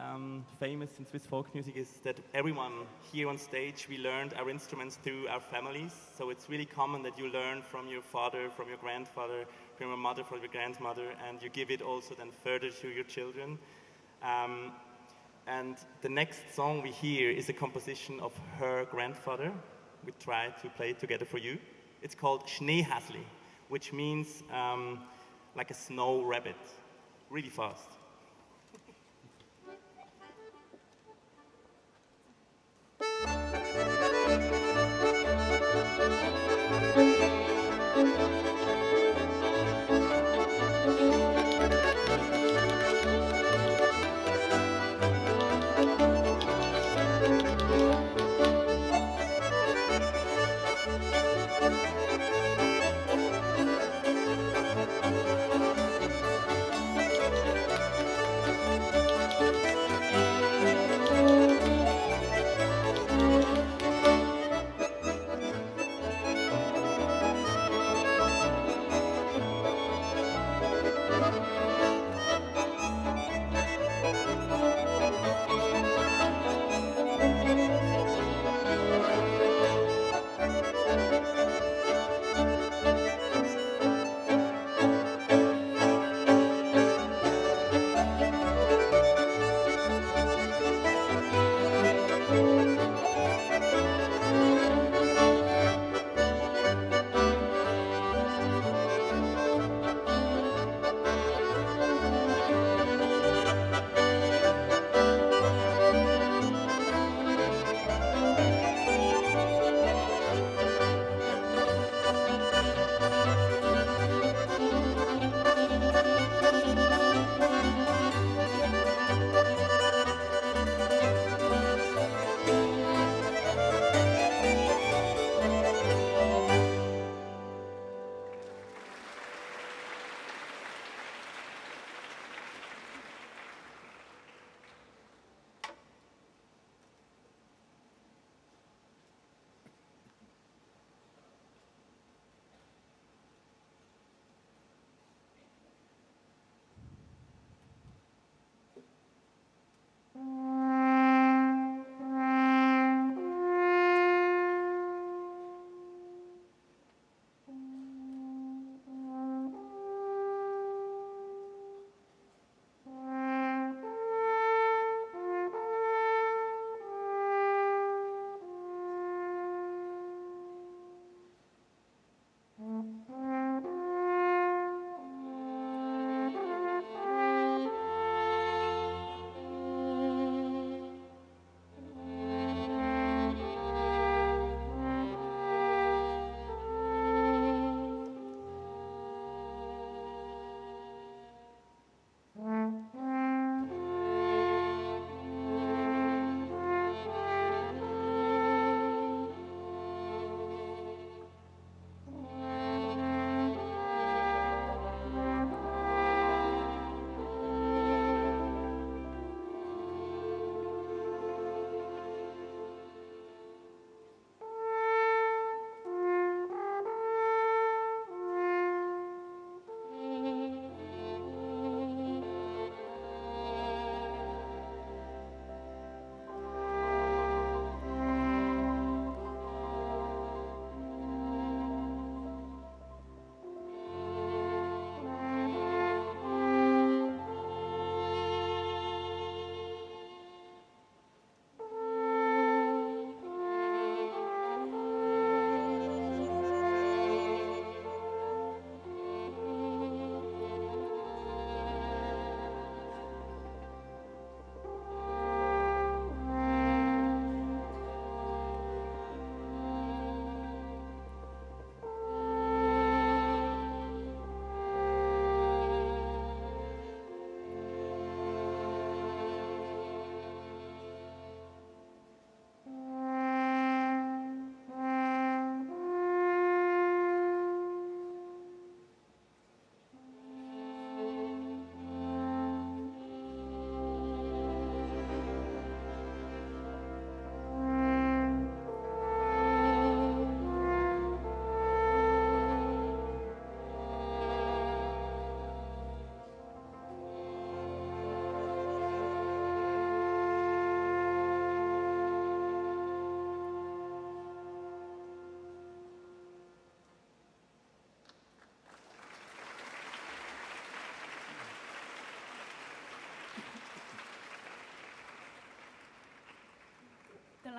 famous in Swiss folk music is that everyone here on stage, we learned our instruments through our families. So it's really common that you learn from your father, from your grandfather, from your mother, from your grandmother, and you give it also then further to your children. And the next song we hear is a composition of her grandfather. We try to play it together for you. It's called Schneehäsli, which means like a snow rabbit, really fast.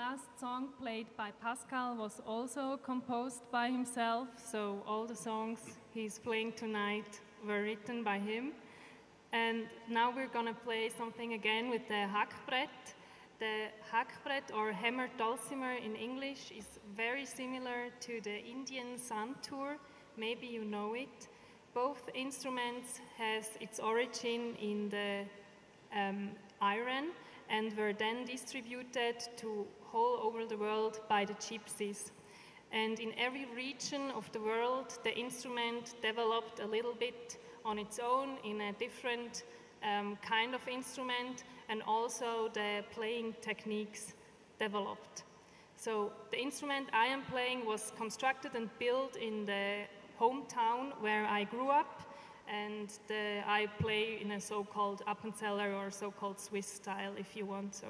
last song played by Pascal was also composed by himself, so all the songs he's playing tonight were written by him. And now we're going to play something again with the Hackbrett. The Hackbrett, or hammered dulcimer in English, is very similar to the Indian santur. Maybe you know it. Both instruments has its origin in the Iran and were then distributed to all over the world by the gypsies. And in every region of the world, the instrument developed a little bit on its own in a different kind of instrument, and also the playing techniques developed. So the instrument I am playing was constructed and built in the hometown where I grew up, and I play in a so-called Appenzeller or so-called Swiss style, if you want so.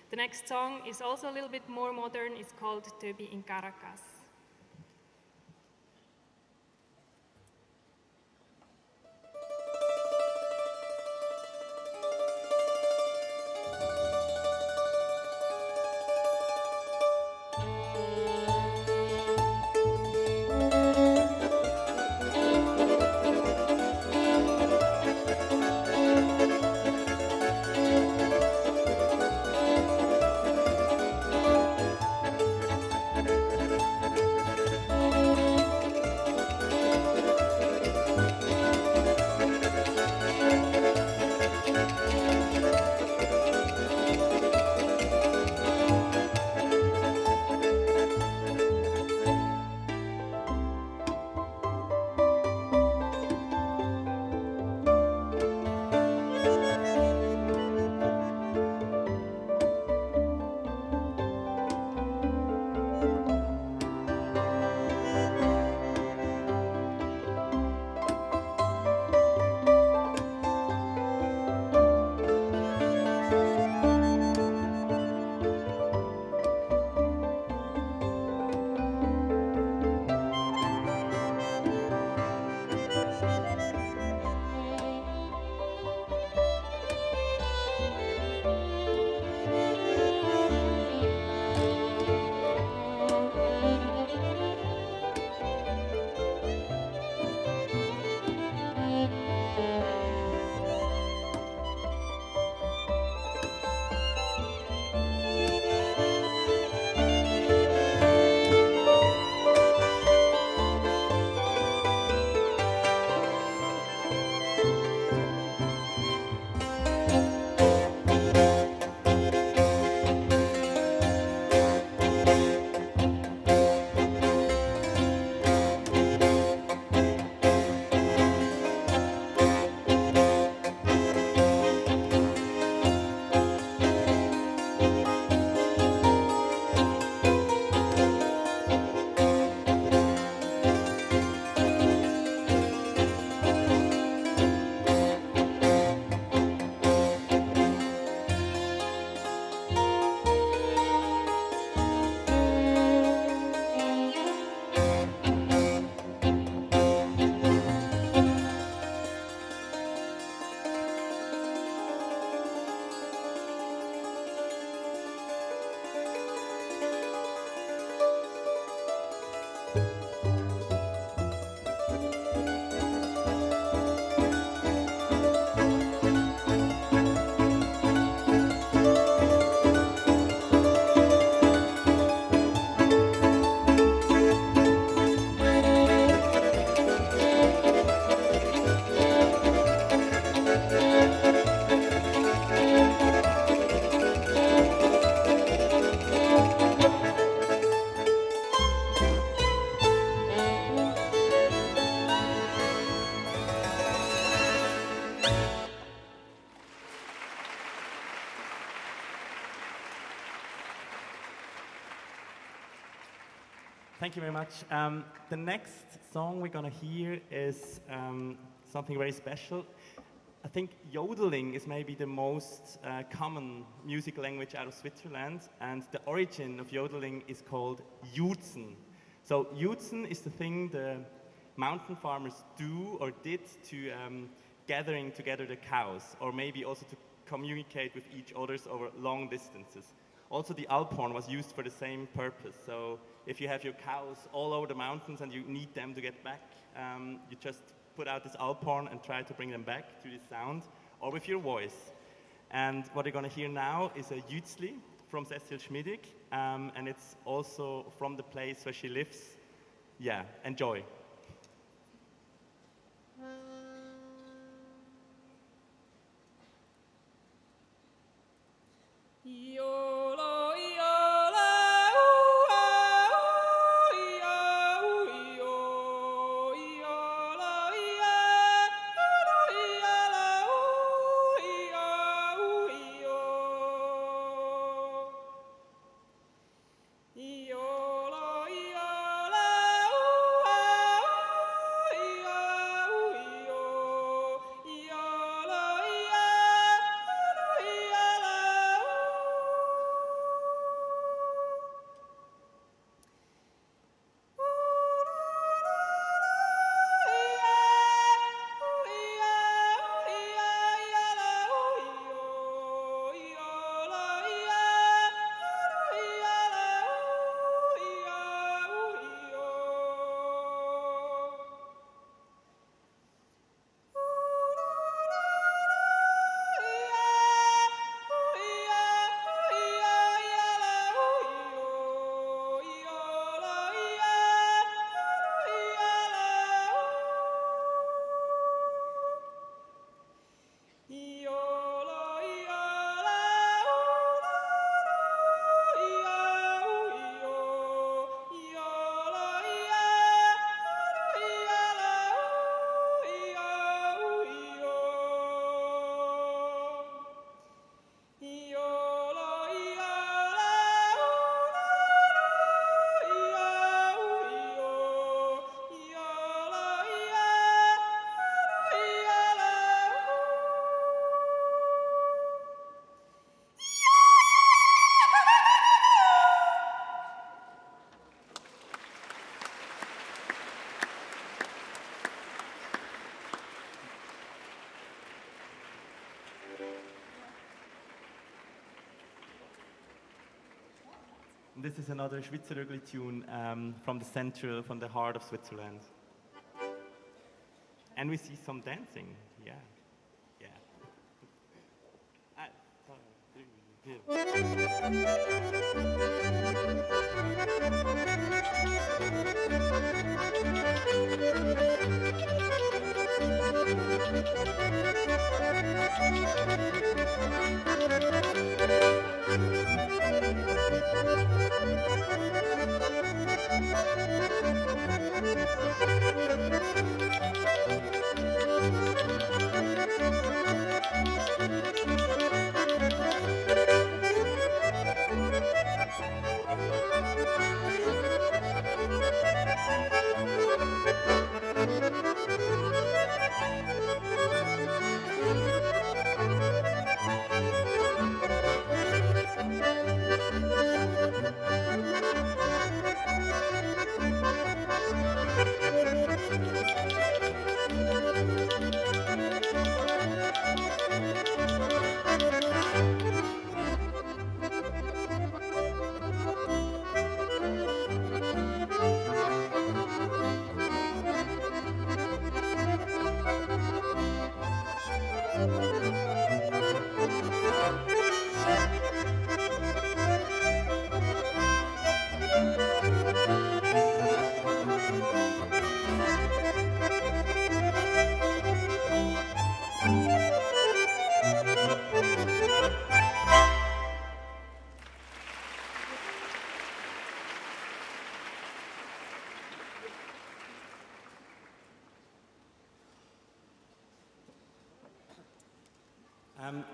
The next song is also a little bit more modern. It's called Töbi in Caracas. Thank you very much. The next song we're going to hear is something very special. I think yodeling is maybe the most common music language out of Switzerland, and the origin of yodeling is called Jurzen. So Jurzen is the thing the mountain farmers do or did to gathering together the cows, or maybe also to communicate with each other over long distances. Also, the Alphorn was used for the same purpose. So if you have your cows all over the mountains and you need them to get back, you just put out this Alphorn and try to bring them back to this sound, or with your voice. And what you're going to hear now is a Jützli from Cecil Schmidig, and it's also from the place where she lives. Yeah, enjoy. This is another Schweizerögli tune from the heart of Switzerland. And we see some dancing, yeah.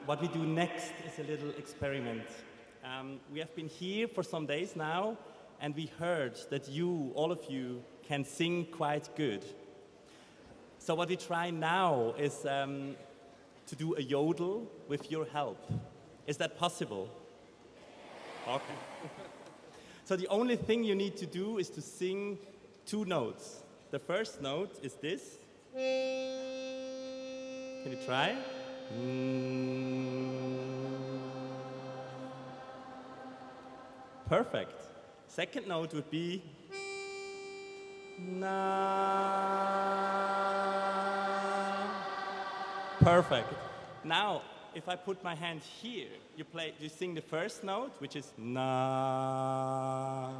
What we do next is a little experiment. We have been here for some days now, and we heard that you, all of you, can sing quite good. So what we try now is to do a yodel with your help. Is that possible? Okay. So the only thing you need to do is to sing 2 notes. The first note is this. Can you try? Perfect. Second note would be na. Perfect. Now, if I put my hand here, you sing the first note, which is na.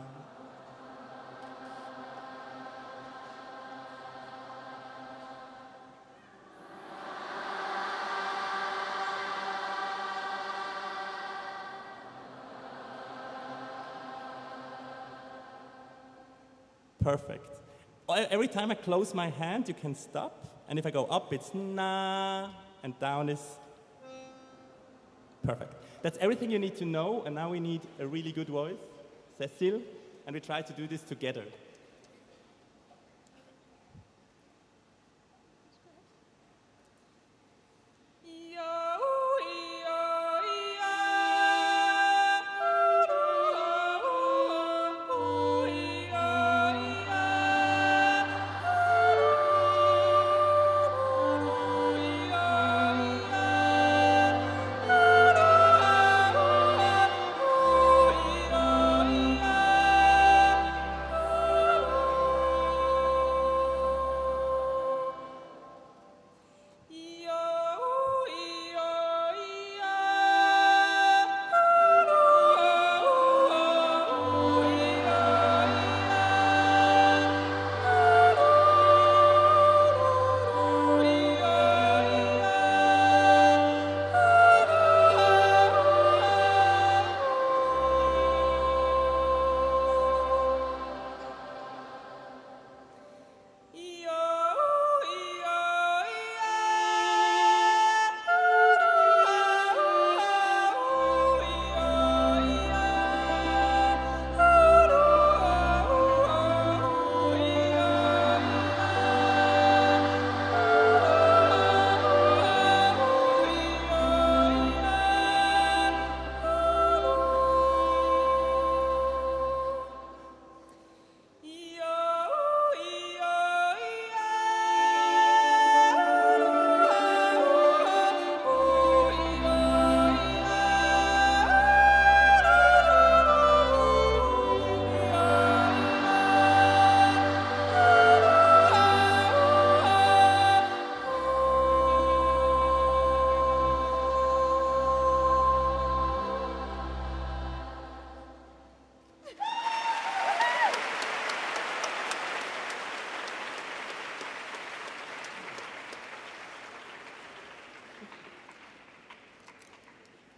Perfect. Every time I close my hand, you can stop. And if I go up, it's na, and down is perfect. That's everything you need to know, and now we need a really good voice, Cecile, and we try to do this together.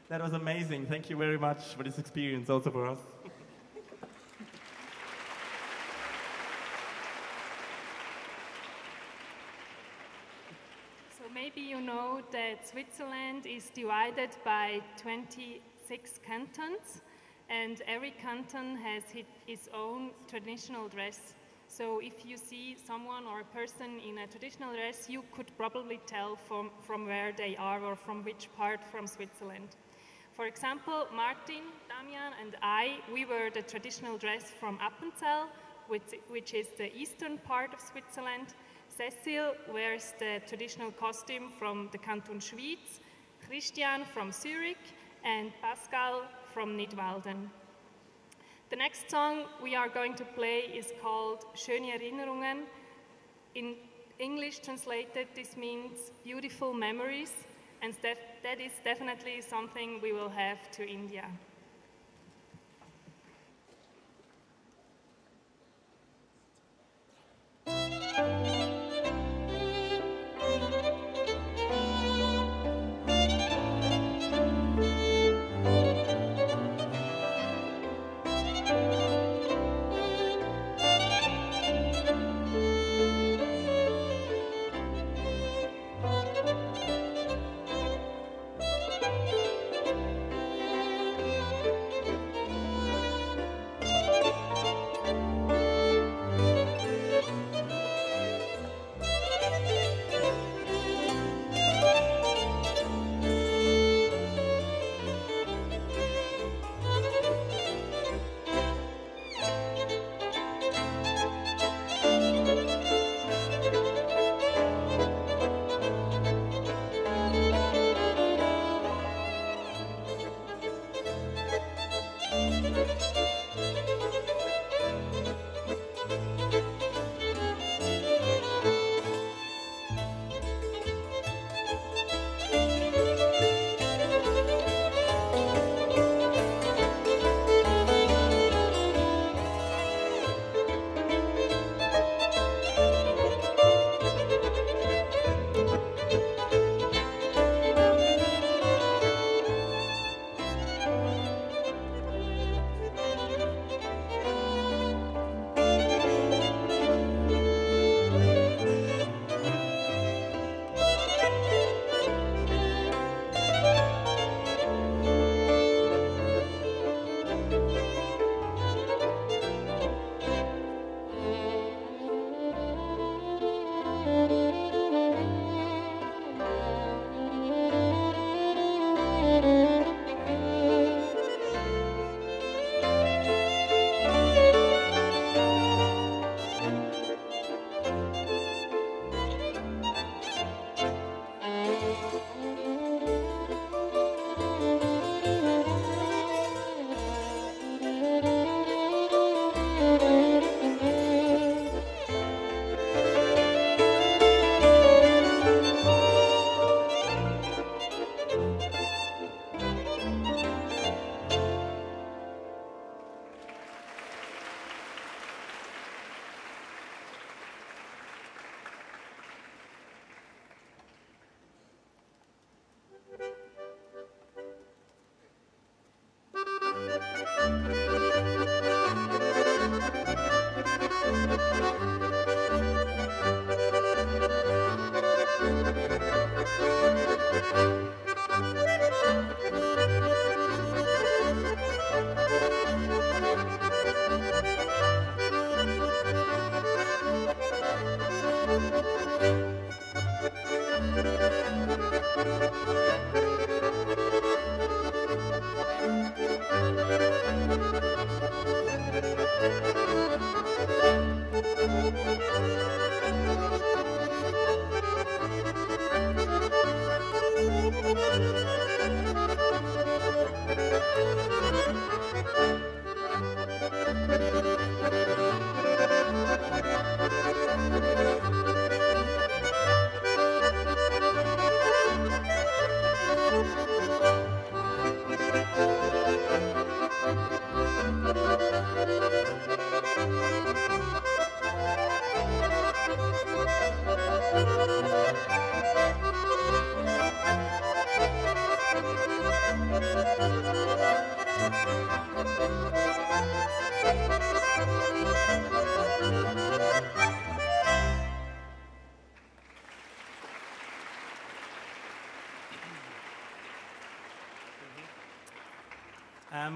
That was amazing. Thank you very much for this experience also for us. So maybe you know that Switzerland is divided by 26 cantons, and every canton has its own traditional dress. So if you see someone or a person in a traditional dress, you could probably tell from where they are or from which part from Switzerland. For example, Martin, Damian, and I, we wear the traditional dress from Appenzell, which is the eastern part of Switzerland. Cecile wears the traditional costume from the Canton Schwyz, Christian from Zurich, and Pascal from Nidwalden. The next song we are going to play is called Schöne Erinnerungen. In English translated, this means beautiful memories, and that is definitely something we will have to India.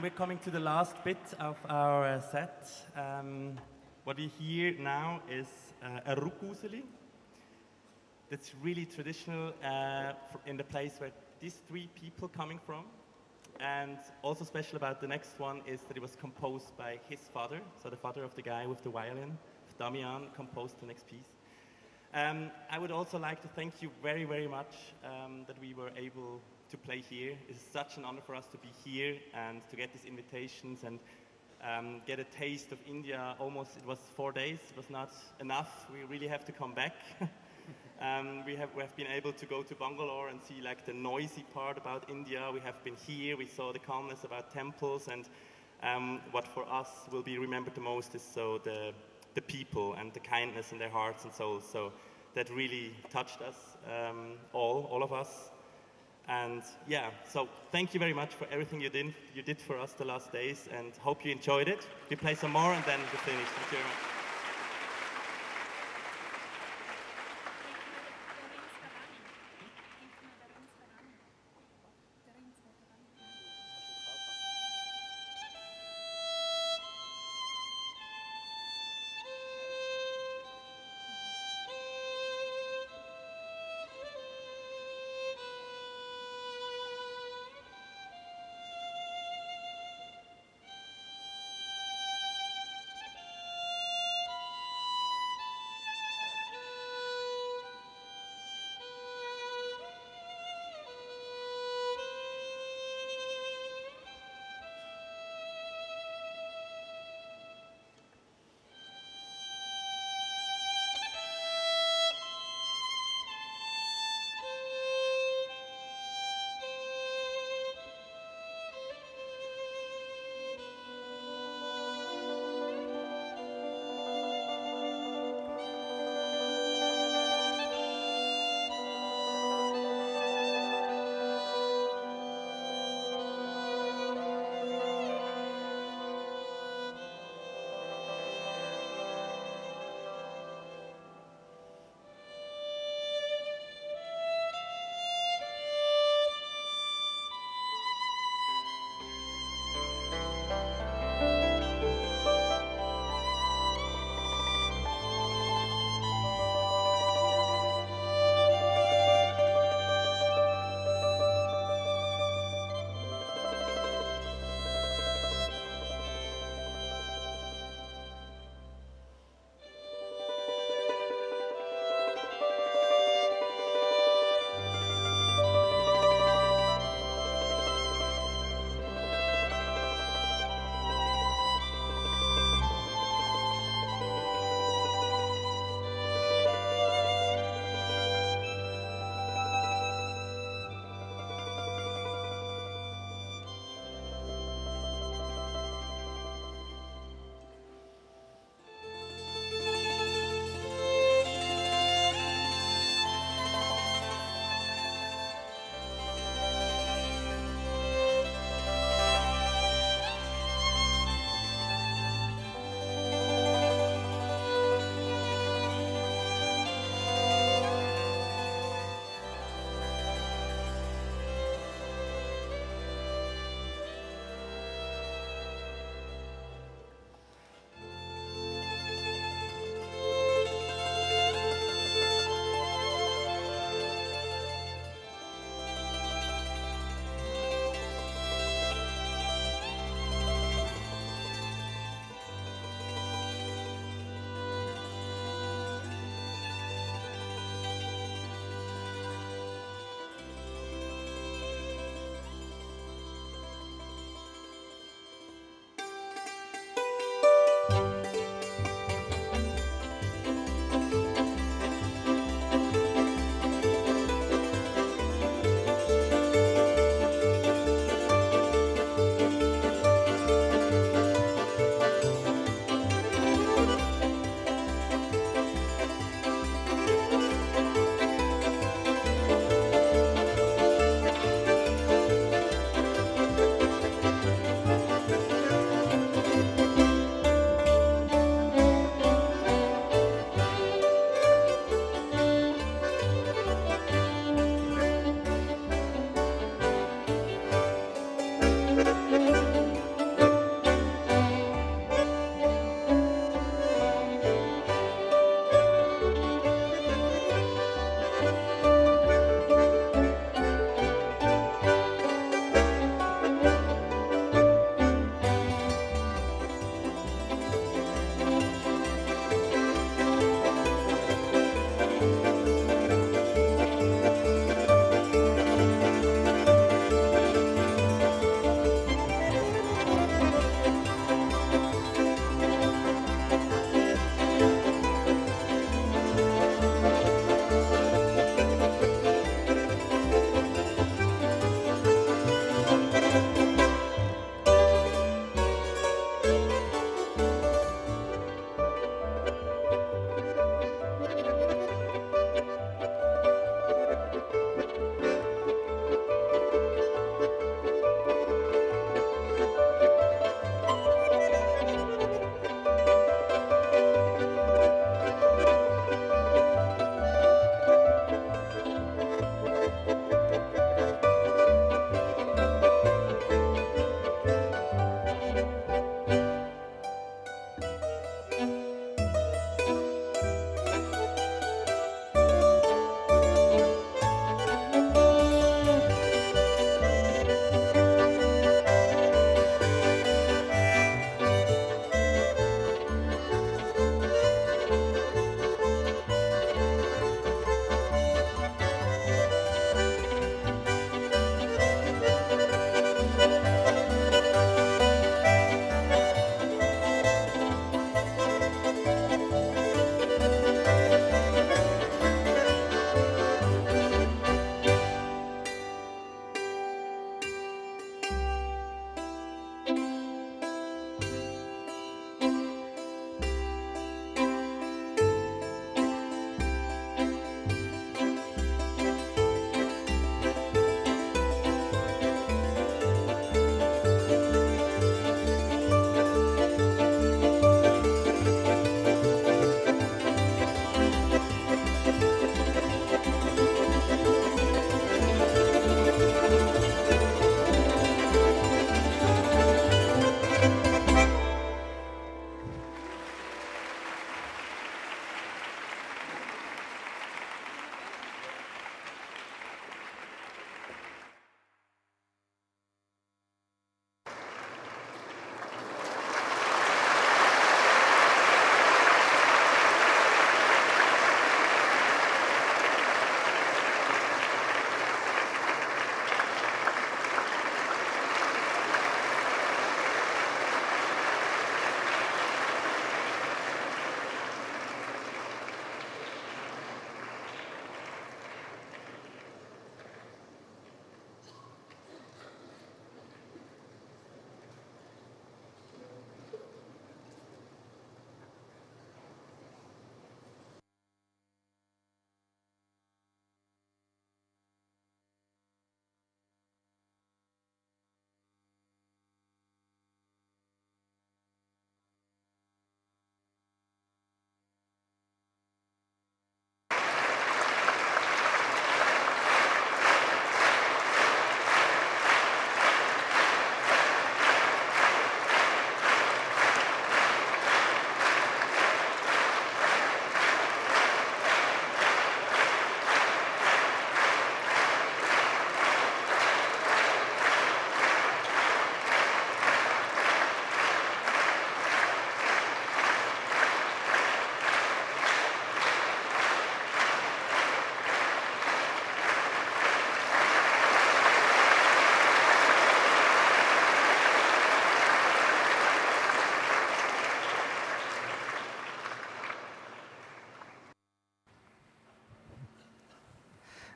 We're coming to the last bit of our set. What we hear now is a rukuseli. That's really traditional in the place where these three people coming from. And also special about the next one is that it was composed by his father, so the father of the guy with the violin, Damian, composed the next piece. I would also like to thank you very, very much that we were able to play here. It's such an honor for us to be here and to get these invitations and get a taste of India. Almost, it was 4 days. It was not enough. We really have to come back. We have been able to go to Bangalore and see like the noisy part about India. We have been here. We saw the calmness about temples, and what for us will be remembered the most is so the people and the kindness in their hearts and souls. So that really touched us, all of us. And yeah, so thank you very much for everything you did for us the last days, and hope you enjoyed it. We play some more and then we finish. Thank you very much.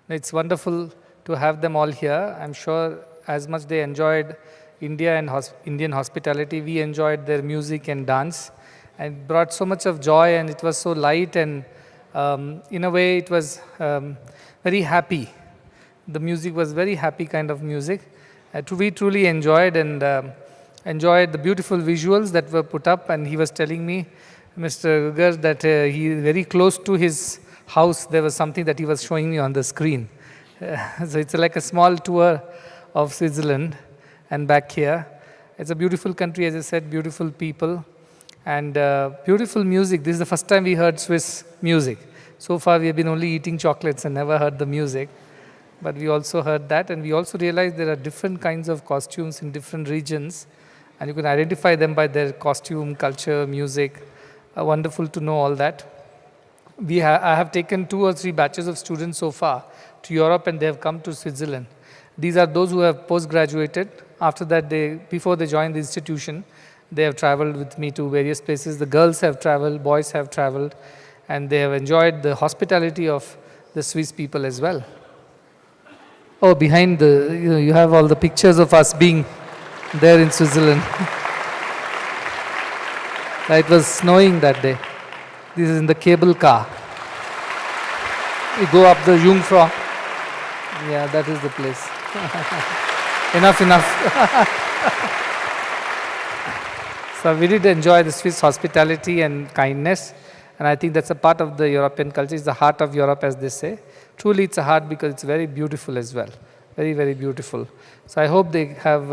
It's wonderful to have them all here. I'm sure as much they enjoyed India and Indian hospitality, we enjoyed their music and dance. And it brought so much of joy, and it was so light, and in a way it was very happy. The music was very happy kind of music. We truly enjoyed, and enjoyed the beautiful visuals that were put up. And he was telling me, Mr. Gugar, that he very close to his house, there was something that he was showing me on the screen. So it's like a small tour of Switzerland and back here. It's a beautiful country, as I said, beautiful people, and beautiful music. This is the first time we heard Swiss music. So far we have been only eating chocolates and never heard the music. But we also heard that, and we also realized there are different kinds of costumes in different regions, and you can identify them by their costume, culture, music. Wonderful to know all that. I have taken 2 or 3 batches of students so far to Europe, and they have come to Switzerland. These are those who have post-graduated. After that, before they joined the institution, they have traveled with me to various places. The girls have traveled, boys have traveled, and they have enjoyed the hospitality of the Swiss people as well. Oh, behind you have all the pictures of us being there in Switzerland. It was snowing that day. This is in the cable car. We go up the Jungfrau. Yeah, that is the place. Enough. So we did enjoy the Swiss hospitality and kindness, and I think that's a part of the European culture. It's the heart of Europe, as they say. Truly, it's a heart because it's very beautiful as well. Very, very beautiful. So I hope they have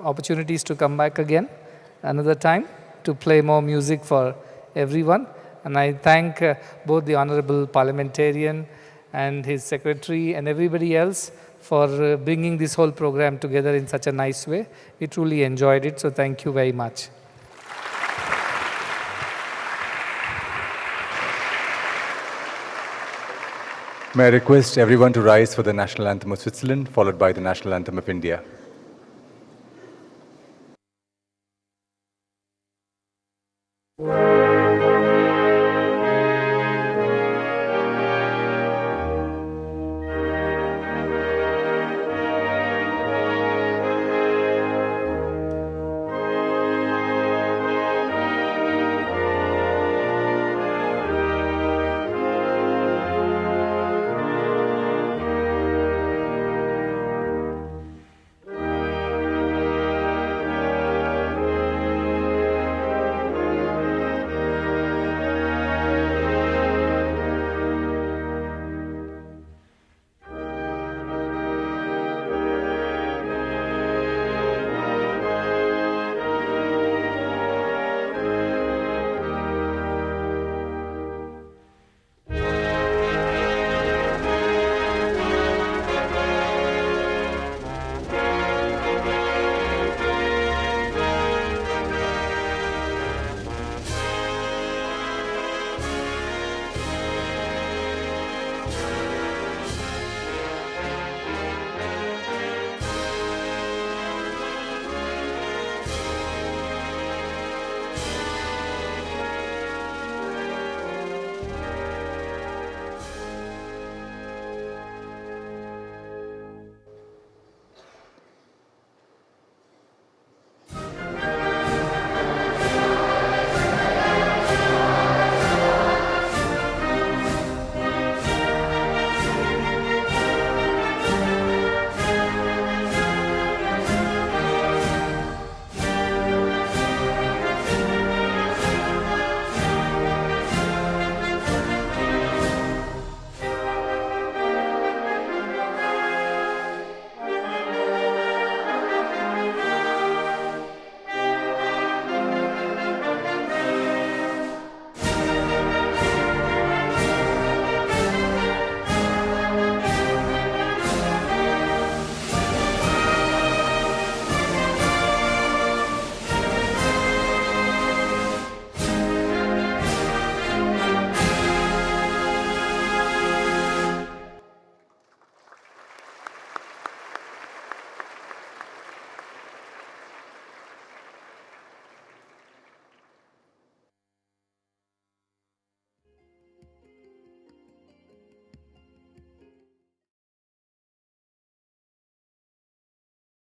opportunities to come back again another time to play more music for everyone. And I thank both the Honorable Parliamentarian and his secretary and everybody else for bringing this whole program together in such a nice way. We truly enjoyed it, so thank you very much. May I request everyone to rise for the National Anthem of Switzerland, followed by the National Anthem of India.